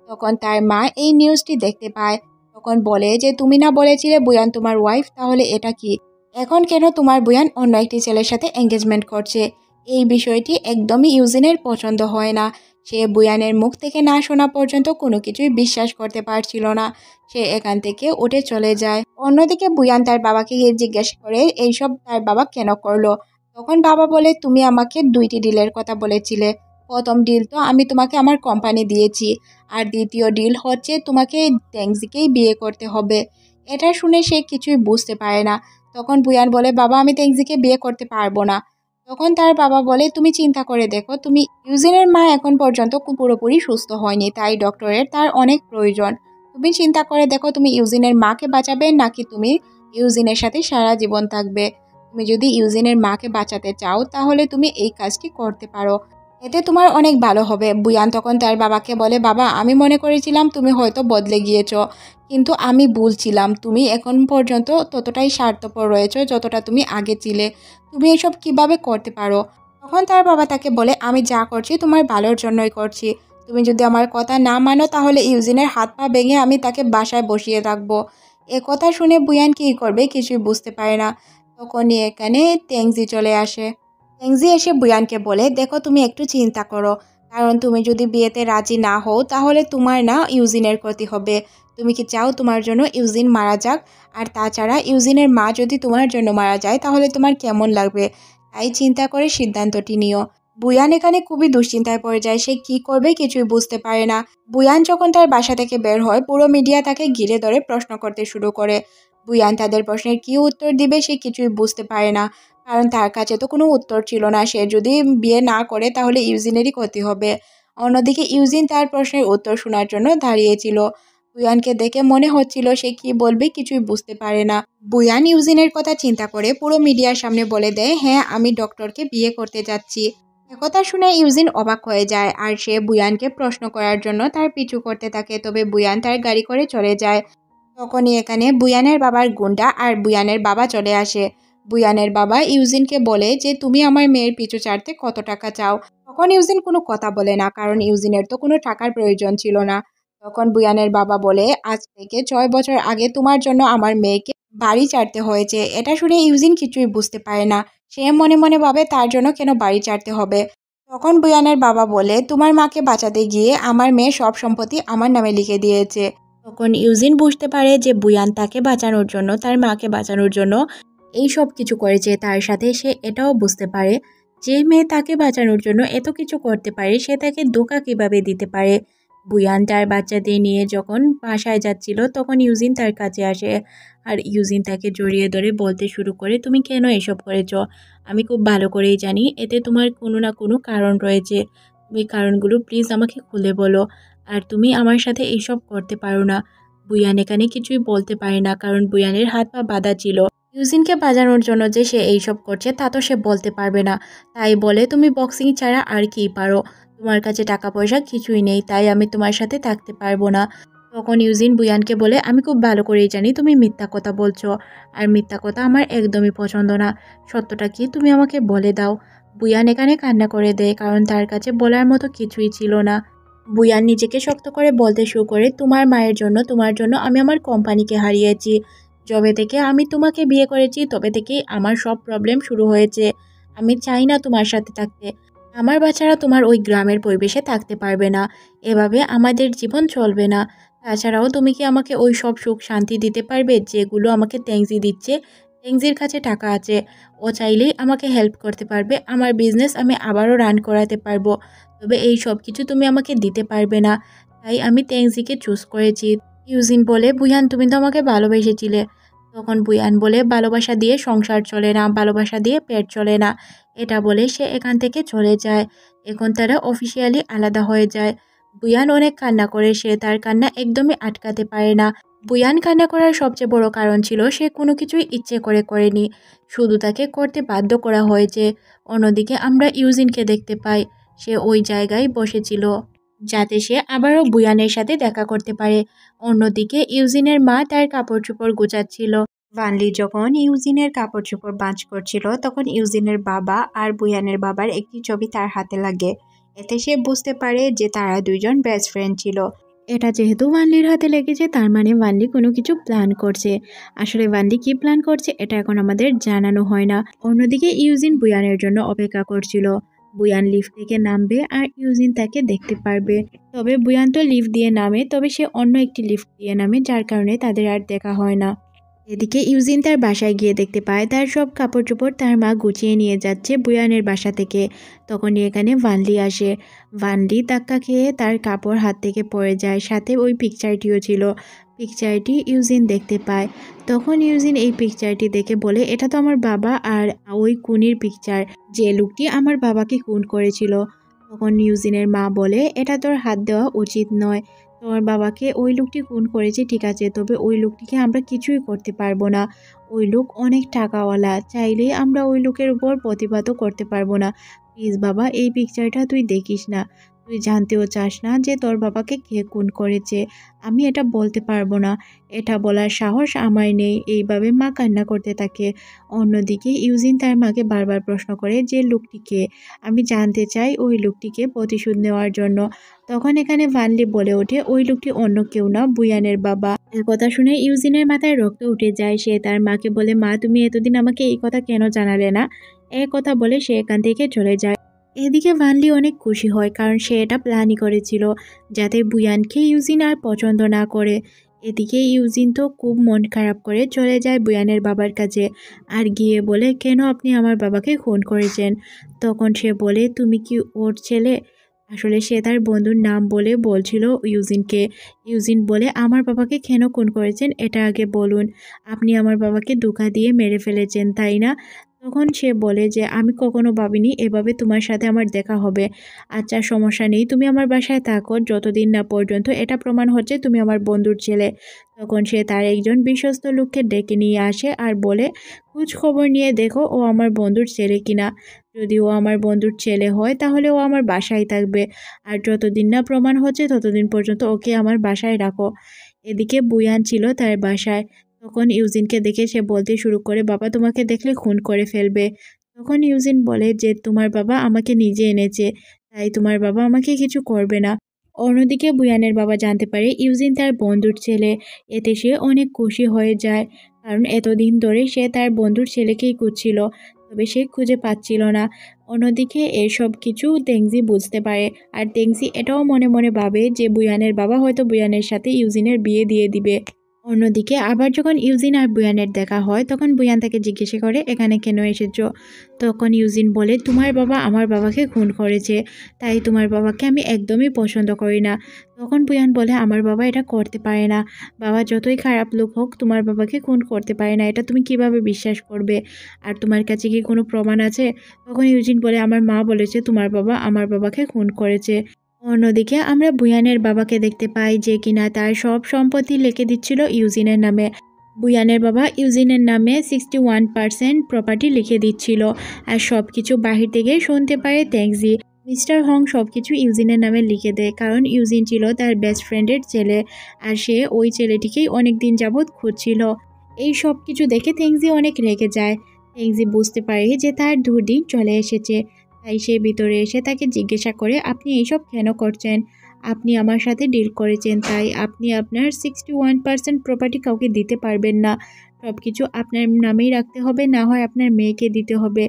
তখন তার মা এই নিউজটি দেখতে পায়। তখন বলে যে, তুমি না বলেছিলে বুয়ান তোমার ওয়াইফ, তাহলে এটা কি? এখন কেন তোমার বুয়ান অন্য একটি ছেলের সাথে এঙ্গেজমেন্ট করছে? এই বিষয়টি একদমই ইউজিনের পছন্দ হয় না। সে বুয়ানের মুখ থেকে না শোনা পর্যন্ত কোনো কিছুই বিশ্বাস করতে পারছিল না। সে এখান থেকে উঠে চলে যায়। অন্যদিকে বুয়ান তার বাবাকে গিয়ে জিজ্ঞেস করে এইসব তার বাবা কেন করলো। তখন বাবা বলে, তুমি আমাকে 2টি ডিলের কথা বলেছিলে। প্রথম ডিল তো আমি তোমাকে আমার কোম্পানি দিয়েছি, আর দ্বিতীয় ডিল হচ্ছে তোমাকে ট্যাংজিকেই বিয়ে করতে হবে। এটা শুনে সে কিছুই বুঝতে পারে না। তখন বুয়ান বলে, বাবা আমি ট্যাংজিকে বিয়ে করতে পারবো না। তখন তার বাবা বলে, তুমি চিন্তা করে দেখো, তুমি ইউজিনের মা এখন পর্যন্ত পুরোপুরি সুস্থ হয়নি, তাই ডক্টরের তার অনেক প্রয়োজন। তুমি চিন্তা করে দেখো, তুমি ইউজিনের মাকে বাঁচাবে নাকি তুমি ইউজিনের সাথে সারা জীবন থাকবে। তুমি যদি ইউজিনের মাকে বাঁচাতে চাও তাহলে তুমি এই কাজটি করতে পারো, এতে তোমার অনেক ভালো হবে। বুয়ান তখন তার বাবাকে বলে, বাবা আমি মনে করেছিলাম তুমি হয়তো বদলে গিয়েছো, কিন্তু আমি ভুল ছিলাম। তুমি এখন পর্যন্ত ততটাই স্বার্থপর রয়েছো যতটা তুমি আগে ছিলে। তুমি এসব কিভাবে করতে পারো। তখন তার বাবা তাকে বলে, আমি যা করছি তোমার ভালোর জন্যই করছি। তুমি যদি আমার কথা না মানো তাহলে ইউজিনের হাত পা ভেঙে আমি তাকে বাসায় বসিয়ে রাখবো। এ কথা শুনে বুয়ান কী করবে কিছুই বুঝতে পারে না। তখনই এখানে ট্যাংজি চলে আসে। ট্যাংজি এসে বুয়ানকে বলে, দেখো তুমি একটু চিন্তা করো, কারণ তুমি যদি বিয়েতে রাজি না হও তাহলে তোমার না ইউজিনের ক্ষতি হবে। তুমি কি চাও তোমার জন্য ইউজিন মারা যাক? আর তাছাড়া ইউজিনের মা যদি তোমার জন্য মারা যায় তাহলে তোমার কেমন লাগবে? তাই চিন্তা করে সিদ্ধান্তটি নিও। বুয়ান এখানে খুবই দুশ্চিন্তায় পড়ে যায়। সে কি করবে কিছুই বুঝতে পারে না। বুয়ান যখন তার বাসা থেকে বের হয় পুরো মিডিয়া তাকে ঘিরে ধরে প্রশ্ন করতে শুরু করে। বুয়ান তাদের প্রশ্নের কী উত্তর দিবে সে কিছুই বুঝতে পারে না, কারণ তার কাছে তো কোনো উত্তর ছিল না। সে যদি বিয়ে না করে তাহলে ইউজিনেরই ক্ষতি হবে। অন্যদিকে ইউজিন তার প্রশ্নের উত্তর শোনার জন্য দাঁড়িয়েছিল। বুয়ানকে দেখে মনে হচ্ছিল সে কি বলবে কিছুই বুঝতে পারে না। বুয়ান ইউজিনের কথা চিন্তা করে পুরো মিডিয়ার সামনে বলে দেয়, হ্যাঁ আমি ডক্টরকে বিয়ে করতে যাচ্ছি। একথা শুনে ইউজিন অবাক হয়ে যায়, আর সে বুয়ানকে প্রশ্ন করার জন্য তার পিছু করতে থাকে। তবে বুয়ান তার গাড়ি করে চলে যায়। তখনই এখানে বুয়ানের বাবার গুন্ডা আর বুয়ানের বাবা চলে আসে। বুয়ানের বাবা ইউজিনকে বলে যে তুমি আমার মেয়ের পিছু ছাড়তে কত টাকা চাও। তখন ইউজিন কোনো কথা বলে না, কারণ ইউজিনের তো কোনো টাকার প্রয়োজন ছিল না। তখন বুয়ানের বাবা বলে, আজ থেকে 6 বছর আগে তোমার জন্য আমার মেয়েকে বাড়ি ছাড়তে হয়েছে। এটা শুনে ইউজিন কিছুই বুঝতে পারে না। সে মনে মনে ভাবে তার জন্য কেন বাড়ি ছাড়তে হবে। তখন বুয়ানের বাবা বলে, তোমার মাকে বাঁচাতে গিয়ে আমার মেয়ে সব সম্পত্তি আমার নামে লিখে দিয়েছে। তখন ইউজিন বুঝতে পারে যে বুয়ান তাকে বাঁচানোর জন্য, তার মাকে বাঁচানোর জন্য এই সব কিছু করেছে। তার সাথে সে এটাও বুঝতে পারে যে মেয়ে তাকে বাঁচানোর জন্য এত কিছু করতে পারে, সে তাকে ধোঁকা কীভাবে দিতে পারে। বুয়ান তার বাচ্চাদের নিয়ে যখন বাসায় যাচ্ছিল তখন ইউজিন তার কাছে আসে, আর ইউজিন তাকে জড়িয়ে ধরে বলতে শুরু করে, তুমি কেন এসব করেছ? আমি খুব ভালো করেই জানি এতে তোমার কোনো না কোনো কারণ রয়েছে। তুমি কারণগুলো প্লিজ আমাকে খুলে বলো। আর তুমি আমার সাথে এইসব করতে পারো না। বুয়ান এখানে কিছুই বলতে পারে না, কারণ বুয়ানের হাত পা বাঁধা ছিল। ইউজিনকে বাজানোর জন্য যে সে এইসব করছে তা তো সে বলতে পারবে না। তাই বলে, তুমি বক্সিং ছাড়া আর কি পারো? তোমার কাছে টাকা পয়সা কিছুই নেই, তাই আমি তোমার সাথে থাকতে পারবো না। তখন ইউজিন বুয়ানকে বলে, আমি খুব ভালো করেই জানি তুমি মিথ্যা কথা বলছো, আর মিথ্যা কথা আমার একদমই পছন্দ না। সত্যটা কি তুমি আমাকে বলে দাও। বুয়ান এখানে কান্না করে দেয়, কারণ তার কাছে বলার মতো কিছুই ছিল না। বুয়ান নিজেকে শক্ত করে বলতে শুরু করে, তোমার মায়ের জন্য, তোমার জন্য আমি আমার কোম্পানিকে হারিয়েছি। যবে থেকে আমি তোমাকে বিয়ে করেছি তবে থেকেই আমার সব প্রবলেম শুরু হয়েছে। আমি চাই না তোমার সাথে থাকতে। আমার বাচ্চারা তোমার ওই গ্রামের পরিবেশে থাকতে পারবে না। এভাবে আমাদের জীবন চলবে না। তাছাড়াও তুমি কি আমাকে ওই সব সুখ শান্তি দিতে পারবে যেগুলো আমাকে ট্যাংজি দিচ্ছে? ট্যাংজির কাছে টাকা আছে, ও চাইলেই আমাকে হেল্প করতে পারবে। আমার বিজনেস আমি আবারও রান করাতে পারবো। তবে এই সব কিছু তুমি আমাকে দিতে পারবে না। তাই আমি ট্যাংজিকে চুজ করেছি। ইউজিন বলে, বুয়ান তুমি তো আমাকে ভালোবেসেছিলে। তখন বুয়ান বলে, ভালোবাসা দিয়ে সংসার চলে না, ভালোবাসা দিয়ে পেট চলে না। এটা বলে সে এখান থেকে চলে যায়। এখন তারা অফিসিয়ালি আলাদা হয়ে যায়। বুয়ান অনেক কান্না করে, সে তার কান্না একদমই আটকাতে পারে না। বুয়ান কান্না করার সবচেয়ে বড় কারণ ছিল সে কোনো কিছুই ইচ্ছে করে করেনি, শুধু তাকে করতে বাধ্য করা হয়েছে। অন্যদিকে আমরা ইউজিনকে দেখতে পাই, সে ওই জায়গায় বসেছিল যাতে সে আবারও বুয়ানের সাথে দেখা করতে পারে। অন্যদিকে ইউজিনের মা তার কাপড় চোপড় গোছাচ্ছিল। ভানলি যখন ইউজিনের কাপড় চোপড় ভাঁজ করছিল তখন ইউজিনের বাবা আর বুয়ানের বাবার একটি ছবি তার হাতে লাগে। এতে সে বুঝতে পারে যে তারা দুইজন বেস্ট ফ্রেন্ড ছিল। এটা যেহেতু ভানলির হাতে লেগেছে তার মানে ভানলি কোনো কিছু প্ল্যান করছে। আসলে ভানলি কি প্ল্যান করছে এটা এখন আমাদের জানানো হয় না। অন্যদিকে ইউজিন বুয়ানের জন্য অপেক্ষা করছিল। বুয়ান লিফট থেকে নামবে আর ইউজিন তাকে দেখতে পারবে। তবে বুয়ান তো লিফট দিয়ে নামে, তবে সে অন্য একটি লিফট দিয়ে নামে, যার কারণে তাদের আর দেখা হয় না। এদিকে ইউজিন তার বাসায় গিয়ে দেখতে পায় তার সব কাপড় চোপড় তার মা গুছিয়ে নিয়ে যাচ্ছে বুয়ানের বাসা থেকে। তখনই এখানে ভানলি আসে। ভানলি ধাক্কা খেয়ে তার কাপড় হাত থেকে পড়ে যায়, সাথে ওই পিকচারটিও ছিল। পিকচারটি ইউজিন দেখতে পায়। তখন ইউজিন এই পিকচারটি দেখে বলে, এটা তো আমার বাবা আর ওই খুনির পিকচার, যে লোকটি আমার বাবাকে খুন করেছিল। তখন ইউজিনের মা বলে, এটা তোর হাত দেওয়া উচিত নয়। তোমার বাবাকে ওই লোকটি খুন করেছে ঠিক আছে, তবে ওই লোকটিকে আমরা কিছুই করতে পারবো না। ওই লোক অনেক টাকাওয়ালা, চাইলেই আমরা ওই লোকের উপর প্রতিবাদও করতে পারবো না। প্লিজ বাবা, এই পিকচারটা তুই দেখিস না। তুই জানতেও চাস না যে তোর বাবাকে কে খুন করেছে। আমি এটা বলতে পারবো না, এটা বলার সাহস আমার নেই। এইভাবে মা কান্না করতে থাকে। অন্যদিকে ইউজিন তার মাকে বারবার প্রশ্ন করে যে লোকটিকে, আমি জানতে চাই ওই লোকটিকে প্রতিশোধ নেওয়ার জন্য। তখন এখানে ভানলি বলে ওঠে, ওই লোকটি অন্য কেউ না, বুয়ানের বাবা। এর কথা শুনে ইউজিনের মাথায় রক্ত উঠে যায়। সে তার মাকে বলে, মা তুমি এতদিন আমাকে এই কথা কেন জানালে না? এর কথা বলে সে এখান থেকে চলে যায়। এদিকে ভানলি অনেক খুশি হয়, কারণ সে এটা প্ল্যানই করেছিল যাতে বুয়ানকে ইউজিন আর পছন্দ না করে। এদিকে ইউজিন তো খুব মন খারাপ করে চলে যায় বুয়ানের বাবার কাছে আর গিয়ে বলে, কেন আপনি আমার বাবাকে খুন করেছেন? তখন সে বলে, তুমি কি ওর ছেলে? আসলে সে তার বন্ধুর নাম বলে বলছিল ইউজিনকে। ইউজিন বলে, আমার বাবাকে কেন খুন করেছেন এটা আগে বলুন। আপনি আমার বাবাকে ধোঁকা দিয়ে মেরে ফেলেছেন, তাই না? তখন সে বলে যে, আমি কখনো ভাবিনি এভাবে তোমার সাথে আমার দেখা হবে। আচ্ছা সমস্যা নেই, তুমি আমার বাসায় থাকো যতদিন না পর্যন্ত এটা প্রমাণ হচ্ছে তুমি আমার বন্ধুর ছেলে। তখন সে তার একজন বিশ্বস্ত লোককে ডেকে নিয়ে আসে আর বলে, খোঁজ খবর নিয়ে দেখো ও আমার বন্ধুর ছেলে কিনা। যদি ও আমার বন্ধুর ছেলে হয় তাহলে ও আমার বাসায় থাকবে, আর যতদিন না প্রমাণ হচ্ছে ততদিন পর্যন্ত ওকে আমার বাসায় রাখো। এদিকে বুয়ান ছিল তার বাসায়। তখন ইউজিনকে দেখে সে বলতে শুরু করে, বাবা তোমাকে দেখলে খুন করে ফেলবে। তখন ইউজিন বলে যে, তোমার বাবা আমাকে নিজে এনেছে, তাই তোমার বাবা আমাকে কিছু করবে না। অন্যদিকে বুয়ানের বাবা জানতে পারে ইউজিন তার বন্ধুর ছেলে। এতে সে অনেক খুশি হয়ে যায়, কারণ এতদিন ধরে সে তার বন্ধুর ছেলেকেই খুঁজছিল, তবে সে খুঁজে পাচ্ছিল না। অন্যদিকে এসব কিছু তেংজি বুঝতে পারে, আর তেংজি এটাও মনে মনে ভাবে যে বুয়ানের বাবা হয়তো বুয়ানের সাথে ইউজিনের বিয়ে দিয়ে দিবে। অন্যদিকে আবার যখন ইউজিন আর বুয়ানের দেখা হয় তখন বুয়ান তাকে জিজ্ঞাসা করে, এখানে কেন এসেছো? তখন ইউজিন বলে, তোমার বাবা আমার বাবাকে খুন করেছে, তাই তোমার বাবাকে আমি একদমই পছন্দ করি না। তখন বুয়ান বলে, আমার বাবা এটা করতে পারে না। বাবা যতই খারাপ লোক হোক তোমার বাবাকে খুন করতে পারে না, এটা তুমি কিভাবে বিশ্বাস করবে? আর তোমার কাছে কি কোনো প্রমাণ আছে? তখন ইউজিন বলে, আমার মা বলেছে তোমার বাবা আমার বাবাকে খুন করেছে। অন্যদিকে আমরা বুয়ানের বাবাকে দেখতে পাই, যে কিনা তার সব সম্পত্তি লিখে দিচ্ছিল ইউজিনের নামে। বুয়ানের বাবা ইউজিনের নামে 61% প্রপার্টি লিখে দিচ্ছিল, আর সব কিছু বাহির থেকে শুনতে পারে তেংজি। মিস্টার হং সব কিছু ইউজিনের নামে লিখে দেয়, কারণ ইউজিন ছিল তার বেস্ট ফ্রেন্ডের ছেলে, আর সে ওই ছেলেটিকেই অনেক দিন যাবৎ খুঁজছিল। এই সব কিছু দেখে তেংজি অনেক রেগে যায়। তেংজি বুঝতে পারে যে তার দুর্দিন চলে এসেছে, তাই সে ভিতরে এসে তাকে জিজ্ঞাসা করে, আপনি এইসব কেন করছেন? আপনি আমার সাথে ডিল করেছেন, তাই আপনি আপনার 61% প্রপার্টি কাউকে দিতে পারবেন না। সব কিছু আপনার নামেই রাখতে হবে, না হয় আপনার মেয়েকে দিতে হবে।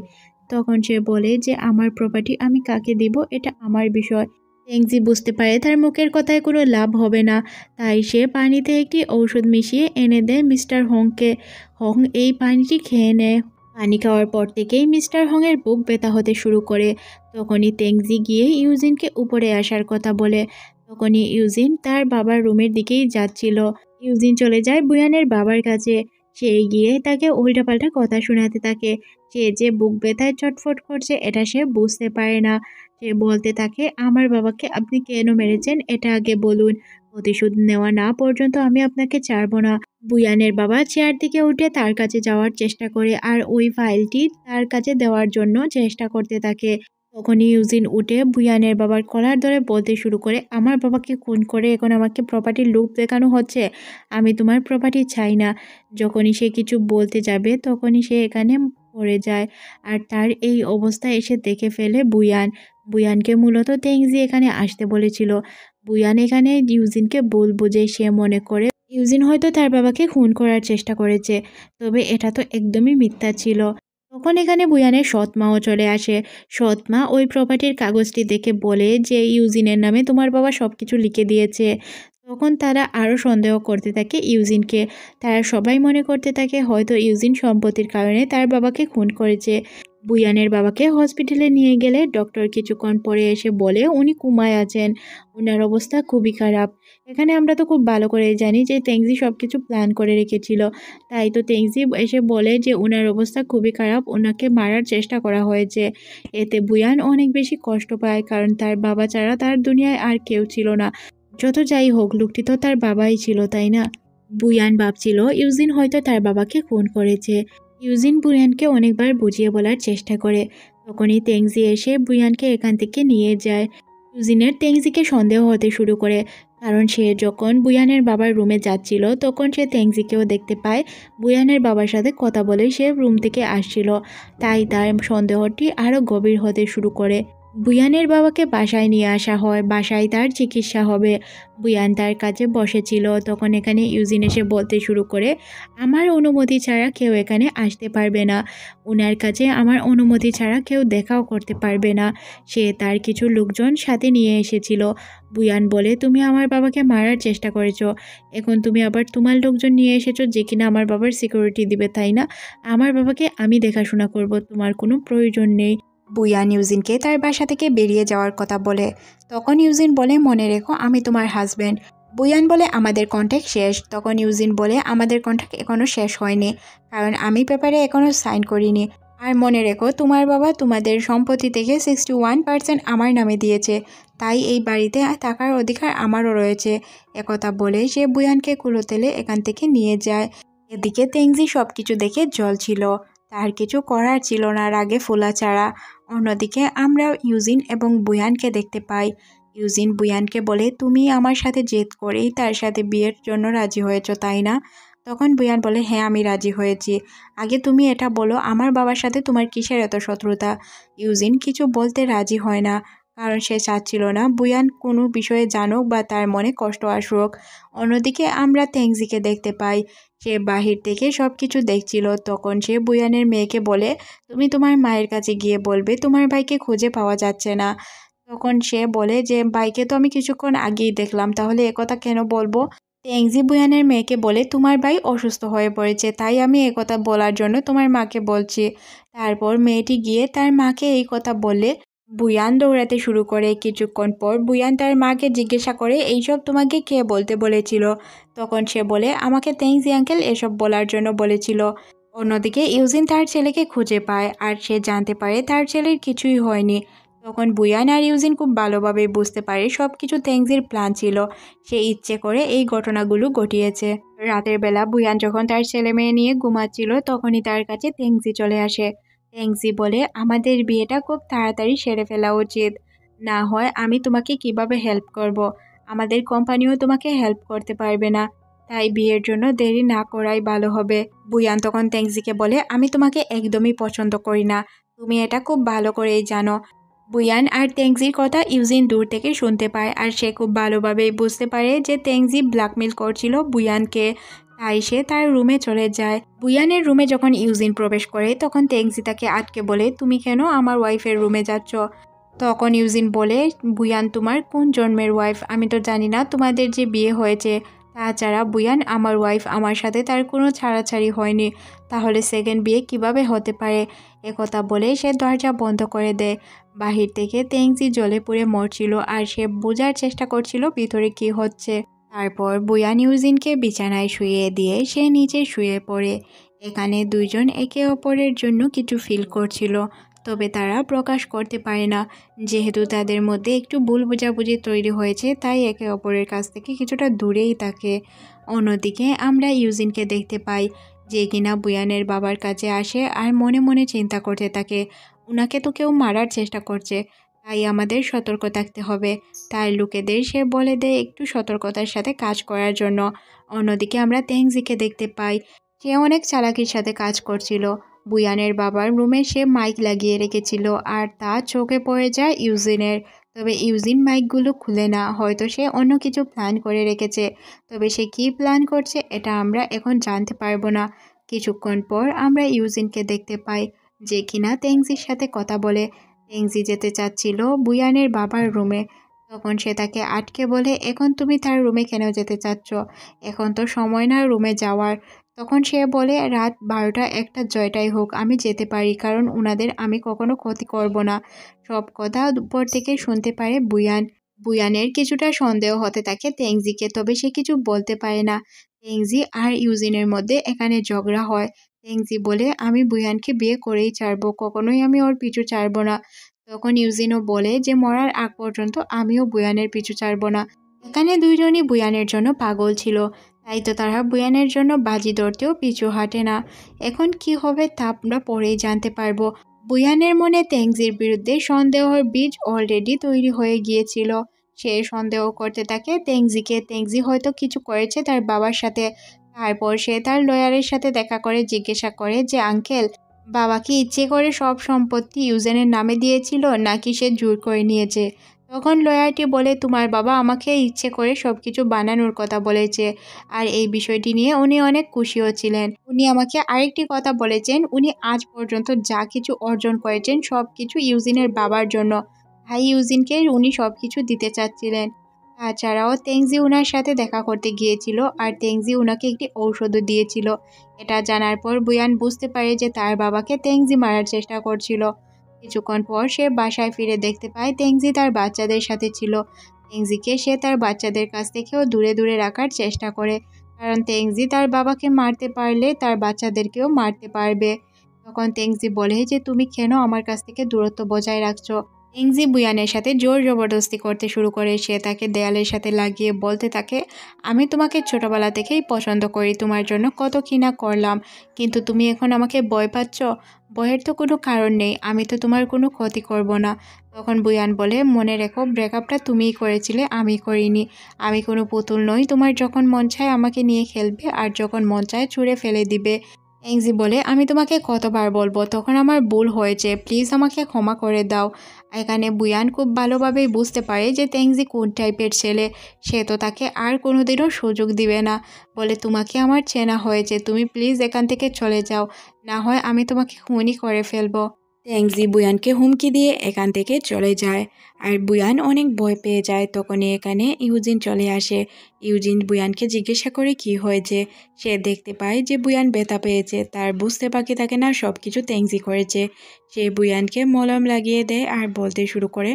তখন সে বলে যে, আমার প্রপার্টি আমি কাকে দিব এটা আমার বিষয়। তেংজি বুঝতে পারে তার মুখের কথায় কোনো লাভ হবে না, তাই সে পানিতে একটি ঔষধ মিশিয়ে এনে দেয় মিস্টার হংকে। হং এই পানিটি খেয়ে নেয়। পানি খাওয়ার পর থেকেই মিস্টার হংয়ের বুক ব্যথা হতে শুরু করে। তখনই তেংজি গিয়ে ইউজিনকে উপরে আসার কথা বলে। তখনই ইউজিন তার বাবার রুমের দিকেই যাচ্ছিল। ইউজিন চলে যায় বুয়ানের বাবার কাছে। সে গিয়ে তাকে উল্টাপাল্টা কথা শোনাতে থাকে। সে যে বুক ব্যথায় চটফট করছে এটা সে বুঝতে পারে না। সে বলতে থাকে, আমার বাবাকে আপনি কেন মেরেছেন এটা আগে বলুন। প্রতিশোধ নেওয়া না পর্যন্ত আমি আপনাকে ছাড়বো না। বুয়ানের বাবা চেয়ার থেকে উঠে তার কাছে যাওয়ার চেষ্টা করে আর ওই ফাইলটি তার কাছে দেওয়ার জন্য চেষ্টা করতে থাকে। তখনই ইউজিন উঠে বুয়ানের বাবার কলার ধরে বলতে শুরু করে, আমার বাবাকে খুন করে এখন আমাকে প্রপার্টির লোভ দেখানো হচ্ছে, আমি তোমার প্রপার্টি চাই না। যখনই সে কিছু বলতে যাবে তখনই সে এখানে পড়ে যায়, আর তার এই অবস্থা এসে দেখে ফেলে বুয়ান। বুয়ানকে মূলত তেংজি এখানে আসতে বলেছিল। বুয়ান এখানে ইউজিনকে ভুল বুঝে সে মনে করে ইউজিন হয়তো তার বাবাকে খুন করার চেষ্টা করেছে, তবে এটা তো একদমই মিথ্যা ছিল। তখন এখানে বুয়ানের সৎ মাও চলে আসে। সৎ মা ওই প্রপার্টির কাগজটি দেখে বলে যে ইউজিনের নামে তোমার বাবা সব কিছু লিখে দিয়েছে। তখন তারা আরও সন্দেহ করতে থাকে ইউজিনকে। তারা সবাই মনে করতে থাকে হয়তো ইউজিন সম্পত্তির কারণে তার বাবাকে খুন করেছে। বুয়ানের বাবাকে হসপিটালে নিয়ে গেলে ডক্টর কিছুক্ষণ পরে এসে বলে উনি কোমায় আছেন, ওনার অবস্থা খুবই খারাপ। এখানে আমরা তো খুব ভালো করে জানি যে তেংজি সব কিছু প্ল্যান করে রেখেছিল। তাই তো তেংজি এসে বলে যে ওনার অবস্থা খুবই খারাপ, ওনাকে মারার চেষ্টা করা হয়েছে। এতে বুয়ান অনেক বেশি কষ্ট পায়, কারণ তার বাবা ছাড়া তার দুনিয়ায় আর কেউ ছিল না। যত যাই হোক, লোকটি তো তার বাবাই ছিল, তাই না? বুয়ান ভাবছিল ইউজিন হয়তো তার বাবাকে খুন করেছে। ইউজিন বুয়ানকে অনেকবার বুঝিয়ে বলার চেষ্টা করে। তখনই তেংজি এসে বুয়ানকে এখান থেকে নিয়ে যায়। ইউজিনের তেংজিকে সন্দেহ হতে শুরু করে, কারণ সে যখন বুয়ানের বাবার রুমে যাচ্ছিল তখন সে তেংজিকেও দেখতে পায় বুয়ানের বাবার সাথে কথা বলে সে রুম থেকে আসছিল। তাই তার সন্দেহটি আরও গভীর হতে শুরু করে। বুয়ানের বাবাকে বাসায় নিয়ে আসা হয়, বাসায় তার চিকিৎসা হবে। বুয়ান তার কাছে বসেছিল, তখন এখানে ইউজিন এসে বলতে শুরু করে আমার অনুমতি ছাড়া কেউ এখানে আসতে পারবে না, ওনার কাছে আমার অনুমতি ছাড়া কেউ দেখাও করতে পারবে না। সে তার কিছু লোকজন সাথে নিয়ে এসেছিল। বুয়ান বলে তুমি আমার বাবাকে মারার চেষ্টা করেছো, এখন তুমি আবার তোমার লোকজন নিয়ে এসেছো যে কিনা আমার বাবার সিকিউরিটি দিবে, তাই না? আমার বাবাকে আমি দেখাশোনা করব, তোমার কোনো প্রয়োজন নেই। বুয়ান ইউজিনকে তার বাসা থেকে বেরিয়ে যাওয়ার কথা বলে। তখন ইউজিন বলে মনে রেখো আমি তোমার হাজব্যান্ড। বুয়ান বলে আমাদের কন্ট্যাক্ট শেষ। তখন ইউজিন বলে আমাদের কন্ট্যাক্ট এখনও শেষ হয়নি, কারণ আমি পেপারে এখনও সাইন করিনি। আর মনে রেখো তোমার বাবা তোমাদের সম্পত্তি থেকে 61% আমার নামে দিয়েছে, তাই এই বাড়িতে থাকার অধিকার আমারও রয়েছে। একথা বলে সে বুয়ানকে কুলোতেলে এখান থেকে নিয়ে যায়। এদিকে তেংজি সব কিছু দেখে জ্বলছিল, তার কিছু করার ছিল না রাগে ফোলা ছাড়া। অন্যদিকে আমরা ইউজিন এবং বুয়ানকে দেখতে পাই। ইউজিন বুয়ানকে বলে তুমি আমার সাথে জেদ করেই তার সাথে বিয়ের জন্য রাজি হয়েছ, তাই না? তখন বুয়ান বলে হ্যাঁ আমি রাজি হয়েছি। আগে তুমি এটা বলো আমার বাবার সাথে তোমার কিসের এত শত্রুতা? ইউজিন কিছু বলতে রাজি হয় না, কারণ সে চাচ্ছিল না বুয়ান কোনো বিষয়ে জানুক বা তার মনে কষ্ট আসুক। অন্যদিকে আমরা তেংজিকে দেখতে পাই, সে বাহির থেকে সব কিছু দেখছিল। তখন সে বুয়ানের মেয়েকে বলে তুমি তোমার মায়ের কাছে গিয়ে বলবে তোমার ভাইকে খুঁজে পাওয়া যাচ্ছে না। তখন সে বলে যে ভাইকে তো আমি কিছুক্ষণ আগেই দেখলাম, তাহলে একথা কেন বলবো? তেংজি বুয়ানের মেয়েকে বলে তোমার ভাই অসুস্থ হয়ে পড়েছে, তাই আমি একথা বলার জন্য তোমার মাকে বলছি। তারপর মেয়েটি গিয়ে তার মাকে এই কথা বলে বুয়ান দৌড়াতে শুরু করে। কিছুক্ষণ পর বুয়ান তার মাকে জিজ্ঞাসা করে এইসব তোমাকে কে বলতে বলেছিল? তখন সে বলে আমাকে তেংজি আঙ্কেল এসব বলার জন্য বলেছিল। অন্যদিকে ইউজিন তার ছেলেকে খুঁজে পায়, আর সে জানতে পারে তার ছেলের কিছুই হয়নি। তখন বুয়ান আর ইউজিন খুব ভালোভাবে বুঝতে পারে সব কিছু তেংজির প্ল্যান ছিল, সে ইচ্ছে করে এই ঘটনাগুলো ঘটিয়েছে। রাতের বেলা বুয়ান যখন তার ছেলে মেয়ে নিয়ে ঘুমাচ্ছিল তখনই তার কাছে তেংজি চলে আসে। তেংজি বলে আমাদের বিয়েটা খুব তাড়াতাড়ি সেরে ফেলা উচিত, না হয় আমি তোমাকে কিভাবে হেল্প করব, আমাদের কোম্পানিও তোমাকে হেল্প করতে পারবে না, তাই বিয়ের জন্য দেরি না করাই ভালো হবে। বুয়ান তখন তেংজিকে বলে আমি তোমাকে একদমই পছন্দ করি না, তুমি এটা খুব ভালো করেই জানো। বুয়ান আর তেংজির কথা ইউজিন দূর থেকে শুনতে পায়, আর সে খুব ভালোভাবেই বুঝতে পারে যে তেংজি ব্ল্যাকমেল করছিল বুয়ানকে। তাই সে তার রুমে চলে যায়। বুয়ানের রুমে যখন ইউজিন প্রবেশ করে তখন তেংজি তাকে আটকে বলে তুমি কেন আমার ওয়াইফের রুমে যাচ্ছ? তখন ইউজিন বলে বুয়ান তোমার কোন জন্মের ওয়াইফ? আমি তো জানি না তোমাদের যে বিয়ে হয়েছে। তাছাড়া বুয়ান আমার ওয়াইফ, আমার সাথে তার কোনো ছাড়াছাড়ি হয়নি, তাহলে সেকেন্ড বিয়ে কিভাবে হতে পারে? একথা বলে সে দরজা বন্ধ করে দেয়। বাহির থেকে তেংজি জ্বলে পুড়ে মরছিল, আর সে বোঝার চেষ্টা করছিল ভিতরে কি হচ্ছে। তারপর বুয়ান ইউজিনকে বিছানায় শুয়ে দিয়ে সে নিচে শুয়ে পড়ে। এখানে দুইজন একে অপরের জন্য কিছু ফিল করছিল, তবে তারা প্রকাশ করতে পারে না, যেহেতু তাদের মধ্যে একটু ভুল বোঝাবুঝি তৈরি হয়েছে, তাই একে অপরের কাছ থেকে কিছুটা দূরেই থাকে। অন্যদিকে আমরা ইউজিনকে দেখতে পাই, যে কিনা বুয়ানের বাবার কাছে আসে আর মনে মনে চিন্তা করতে থাকে উনাকে তো কেউ মারার চেষ্টা করছে, তাই আমাদের সতর্ক থাকতে হবে। তাই লোকেদের সে বলে দেয় একটু সতর্কতার সাথে কাজ করার জন্য। অন্যদিকে আমরা তেংজিকে দেখতে পাই, সে অনেক চালাকির সাথে কাজ করছিল। বুয়ানের বাবার রুমে সে মাইক লাগিয়ে রেখেছিল, আর তা চোখে পড়ে যায় ইউজিনের। তবে ইউজিন মাইকগুলো খুলে না, হয়তো সে অন্য কিছু প্ল্যান করে রেখেছে, তবে সে কী প্ল্যান করছে এটা আমরা এখন জানতে পারবো না। কিছুক্ষণ পর আমরা ইউজিনকে দেখতে পাই, যে কিনা তেংজির সাথে কথা বলে। তেংজি যেতে চাচ্ছিল বুয়ানের বাবার রুমে, তখন সে তাকে আটকে বলে, এখন তুমি তার রুমে কেন যেতে চাচ্ছ? এখন তো সময় না রুমে যাওয়ার। তখন সে বলে, রাত 12টা 1টা জয়টাই হোক আমি যেতে পারি, কারণ উনাদের আমি কখনো ক্ষতি করব না। সব কথা উপর থেকে শুনতে পারে বুয়ান। বুয়ানের কিছুটা সন্দেহ হতে থাকে তেংজিকে, তবে সে কিছু বলতে পারে না। তেংজি আর ইউজিনের মধ্যে এখানে ঝগড়া হয়। তেংজি বলে, আমি বুয়ানকে বিয়ে করেই ছাড়বো, কখনোই আমি ওর পিছু ছাড়বো না। তখন ইউজিনও বলে যে মরার আগ পর্যন্ত আমিও বুয়ানের পিছু ছাড়বো না। এখানে দুইজনই বুয়ানের জন্য পাগল ছিল, তাই তো তারা বুয়ানের জন্য বাজি ধরতেও পিছু হাঁটে না। এখন কি হবে তা আমরা পরেই জানতে পারবো। বুয়ানের মনে তেংজির বিরুদ্ধে সন্দেহের বীজ অলরেডি তৈরি হয়ে গিয়েছিল। সে সন্দেহ করতে থাকে তেংজিকে, তেংজি হয়তো কিছু করেছে তার বাবার সাথে। তারপর সে তার লয়ারের সাথে দেখা করে জিজ্ঞাসা করে যে আঙ্কেল, বাবা কি ইচ্ছে করে সব সম্পত্তি ইউজেনের নামে দিয়েছিল নাকি সে জোর করে নিয়েছে? তখন লয়ারটি বলে, তোমার বাবা আমাকে ইচ্ছে করে সব কিছু বানানোর কথা বলেছে, আর এই বিষয়টি নিয়ে উনি অনেক খুশিও ছিলেন। উনি আমাকে আরেকটি কথা বলেছেন, উনি আজ পর্যন্ত যা কিছু অর্জন করেছেন সব কিছু ইউজিনের বাবার জন্য। ভাই ইউজিনকে উনি সব কিছু দিতে চাচ্ছিলেন। তাছাড়াও তেংজি উনার সাথে দেখা করতে গিয়েছিল, আর তেংজি উনাকে একটি ঔষধও দিয়েছিল। এটা জানার পর বুয়ান বুঝতে পারে যে তার বাবাকে তেংজি মারার চেষ্টা করছিল। কিছুক্ষণ পর সে বাসায় ফিরে দেখতে পায় তেংজি তার বাচ্চাদের সাথে ছিল। তেংজিকে সে তার বাচ্চাদের কাছ থেকেও দূরে দূরে রাখার চেষ্টা করে, কারণ তেংজি তার বাবাকে মারতে পারলে তার বাচ্চাদেরকেও মারতে পারবে। তখন তেংজি বলে যে তুমি কেন আমার কাছ থেকে দূরত্ব বজায় রাখছো? তেংজি বুয়ানের সাথে জোর জবরদস্তি করতে শুরু করে। সে তাকে দেয়ালের সাথে লাগিয়ে বলতে থাকে, আমি তোমাকে ছোটবেলা থেকেই পছন্দ করি, তোমার জন্য কত কি না করলাম, কিন্তু তুমি এখন আমাকে ভয় পাচ্ছ? ভয়ের তো কোনো কারণ নেই, আমি তো তোমার কোনো ক্ষতি করব না। তখন বুয়ান বলে, মনে রেখো ব্রেকআপটা তুমিই করেছিলে, আমি করিনি। আমি কোনো পুতুল নই, তোমার যখন মন চায় আমাকে নিয়ে খেলবে, আর যখন মন চায় ছুঁড়ে ফেলে দিবে। তেংজি বলে, আমি তোমাকে কতবার বলবো, তখন আমার ভুল হয়েছে, প্লিজ আমাকে ক্ষমা করে দাও। এখানে বুয়ান খুব ভালোভাবেই বুঝতে পারে যে তেংজি কোন টাইপের ছেলে। সে তো তাকে আর কোনোদিনও সুযোগ দিবে না। বলে, তোমাকে আমার চেনা হয়েছে, তুমি প্লিজ এখান থেকে চলে যাও, না হয় আমি তোমাকে খুনই করে ফেলবো। তেংজি বুয়ানকে হুমকি দিয়ে এখান থেকে চলে যায়, আর বুয়ান অনেক ভয় পেয়ে যায়। তখনই এখানে ইউজিন চলে আসে। ইউজিন বুয়ানকে জিজ্ঞাসা করে কি হয়েছে। সে দেখতে পায় যে বুয়ান ব্যথা পেয়েছে, তার বুঝতে বাকি থাকে না সব কিছু তেংজি করেছে। সে বুয়ানকে মলম লাগিয়ে দেয় আর বলতে শুরু করে,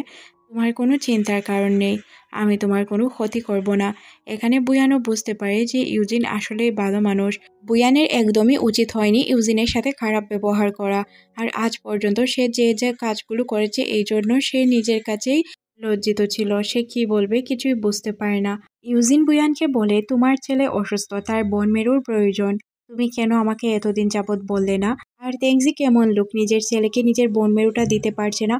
তোমার কোনো চিন্তার কারণ নেই, আমি তোমার কোনো ক্ষতি করব না। এখানে বুয়ানও বুঝতে পারে যে ইউজিন আসলেই ভালো মানুষ। বুয়ানের একদমই উচিত হয়নি ইউজিনের সাথে খারাপ ব্যবহার করা, আর আজ পর্যন্ত সে যে যে কাজগুলো করেছে এই জন্য সে নিজের কাছেই লজ্জিত ছিল। সে কি বলবে কিছুই বুঝতে পারে না। ইউজিন বুয়ানকে বলে, তোমার ছেলে অসুস্থ, তার বোন মেরুর প্রয়োজন, তুমি কেন আমাকে এতদিন যাবৎ বললে না? আর তেংজি কেমন লোক, নিজের ছেলেকে নিজের বোন মেরুটা দিতে পারছে না?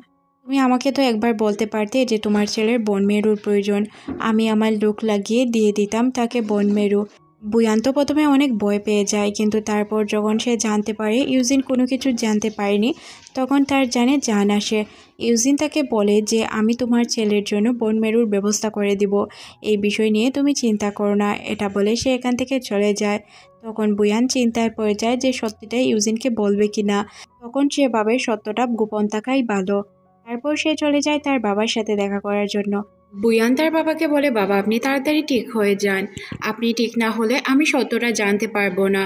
তুমি আমাকে তো একবার বলতে পারতে যে তোমার ছেলের বোন মেরুর প্রয়োজন, আমি আমার লোক লাগিয়ে দিয়ে দিতাম তাকে বোন মেরু। বুয়ান তো প্রথমে অনেক ভয় পেয়ে যায়, কিন্তু তারপর যখন সে জানতে পারে ইউজিন কোনো কিছু জানতে পারেনি, তখন তার জানে জান আসে। ইউজিন তাকে বলে যে আমি তোমার ছেলের জন্য বোন মেরুর ব্যবস্থা করে দিব, এই বিষয় নিয়ে তুমি চিন্তা করো না। এটা বলে সে এখান থেকে চলে যায়। তখন বুয়ান চিন্তায় পড়ে যায় যে সত্যিটাই ইউজিনকে বলবে কি না। তখন সে ভাবে সত্যটা গোপন থাকাই ভালো। তারপর সে চলে যায় তার বাবার সাথে দেখা করার জন্য। বুয়ান তার বাবাকে বলে, বাবা আপনি তাড়াতাড়ি ঠিক হয়ে যান, আপনি ঠিক না হলে আমি সত্যটা জানতে পারবো না।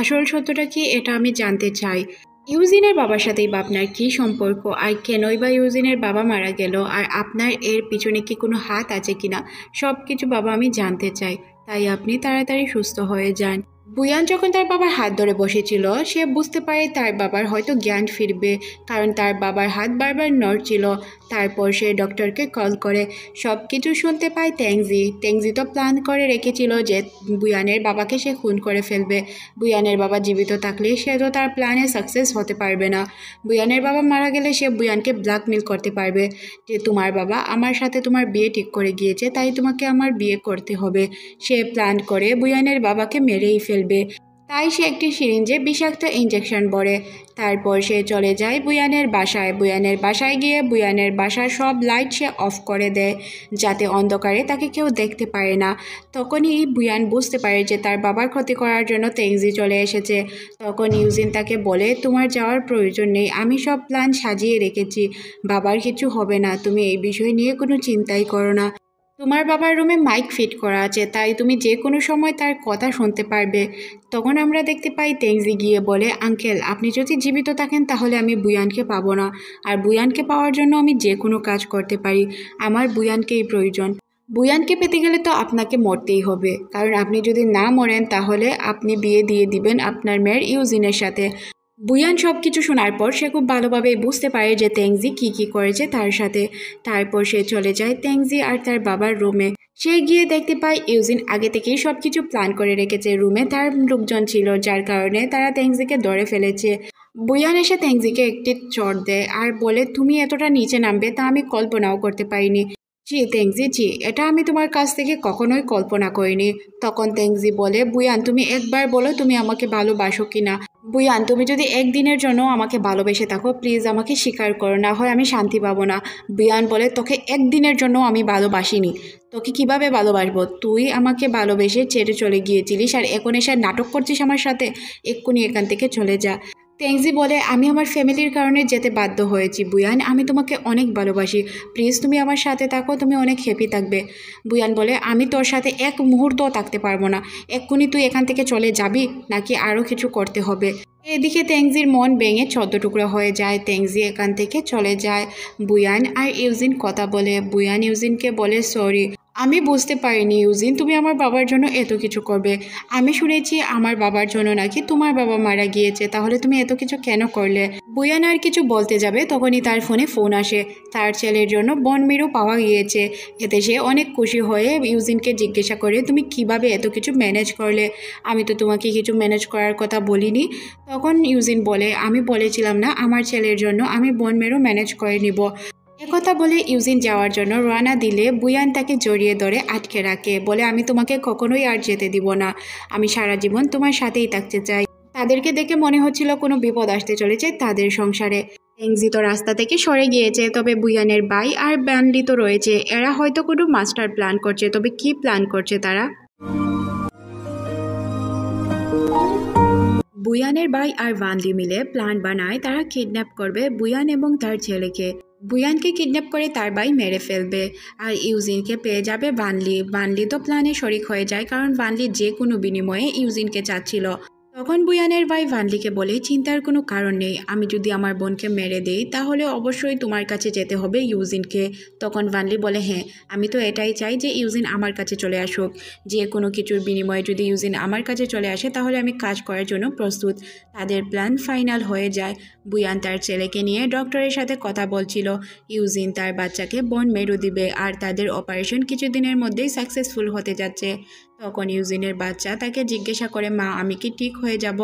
আসল সত্যটা কি এটা আমি জানতে চাই। ইউজিনের বাবার সাথেই বা আপনার কী সম্পর্ক, আর কেনই বা ইউজিনের বাবা মারা গেল, আর আপনার এর পিছনে কি কোনো হাত আছে কিনা, সব কিছু বাবা আমি জানতে চাই, তাই আপনি তাড়াতাড়ি সুস্থ হয়ে যান। বুয়ান যখন তার বাবার হাত ধরে বসেছিল সে বুঝতে পারে তার বাবার হয়তো জ্ঞান ফিরবে, কারণ তার বাবার হাত বারবার নড়ছিল। তারপর সে ডক্টরকে কল করে। সব কিছু শুনতে পায় তেংজি। তেংজি তো প্ল্যান করে রেখেছিল যে বুয়ানের বাবাকে সে খুন করে ফেলবে। বুয়ানের বাবা জীবিত থাকলে সে তো তার প্ল্যানে সাকসেস হতে পারবে না। বুয়ানের বাবা মারা গেলে সে বুয়ানকে ব্ল্যাকমেল করতে পারবে যে তোমার বাবা আমার সাথে তোমার বিয়ে ঠিক করে গিয়েছে, তাই তোমাকে আমার বিয়ে করতে হবে। সে প্ল্যান করে বুয়ানের বাবাকে মেরেই ফেলবে। তাই সে একটি সিরিঞ্জে বিষাক্ত ইঞ্জেকশন ভরে। তারপর সে চলে যায় বুয়ানের বাসায়। বুয়ানের বাসায় গিয়ে বুয়ানের বাসার সব লাইট সে অফ করে দেয়, যাতে অন্ধকারে তাকে কেউ দেখতে পারে না। তখনই বুয়ান বুঝতে পারে যে তার বাবার ক্ষতি করার জন্য তেংজি চলে এসেছে। তখন ইউজিন তাকে বলে, তোমার যাওয়ার প্রয়োজন নেই, আমি সব প্ল্যান সাজিয়ে রেখেছি, বাবার কিছু হবে না, তুমি এই বিষয় নিয়ে কোনো চিন্তাই করো না। তোমার বাবার রুমে মাইক ফিট করা আছে, তাই তুমি যে কোনো সময় তার কথা শুনতে পারবে। তখন আমরা দেখতে পাই তেংজি গিয়ে বলে, আঙ্কেল আপনি যদি জীবিত থাকেন তাহলে আমি বুয়ানকে পাবো না, আর বুয়ানকে পাওয়ার জন্য আমি যে কোনো কাজ করতে পারি, আমার বুয়ানকেই প্রয়োজন। বুয়ানকে পেতে গেলে তো আপনাকে মরতেই হবে, কারণ আপনি যদি না মরেন তাহলে আপনি বিয়ে দিয়ে দিবেন আপনার মেয়ের ইউজিনের সাথে। বুয়ান সব কিছু শোনার পর সে খুব ভালোভাবে বুঝতে পারে যে তেংজি কি করেছে তার সাথে। তারপর সে চলে যায় তেংজি আর তার বাবার রুমে। সে গিয়ে দেখতে পায় ইউজিন আগে থেকেই সব কিছু প্ল্যান করে রেখেছে। রুমে তার লোকজন ছিল, যার কারণে তারা তেংজিকে ধরে ফেলেছে। বুয়ান এসে তেংজিকে একটি চড় দেয় আর বলে, তুমি এতটা নিচে নামবে তা আমি কল্পনাও করতে পারিনি। জি তেংজি, জি, এটা আমি তোমার কাছ থেকে কখনোই কল্পনা করিনি। তখন তেংজি বলে, বুয়ান তুমি একবার বলো তুমি আমাকে ভালোবাসো কিনা। বুয়ান তুমি যদি একদিনের জন্য আমাকে ভালোবেসে থাকো প্লিজ আমাকে স্বীকার করো, না হয় আমি শান্তি পাবো না। বুয়ান বলে, তোকে একদিনের জন্য আমি ভালোবাসিনি, তোকে কিভাবে ভালোবাসবো? তুই আমাকে ভালোবেসে ছেড়ে চলে গিয়েছিলিস আর এখন এসে নাটক করছিস আমার সাথে, এক্ষুনি এখান থেকে চলে যা। তেংজি বলে, আমি আমার ফ্যামিলির কারণে যেতে বাধ্য হয়েছি বুয়ান, আমি তোমাকে অনেক ভালোবাসি, প্লিজ তুমি আমার সাথে থাকো, তুমি অনেক হ্যাপি থাকবে। বুয়ান বলে, আমি তোর সাথে এক মুহূর্তও থাকতে পারবো না, এক্ষুনি তুই এখান থেকে চলে যাবি নাকি আরও কিছু করতে হবে। এদিকে তেংজির মন ভেঙে 14 টুকরো হয়ে যায়। তেংজি এখান থেকে চলে যায়। বুয়ান আর ইউজিন কথা বলে। বুয়ান ইউজিনকে বলে, সরি, আমি বুঝতে পারিনি ইউজিন তুমি আমার বাবার জন্য এত কিছু করবে। আমি শুনেছি আমার বাবার জন্য নাকি তোমার বাবা মারা গিয়েছে, তাহলে তুমি এত কিছু কেন করলে? বুয়ান আর কিছু বলতে যাবে তখনই তার ফোন আসে। তার ছেলের জন্য বন মেরু পাওয়া গিয়েছে। এতে সে অনেক খুশি হয়ে ইউজিনকে জিজ্ঞাসা করে, তুমি কিভাবে এত কিছু ম্যানেজ করলে? আমি তো তোমাকে কিছু ম্যানেজ করার কথা বলিনি। তখন ইউজিন বলে, আমি বলেছিলাম না আমার ছেলের জন্য আমি বন মেরু ম্যানেজ করে নিব। একথা বলে ইউজিন যাওয়ার জন্য রওনা দিলে বুয়ান তাকে জড়িয়ে ধরে আটকে রাখে, বলে, আমি তোমাকে কখনোই আর যেতে দিব না, আমি সারা জীবন তোমার সাথেই থাকতে চাই। তাদেরকে দেখে মনে হচ্ছিল কোনো বিপদ আসতে চলেছে তাদের সংসারে। তেংজি তো রাস্তা থেকে সরে গিয়েছে, তবে বুয়ানের ভাই আর ব্যানলি তো রয়েছে। এরা হয়তো কোনো মাস্টার প্ল্যান করছে, তবে কি প্ল্যান করছে তারা? বুয়ানের ভাই আর ভানলি মিলে প্ল্যান বানায় তারা কিডন্যাপ করবে বুয়ান এবং তার ছেলেকে। বুয়ানকে কিডন্যাপ করে তার ভাই মেরে ফেলবে আর ইউজিনকে পেয়ে যাবে ভানলি। ভানলি তো প্ল্যানে শরিক হয়ে যায়, কারণ ভানলি যে কোনো বিনিময়ে ইউজিনকে চাচ্ছিল। তখন বুয়ানের ভাই ভানলিকে বলে, চিন্তার কোনো কারণ নেই, আমি যদি আমার বোনকে মেরে দেই তাহলে অবশ্যই তোমার কাছে যেতে হবে ইউজিনকে। তখন ভানলি বলে, হ্যাঁ, আমি তো এটাই চাই যে ইউজিন আমার কাছে চলে আসুক, যে কোনো কিছুর বিনিময়ে যদি ইউজিন আমার কাছে চলে আসে তাহলে আমি কাজ করার জন্য প্রস্তুত। তাদের প্ল্যান ফাইনাল হয়ে যায়। বুয়ান তার ছেলেকে নিয়ে ডক্টরের সাথে কথা বলছিল। ইউজিন তার বাচ্চাকে বন মেরু দিবে আর তাদের অপারেশন কিছুদিনের মধ্যেই সাকসেসফুল হতে যাচ্ছে। তখন ইউজিনের বাচ্চা তাকে জিজ্ঞাসা করে, মা আমি কি ঠিক হয়ে যাব?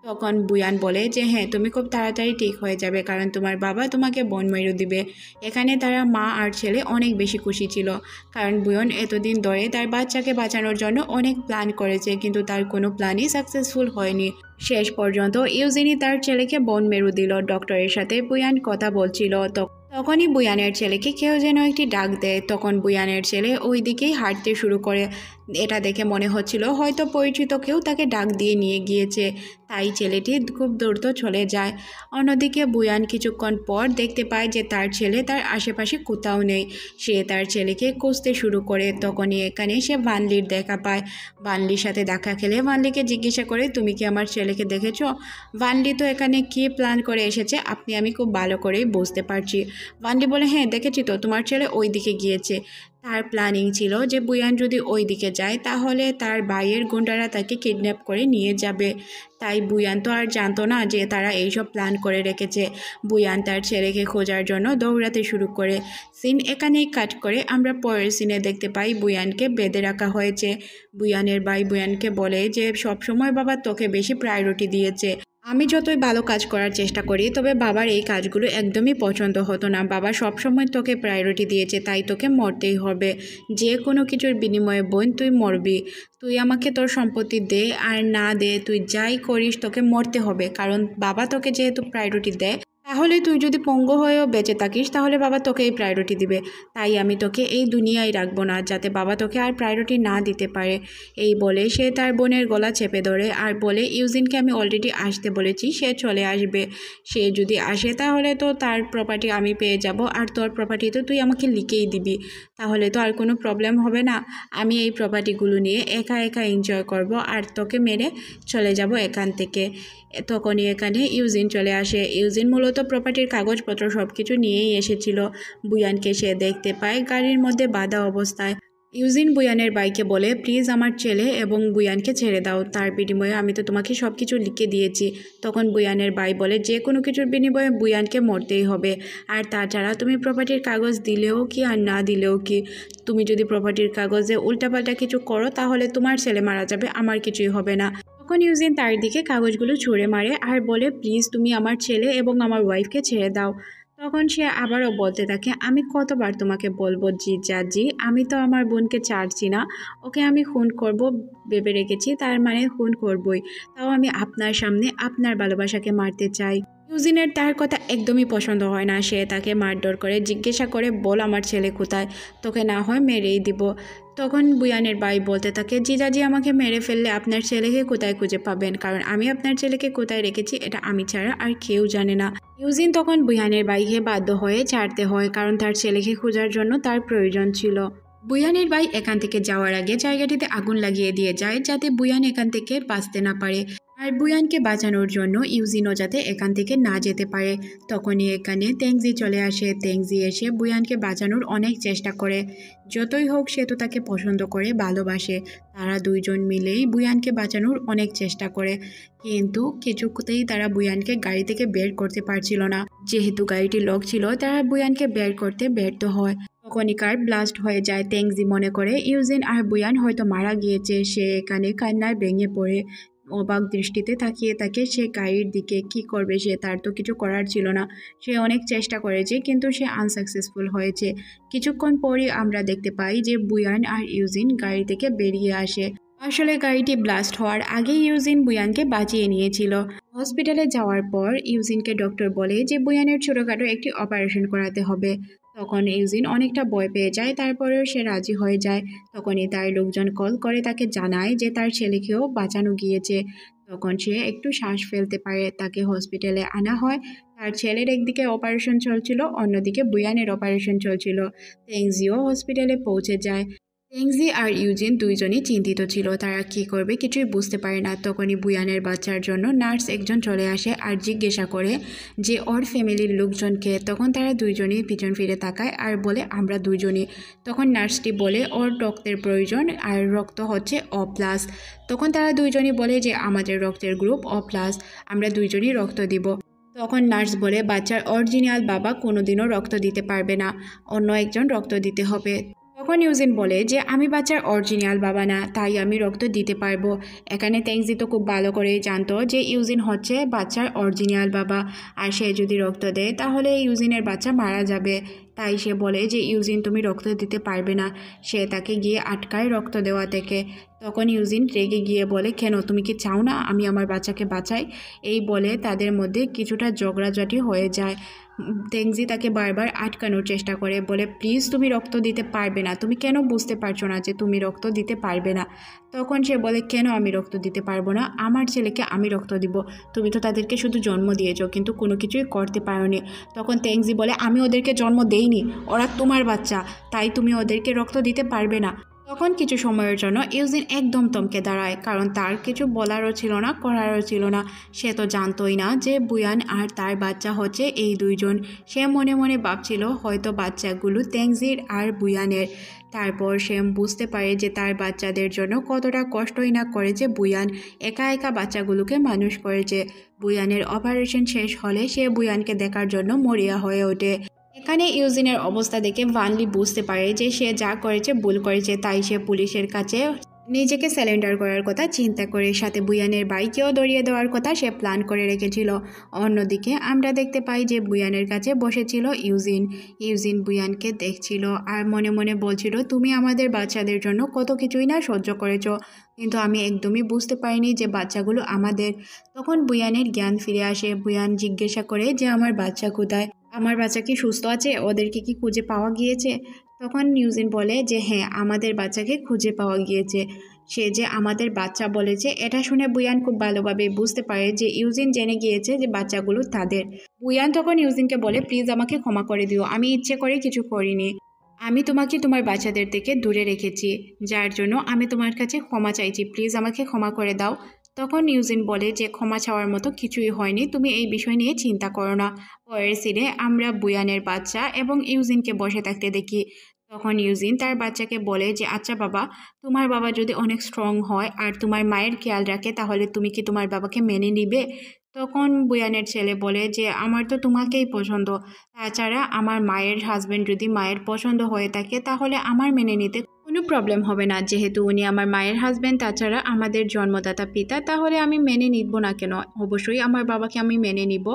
তখন বুয়ান বলে যে হ্যাঁ, তুমি খুব তাড়াতাড়ি ঠিক হয়ে যাবে, কারণ তোমার বাবা তোমাকে বন মেরু দিবে। এখানে তারা মা আর ছেলে অনেক বেশি খুশি ছিল, কারণ বুয়ান এতদিন ধরে তার বাচ্চাকে বাঁচানোর জন্য অনেক প্ল্যান করেছে, কিন্তু তার কোনো প্ল্যানই সাকসেসফুল হয়নি। শেষ পর্যন্ত ইউজিনই তার ছেলেকে বন মেরু দিল। ডক্টরের সাথে বুয়ান কথা বলছিল, তখনই বুয়ানের ছেলেকে কেউ যেন একটি ডাক দেয়। তখন বুয়ানের ছেলে ওই দিকেই হাঁটতে শুরু করে। এটা দেখে মনে হচ্ছিল হয়তো পরিচিত কেউ তাকে ডাক দিয়ে নিয়ে গিয়েছে, তাই ছেলেটি খুব দ্রুত চলে যায়। অন্যদিকে বুয়ান কিছুক্ষণ পর দেখতে পায় যে তার ছেলে তার আশেপাশে কোথাও নেই। সে তার ছেলেকে খুঁজতে শুরু করে। তখনই এখানে সে ভানলির দেখা পায়। ভানলির সাথে দেখা খেলে ভানলিকে জিজ্ঞাসা করে, তুমি কি আমার ছেলেকে দেখেছো? ভানলি তো এখানে কী প্ল্যান করে এসেছে আমি খুব ভালো করেই বুঝতে পারছি। ভানলি বলে, হ্যাঁ দেখেছি তো, তোমার ছেলে ওই দিকে গিয়েছে। তার প্ল্যানিং ছিল যে বুয়ান যদি ওই দিকে যায় তাহলে তার ভাইয়ের গুন্ডারা তাকে কিডন্যাপ করে নিয়ে যাবে। তাই বুয়ান তো আর জানতো না যে তারা এইসব প্ল্যান করে রেখেছে। বুয়ান তার ছেলেকে খোঁজার জন্য দৌড়াতে শুরু করে। সিন এখানেই কাট করে আমরা পরের সিনে দেখতে পাই বুয়ানকে বেঁধে রাখা হয়েছে। বুয়ানের ভাই বুয়ানকে বলে যে সবসময় বাবা তোকে বেশি প্রায়োরিটি দিয়েছে, আমি যতই ভালো কাজ করার চেষ্টা করি, তবে বাবার এই কাজগুলো একদমই পছন্দ হতো না। বাবা সবসময় তোকে প্রায়োরিটি দিয়েছে, তাই তোকে মরতেই হবে। যে কোনো কিছুর বিনিময়ে বোন তুই মরবি। তুই আমাকে তোর সম্পত্তি দে আর না দে, তুই যাই করিস তোকে মরতে হবে। কারণ বাবা তোকে যেহেতু প্রায়োরিটি দেয়, তাহলে তুই যদি পঙ্গু হয়েও বেঁচে থাকিস তাহলে বাবা তোকে এই প্রায়োরিটি দিবে। তাই আমি তোকে এই দুনিয়ায় রাখবো না, যাতে বাবা তোকে আর প্রায়োরিটি না দিতে পারে। এই বলে সে তার বোনের গলা চেপে ধরে আর বলে, ইউজিনকে আমি অলরেডি আসতে বলেছি, সে চলে আসবে। সে যদি আসে তাহলে তো তার প্রপার্টি আমি পেয়ে যাব, আর তোর প্রপার্টি তো তুই আমাকে লিখেই দিবি। তাহলে তো আর কোনো প্রবলেম হবে না। আমি এই প্রপার্টিগুলো নিয়ে একা একা এনজয় করব আর তোকে মেরে চলে যাব এখান থেকে। তখনই এখানে ইউজিন চলে আসে। ইউজিন মূলত প্রপার্টির কাগজপত্র সব কিছু নিয়েই এসেছিল। বুয়ানকে সে দেখতে পায় গাড়ির মধ্যে বাঁধা অবস্থায়। ইউজিন বুয়ানের বাইকে বলে, প্লিজ আমার ছেলে এবং বুয়ানকে ছেড়ে দাও, তার বিনিময়ে আমি তো তোমাকে সব কিছু লিখে দিয়েছি। তখন বুয়ানের ভাই বলে, যে কোনো কিছুর বিনিময়ে বুয়ানকে মরতেই হবে। আর তাছাড়া তুমি প্রপার্টির কাগজ দিলেও কি আর না দিলেও কি, তুমি যদি প্রপার্টির কাগজে উল্টাপাল্টা কিছু করো তাহলে তোমার ছেলে মারা যাবে, আমার কিছুই হবে না। তখন ইউজিন তার দিকে কাগজগুলো ছুঁড়ে মারে আর বলে, প্লিজ তুমি আমার ছেলে এবং আমার ওয়াইফকে ছেড়ে দাও। তখন সে আবারও বলতে থাকে, আমি কতবার তোমাকে বলবো জিজাজি, আমি তো আমার বোনকে ছাড়ছি না। ওকে আমি খুন করব ভেবে রেখেছি, তার মানে খুন করবই। তাও আমি আপনার সামনে আপনার ভালোবাসাকে মারতে চাই। ইউজিনের তার কথা একদমই পছন্দ হয় না। সে তাকে মারধর করে জিজ্ঞাসা করে, বল আমার ছেলে কোথায়, তোকে না হয় মেরেই দিব। তখন বুয়ানের ভাই বলতে থাকে, জিজাজি আমাকে মেরে ফেললে আপনার ছেলেকে কোথায় খুঁজে পাবেন, কারণ আমি আপনার ছেলেকে কোথায় রেখেছি এটা আমি ছাড়া আর কেউ জানে না। ইউজিন তখন বুয়ানের ভাইকে বাধ্য হয়ে ছাড়তে হয়, কারণ তার ছেলেকে খোঁজার জন্য তার প্রয়োজন ছিল। বুয়ানের ভাই এখান থেকে যাওয়ার আগে জায়গাটিতে আগুন লাগিয়ে দিয়ে যায়, যাতে বুয়ান এখান থেকে বাঁচতে না পারে। আর বুয়ানকে বাঁচানোর জন্য ইউজিনও যাতে এখান থেকে না যেতে পারে। তখনই এখানে তেংজি চলে আসে। তেংজি এসে বুয়ানকে বাঁচানোর অনেক চেষ্টা করে। যতই হোক সে তো তাকে পছন্দ করে, ভালোবাসে। তারা দুইজন মিলেই বুয়ানকে বাঁচানোর অনেক চেষ্টা করে, কিন্তু কিছুতেই তারা বুয়ানকে গাড়ি থেকে বের করতে পারছিল না। যেহেতু গাড়িটি লক ছিল, তারা বুয়ানকে বের করতে ব্যর্থ হয়। তখনই কার ব্লাস্ট হয়ে যায়। তেংজি মনে করে ইউজিন আর বুয়ান হয়তো মারা গিয়েছে। সে এখানে কান্নায় ভেঙে পড়ে। অবাক দৃষ্টিতে তাকিয়ে থাকে সে গাড়ির দিকে। কি করবে সে, তার তো কিছু করার ছিল না। সে অনেক চেষ্টা করেছে কিন্তু সে আনসাকসেসফুল হয়েছে। কিছুক্ষণ পরই আমরা দেখতে পাই যে বুয়ান আর ইউজিন গাড়ি থেকে বেরিয়ে আসে। আসলে গাড়িটি ব্লাস্ট হওয়ার আগে ইউজিন বুয়ানকে বাঁচিয়ে নিয়েছিল। হসপিটালে যাওয়ার পর ইউজিনকে ডক্টর বলে যে বুয়ানের ছোটোখাটো একটি অপারেশন করাতে হবে। তখন ইউজিন অনেকটা ভয় পেয়ে যায়, তারপরেও সে রাজি হয়ে যায়। তখনই তার লোকজন কল করে তাকে জানায় যে তার ছেলেকেও বাঁচানো গিয়েছে। তখন সে একটু শ্বাস ফেলতে পারে। তাকে হসপিটালে আনা হয়। তার ছেলের একদিকে অপারেশন চলছিল, অন্যদিকে বুয়ানের অপারেশন চলছিল। তেংজিও হসপিটালে পৌঁছে যায়। তেংজি আর ইউজিন দুইজনই চিন্তিত ছিল। তারা কি করবে কিছুই বুঝতে পারে না। তখনই বুয়ানের বাচ্চার জন্য নার্স একজন চলে আসে আর জিজ্ঞাসা করে যে ওর ফ্যামিলির লোকজনকে। তখন তারা দুইজনই পিছন ফিরে তাকায় আর বলে, আমরা দুইজনই। তখন নার্সটি বলে, ওর রক্তের প্রয়োজন আর রক্ত হচ্ছে O+। তখন তারা দুইজনই বলে যে আমাদের রক্তের গ্রুপ O+, আমরা দুইজনই রক্ত দিব। তখন নার্স বলে, বাচ্চার অরিজিনাল বাবা কোনোদিনও রক্ত দিতে পারবে না, অন্য একজন রক্ত দিতে হবে। তখন ইউজিন বলে যে আমি বাচ্চার অরিজিনাল বাবা না, তাই আমি রক্ত দিতে পারবো। এখানে তেংজি তো খুব ভালো করেই জানতো যে ইউজিন হচ্ছে বাচ্চার অরিজিনাল বাবা, আর সে যদি রক্ত দেয় তাহলে ইউজিনের বাচ্চা মারা যাবে। তাই সে বলে যে ইউজিন তুমি রক্ত দিতে পারবে না। সে তাকে গিয়ে আটকায় রক্ত দেওয়া থেকে। তখন ইউজিন রেগে গিয়ে বলে, কেন, তুমি কি চাও না আমি আমার বাচ্চাকে বাঁচাই? এই বলে তাদের মধ্যে কিছুটা ঝগড়াঝাটি হয়ে যায়। তেংজি তাকে বারবার আটকানোর চেষ্টা করে, বলে প্লিজ তুমি রক্ত দিতে পারবে না, তুমি কেন বুঝতে পারছো না যে তুমি রক্ত দিতে পারবে না? তখন সে বলে, কেন আমি রক্ত দিতে পারবো না? আমার ছেলেকে আমি রক্ত দিব। তুমি তো তাদেরকে শুধু জন্ম দিয়েছো কিন্তু কোনো কিছুই করতে পারোনি। তখন তেংজি বলে, আমি ওদেরকে জন্ম দেইনি, ওরা তোমার বাচ্চা, তাই তুমি ওদেরকে রক্ত দিতে পারবে না। তখন কিছু সময়ের জন্য ইউজিন একদম থমকে দাঁড়ায়, কারণ তার কিছু বলারও ছিল না, করারও ছিল না। সে তো জানতোই না যে বুয়ান আর তার বাচ্চা হচ্ছে এই দুইজন। সে মনে মনে ভাবছিল হয়তো বাচ্চাগুলো তেংজির আর বুয়ানের। তারপর সে বুঝতে পারে যে তার বাচ্চাদের জন্য কতটা কষ্টই না করেছে বুয়ান, একা একা বাচ্চাগুলোকে মানুষ করেছে। বুয়ানের অপারেশন শেষ হলে সে বুয়ানকে দেখার জন্য মরিয়া হয়ে ওঠে। এখানে ইউজিনের অবস্থা দেখে ভানলি বুঝতে পারে যে সে যা করেছে ভুল করেছে, তাই সে পুলিশের কাছে নিজেকে স্যালেন্ডার করার কথা চিন্তা করে সাথে বুয়ানের বাইকেও দড়িয়ে দেওয়ার কথা সে প্ল্যান করে রেখেছিল। অন্যদিকে আমরা দেখতে পাই যে বুয়ানের কাছে বসেছিল ইউজিন। ইউজিন বুয়ানকে দেখছিল আর মনে মনে বলছিল, তুমি আমাদের বাচ্চাদের জন্য কত কিছুই না সহ্য করেছো, কিন্তু আমি একদমই বুঝতে পারিনি যে বাচ্চাগুলো আমাদের। তখন বুয়ানের জ্ঞান ফিরে আসে। বুয়ান জিজ্ঞাসা করে যে আমার বাচ্চা কোথায়, আমার বাচ্চা কি সুস্থ আছে, ওদেরকে কি খুঁজে পাওয়া গিয়েছে? তখন ইউজিন বলে যে হ্যাঁ, আমাদের বাচ্চাকে খুঁজে পাওয়া গিয়েছে। সে যে আমাদের বাচ্চা বলেছে এটা শুনে বুয়ান খুব ভালোভাবে বুঝতে পারে যে ইউজিন জেনে গিয়েছে যে বাচ্চাগুলো তাদের। বুয়ান তখন ইউজিনকে বলে, প্লিজ আমাকে ক্ষমা করে দিও, আমি ইচ্ছে করে কিছু করিনি। আমি তোমাকে তোমার বাচ্চাদের থেকে দূরে রেখেছি, যার জন্য আমি তোমার কাছে ক্ষমা চাইছি, প্লিজ আমাকে ক্ষমা করে দাও। তখন ইউজিন বলে যে ক্ষমা চাওয়ার মতো কিছুই হয়নি, তুমি এই বিষয় নিয়ে চিন্তা করো না। পরের সিনে আমরা বুয়ানের বাচ্চা এবং ইউজিনকে বসে থাকতে দেখি। তখন ইউজিন তার বাচ্চাকে বলে যে আচ্ছা বাবা, তোমার বাবা যদি অনেক স্ট্রং হয় আর তোমার মায়ের খেয়াল রাখে তাহলে তুমি কি তোমার বাবাকে মেনে নিবে? তখন বুয়ানের ছেলে বলে যে আমার তো তোমাকেই পছন্দ, তাছাড়া আমার মায়ের হাজবেন্ড যদি মায়ের পছন্দ হয়ে থাকে তাহলে আমার মেনে নিতে কোনো প্রবলেম হবে না, যেহেতু উনি আমার মায়ের হাজবেন্ড, তাছাড়া আমাদের জন্মদাতা পিতা, তাহলে আমি মেনে নিব না কেন? অবশ্যই আমার বাবাকে আমি মেনে নিব।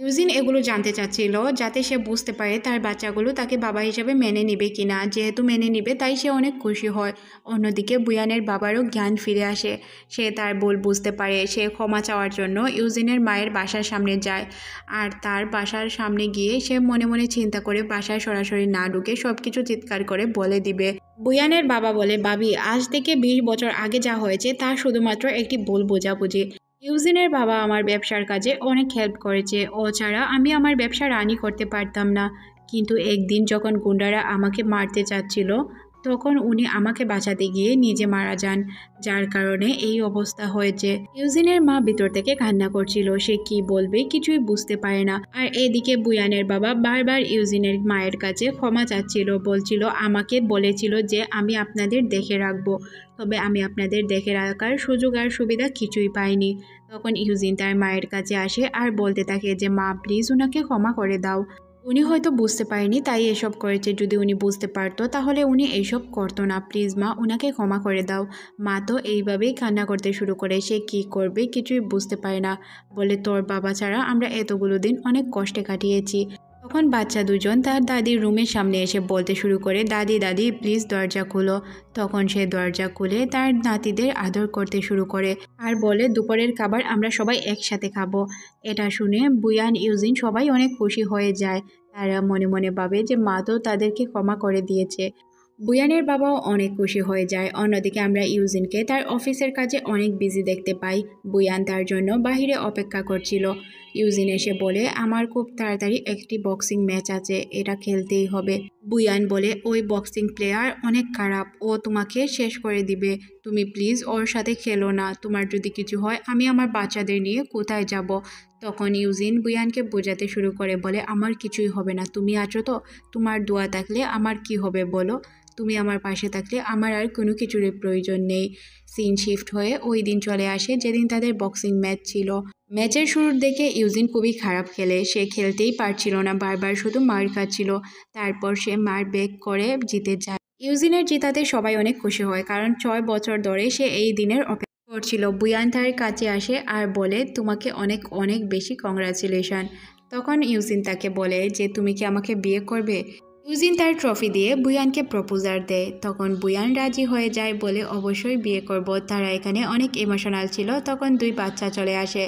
ইউজিন এগুলো জানতে চাচ্ছিল যাতে সে বুঝতে পারে তার বাচ্চাগুলো তাকে বাবা হিসেবে মেনে নিবে কিনা। যেহেতু মেনে নিবে তাই সে অনেক খুশি হয়। অন্যদিকে বুয়ানের বাবারও জ্ঞান ফিরে আসে, সে তার ভুল বুঝতে পারে। সে ক্ষমা চাওয়ার জন্য ইউজিনের মায়ের বাসার সামনে যায়, আর তার বাসার সামনে গিয়ে সে মনে মনে চিন্তা করে বাসায় সরাসরি না ঢুকে সব কিছু চিৎকার করে বলে দিবে। বুয়ানের বাবা বলে, ভাবি আজ থেকে 20 বছর আগে যা হয়েছে তা শুধুমাত্র একটি ভুল বোঝাবুঝি। ইউজিনের বাবা আমার ব্যবসার কাজে অনেক হেল্প করেছে, ও ছাড়া আমি আমার ব্যবসা রানই করতে পারতাম না। কিন্তু একদিন যখন গুন্ডারা আমাকে মারতে চাচ্ছিল তখন উনি আমাকে বাঁচাতে গিয়ে নিজে মারা যান, যার কারণে এই অবস্থা হয়েছে। ইউজিনের মা ভিতর থেকে কান্না করছিল, সে কি বলবে কিছুই বুঝতে পারে না। আর এদিকে বুয়ানের বাবা বারবার ইউজিনের মায়ের কাছে ক্ষমা চাচ্ছিল, বলছিল আমাকে বলেছিল যে আমি আপনাদের দেখে রাখবো, তবে আমি আপনাদের দেখে রাখার সুযোগ আর সুবিধা কিছুই পাইনি। তখন ইউজিন তার মায়ের কাছে আসে আর বলতে থাকে যে মা প্লিজ উনাকে ক্ষমা করে দাও, উনি হয়তো বুঝতে পারেনি তাই এসব করেছে, যদি উনি বুঝতে পারতো তাহলে উনি এইসব করতো না, প্লিজ মা উনাকে ক্ষমা করে দাও। মা তো এইভাবেই কান্না করতে শুরু করে, সে কী করবে কিছুই বুঝতে পারে না। বলে তোর বাবা ছাড়া আমরা এতগুলো দিন অনেক কষ্টে কাটিয়েছি। তখন বাচ্চা দুজন তার দাদির রুমের সামনে এসে বলতে শুরু করে, দাদি দাদি প্লিজ দরজা খুলো। তখন সে দরজা খুলে তার নাতিদের আদর করতে শুরু করে আর বলে দুপুরের খাবার আমরা সবাই একসাথে খাবো। এটা শুনে বুয়ান ইউজিন সবাই অনেক খুশি হয়ে যায়। তারা মনে মনে ভাবে যে মা তো তাদেরকে ক্ষমা করে দিয়েছে। বুয়ানের বাবাও অনেক খুশি হয়ে যায়। অন্যদিকে আমরা ইউজিনকে তার অফিসের কাজে অনেক বিজি দেখতে পাই। বুয়ান তার জন্য বাহিরে অপেক্ষা করছিল। ইউজিন এসে বলে আমার খুব তাড়াতাড়ি একটি বক্সিং ম্যাচ আছে, এটা খেলতেই হবে। বুয়ান বলে ওই বক্সিং প্লেয়ার অনেক খারাপ, ও তোমাকে শেষ করে দিবে, তুমি প্লিজ ওর সাথে খেলো না, তোমার যদি কিছু হয় আমি আমার বাচ্চাদের নিয়ে কোথায় যাব? তখন ইউজিন বুয়ানকে বোঝাতে শুরু করে, বলে আমার কিছুই হবে না, তুমি আছো তো, তোমার দোয়া থাকলে আমার কি হবে বলো, তুমি আমার পাশে থাকলে আমার আর কোনো কিছুরই প্রয়োজন নেই। সিন শিফট হয়ে ওই দিন চলে আসে যেদিন তাদের বক্সিং ম্যাচ ছিল। ম্যাচের শুরুর দিকে ইউজিন খুবই খারাপ খেলে, সে খেলতেই পারছিল না, বারবার শুধু মার খাচ্ছিল। তারপর সে মার ব্যাক করে জিতে যায়। ইউজিনের জিতাতে সবাই অনেক খুশি হয়, কারণ 6 বছর ধরে সে এই দিনের অপেক্ষা করছিল। বুয়ান তার কাছে আসে আর বলে তোমাকে অনেক অনেক বেশি কংগ্রাচুলেশন। তখন ইউজিন তাকে বলে যে তুমি কি আমাকে বিয়ে করবে? ইউজিন তার ট্রফি দিয়ে বুয়ানকে প্রপোজাল দেয়। তখন বুয়ান রাজি হয়ে যায়, বলে অবশ্যই বিয়ে করব। তারা এখানে অনেক ইমোশনাল ছিল। তখন 2 বাচ্চা চলে আসে।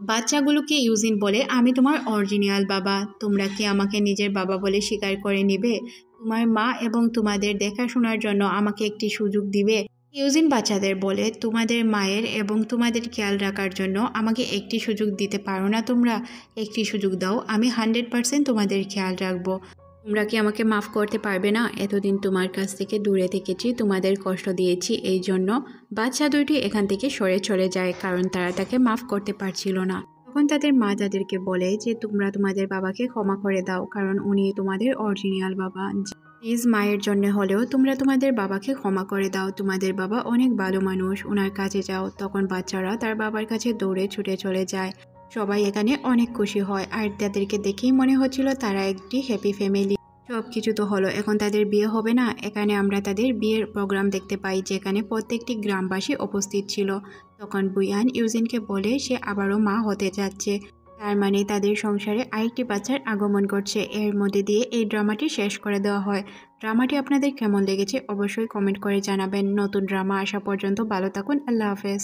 বাচ্চাগুলোকে ইউজিন বলে আমি তোমার অরিজিনাল বাবা, তোমরা কি আমাকে নিজের বাবা বলে স্বীকার করে নিবে? তোমার মা এবং তোমাদের দেখাশোনার জন্য আমাকে একটি সুযোগ দিবে? ইউজিন বাচ্চাদের বলে তোমাদের মায়ের এবং তোমাদের খেয়াল রাখার জন্য আমাকে একটি সুযোগ দিতে পারো না? তোমরা একটি সুযোগ দাও, আমি 100% তোমাদের খেয়াল রাখবো। তোমরা কি আমাকে মাফ করতে পারবে না? এতদিন তোমার কাছ থেকে দূরে থেকেছি, তোমাদের কষ্ট দিয়েছি, এই জন্য। বাচ্চা দুইটি এখান থেকে সরে চলে যায়, কারণ তারা তাকে মাফ করতে পারছিল না। তখন তাদের মা তাদেরকে বলে যে তোমরা তোমাদের বাবাকে ক্ষমা করে দাও, কারণ উনি তোমাদের অরিজিনাল বাবা। প্লিজ মায়ের জন্য হলেও তোমরা তোমাদের বাবাকে ক্ষমা করে দাও, তোমাদের বাবা অনেক ভালো মানুষ, ওনার কাছে যাও। তখন বাচ্চারা তার বাবার কাছে দৌড়ে ছুটে চলে যায়। সবাই এখানে অনেক খুশি হয়, আর তাদেরকে দেখেই মনে হচ্ছিল তারা একটি হ্যাপি ফ্যামিলি। সব কিছু তো হলো, এখন তাদের বিয়ে হবে না। এখানে আমরা তাদের বিয়ের প্রোগ্রাম দেখতে পাই, যেখানে প্রত্যেকটি গ্রামবাসী উপস্থিত ছিল। তখন বুয়ান ইউজিনকে বলে সে আবারও মা হতে যাচ্ছে, তার মানে তাদের সংসারে আরেকটি বাচ্চার আগমন ঘটছে। এর মধ্যে দিয়ে এই ড্রামাটি শেষ করে দেওয়া হয়। ড্রামাটি আপনাদের কেমন লেগেছে অবশ্যই কমেন্ট করে জানাবেন। নতুন ড্রামা আসা পর্যন্ত ভালো থাকুন, আল্লাহ হাফেজ।